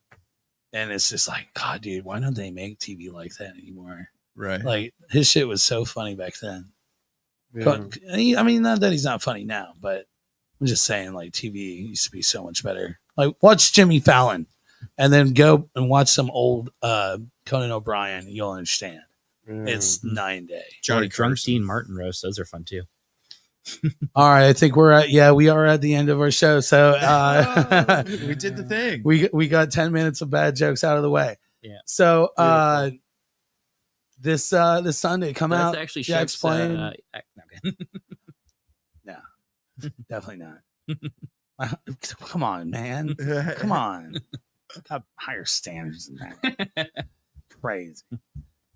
and it's just like, God, dude, why don't they make TV like that anymore? Right. Like his shit was so funny back then. Yeah. I mean, not that he's not funny now, but I'm just saying, like, TV used to be so much better. Like, watch Jimmy Fallon, and then go and watch some old Conan O'Brien. You'll understand. It's night and day. Johnny Drunk Dean Martin roast. Those are fun too. All right, I think we are at the end of our show. So We did the thing. we got 10 minutes of bad jokes out of the way. Yeah. So this Sunday come That's out. actually Jack's Chef's, playing. no, okay. No, definitely not. Come on, man. Come on. Got higher standards than that. Crazy.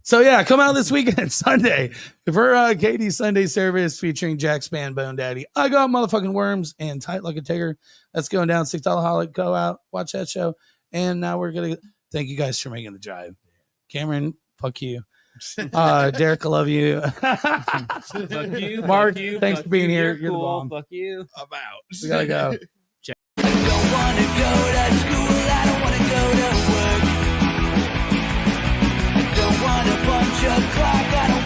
So yeah, come out this weekend, Sunday, for Katie's Sunday service featuring Jack's band Bone Daddy. I Got Motherfucking Worms and Tight Like a Tiger. That's going down $6 Holic. Go out, watch that show. And now we're gonna thank you guys for making the drive. Cameron, fuck you. Derek, I love you. Fuck you, Mark, fuck you, thanks fuck for being you, here. You're You're the cool. bomb. Fuck you. I'm out. We gotta go. I don't wanna go to school, I don't wanna go to work. I don't wanna punch a clock, I don't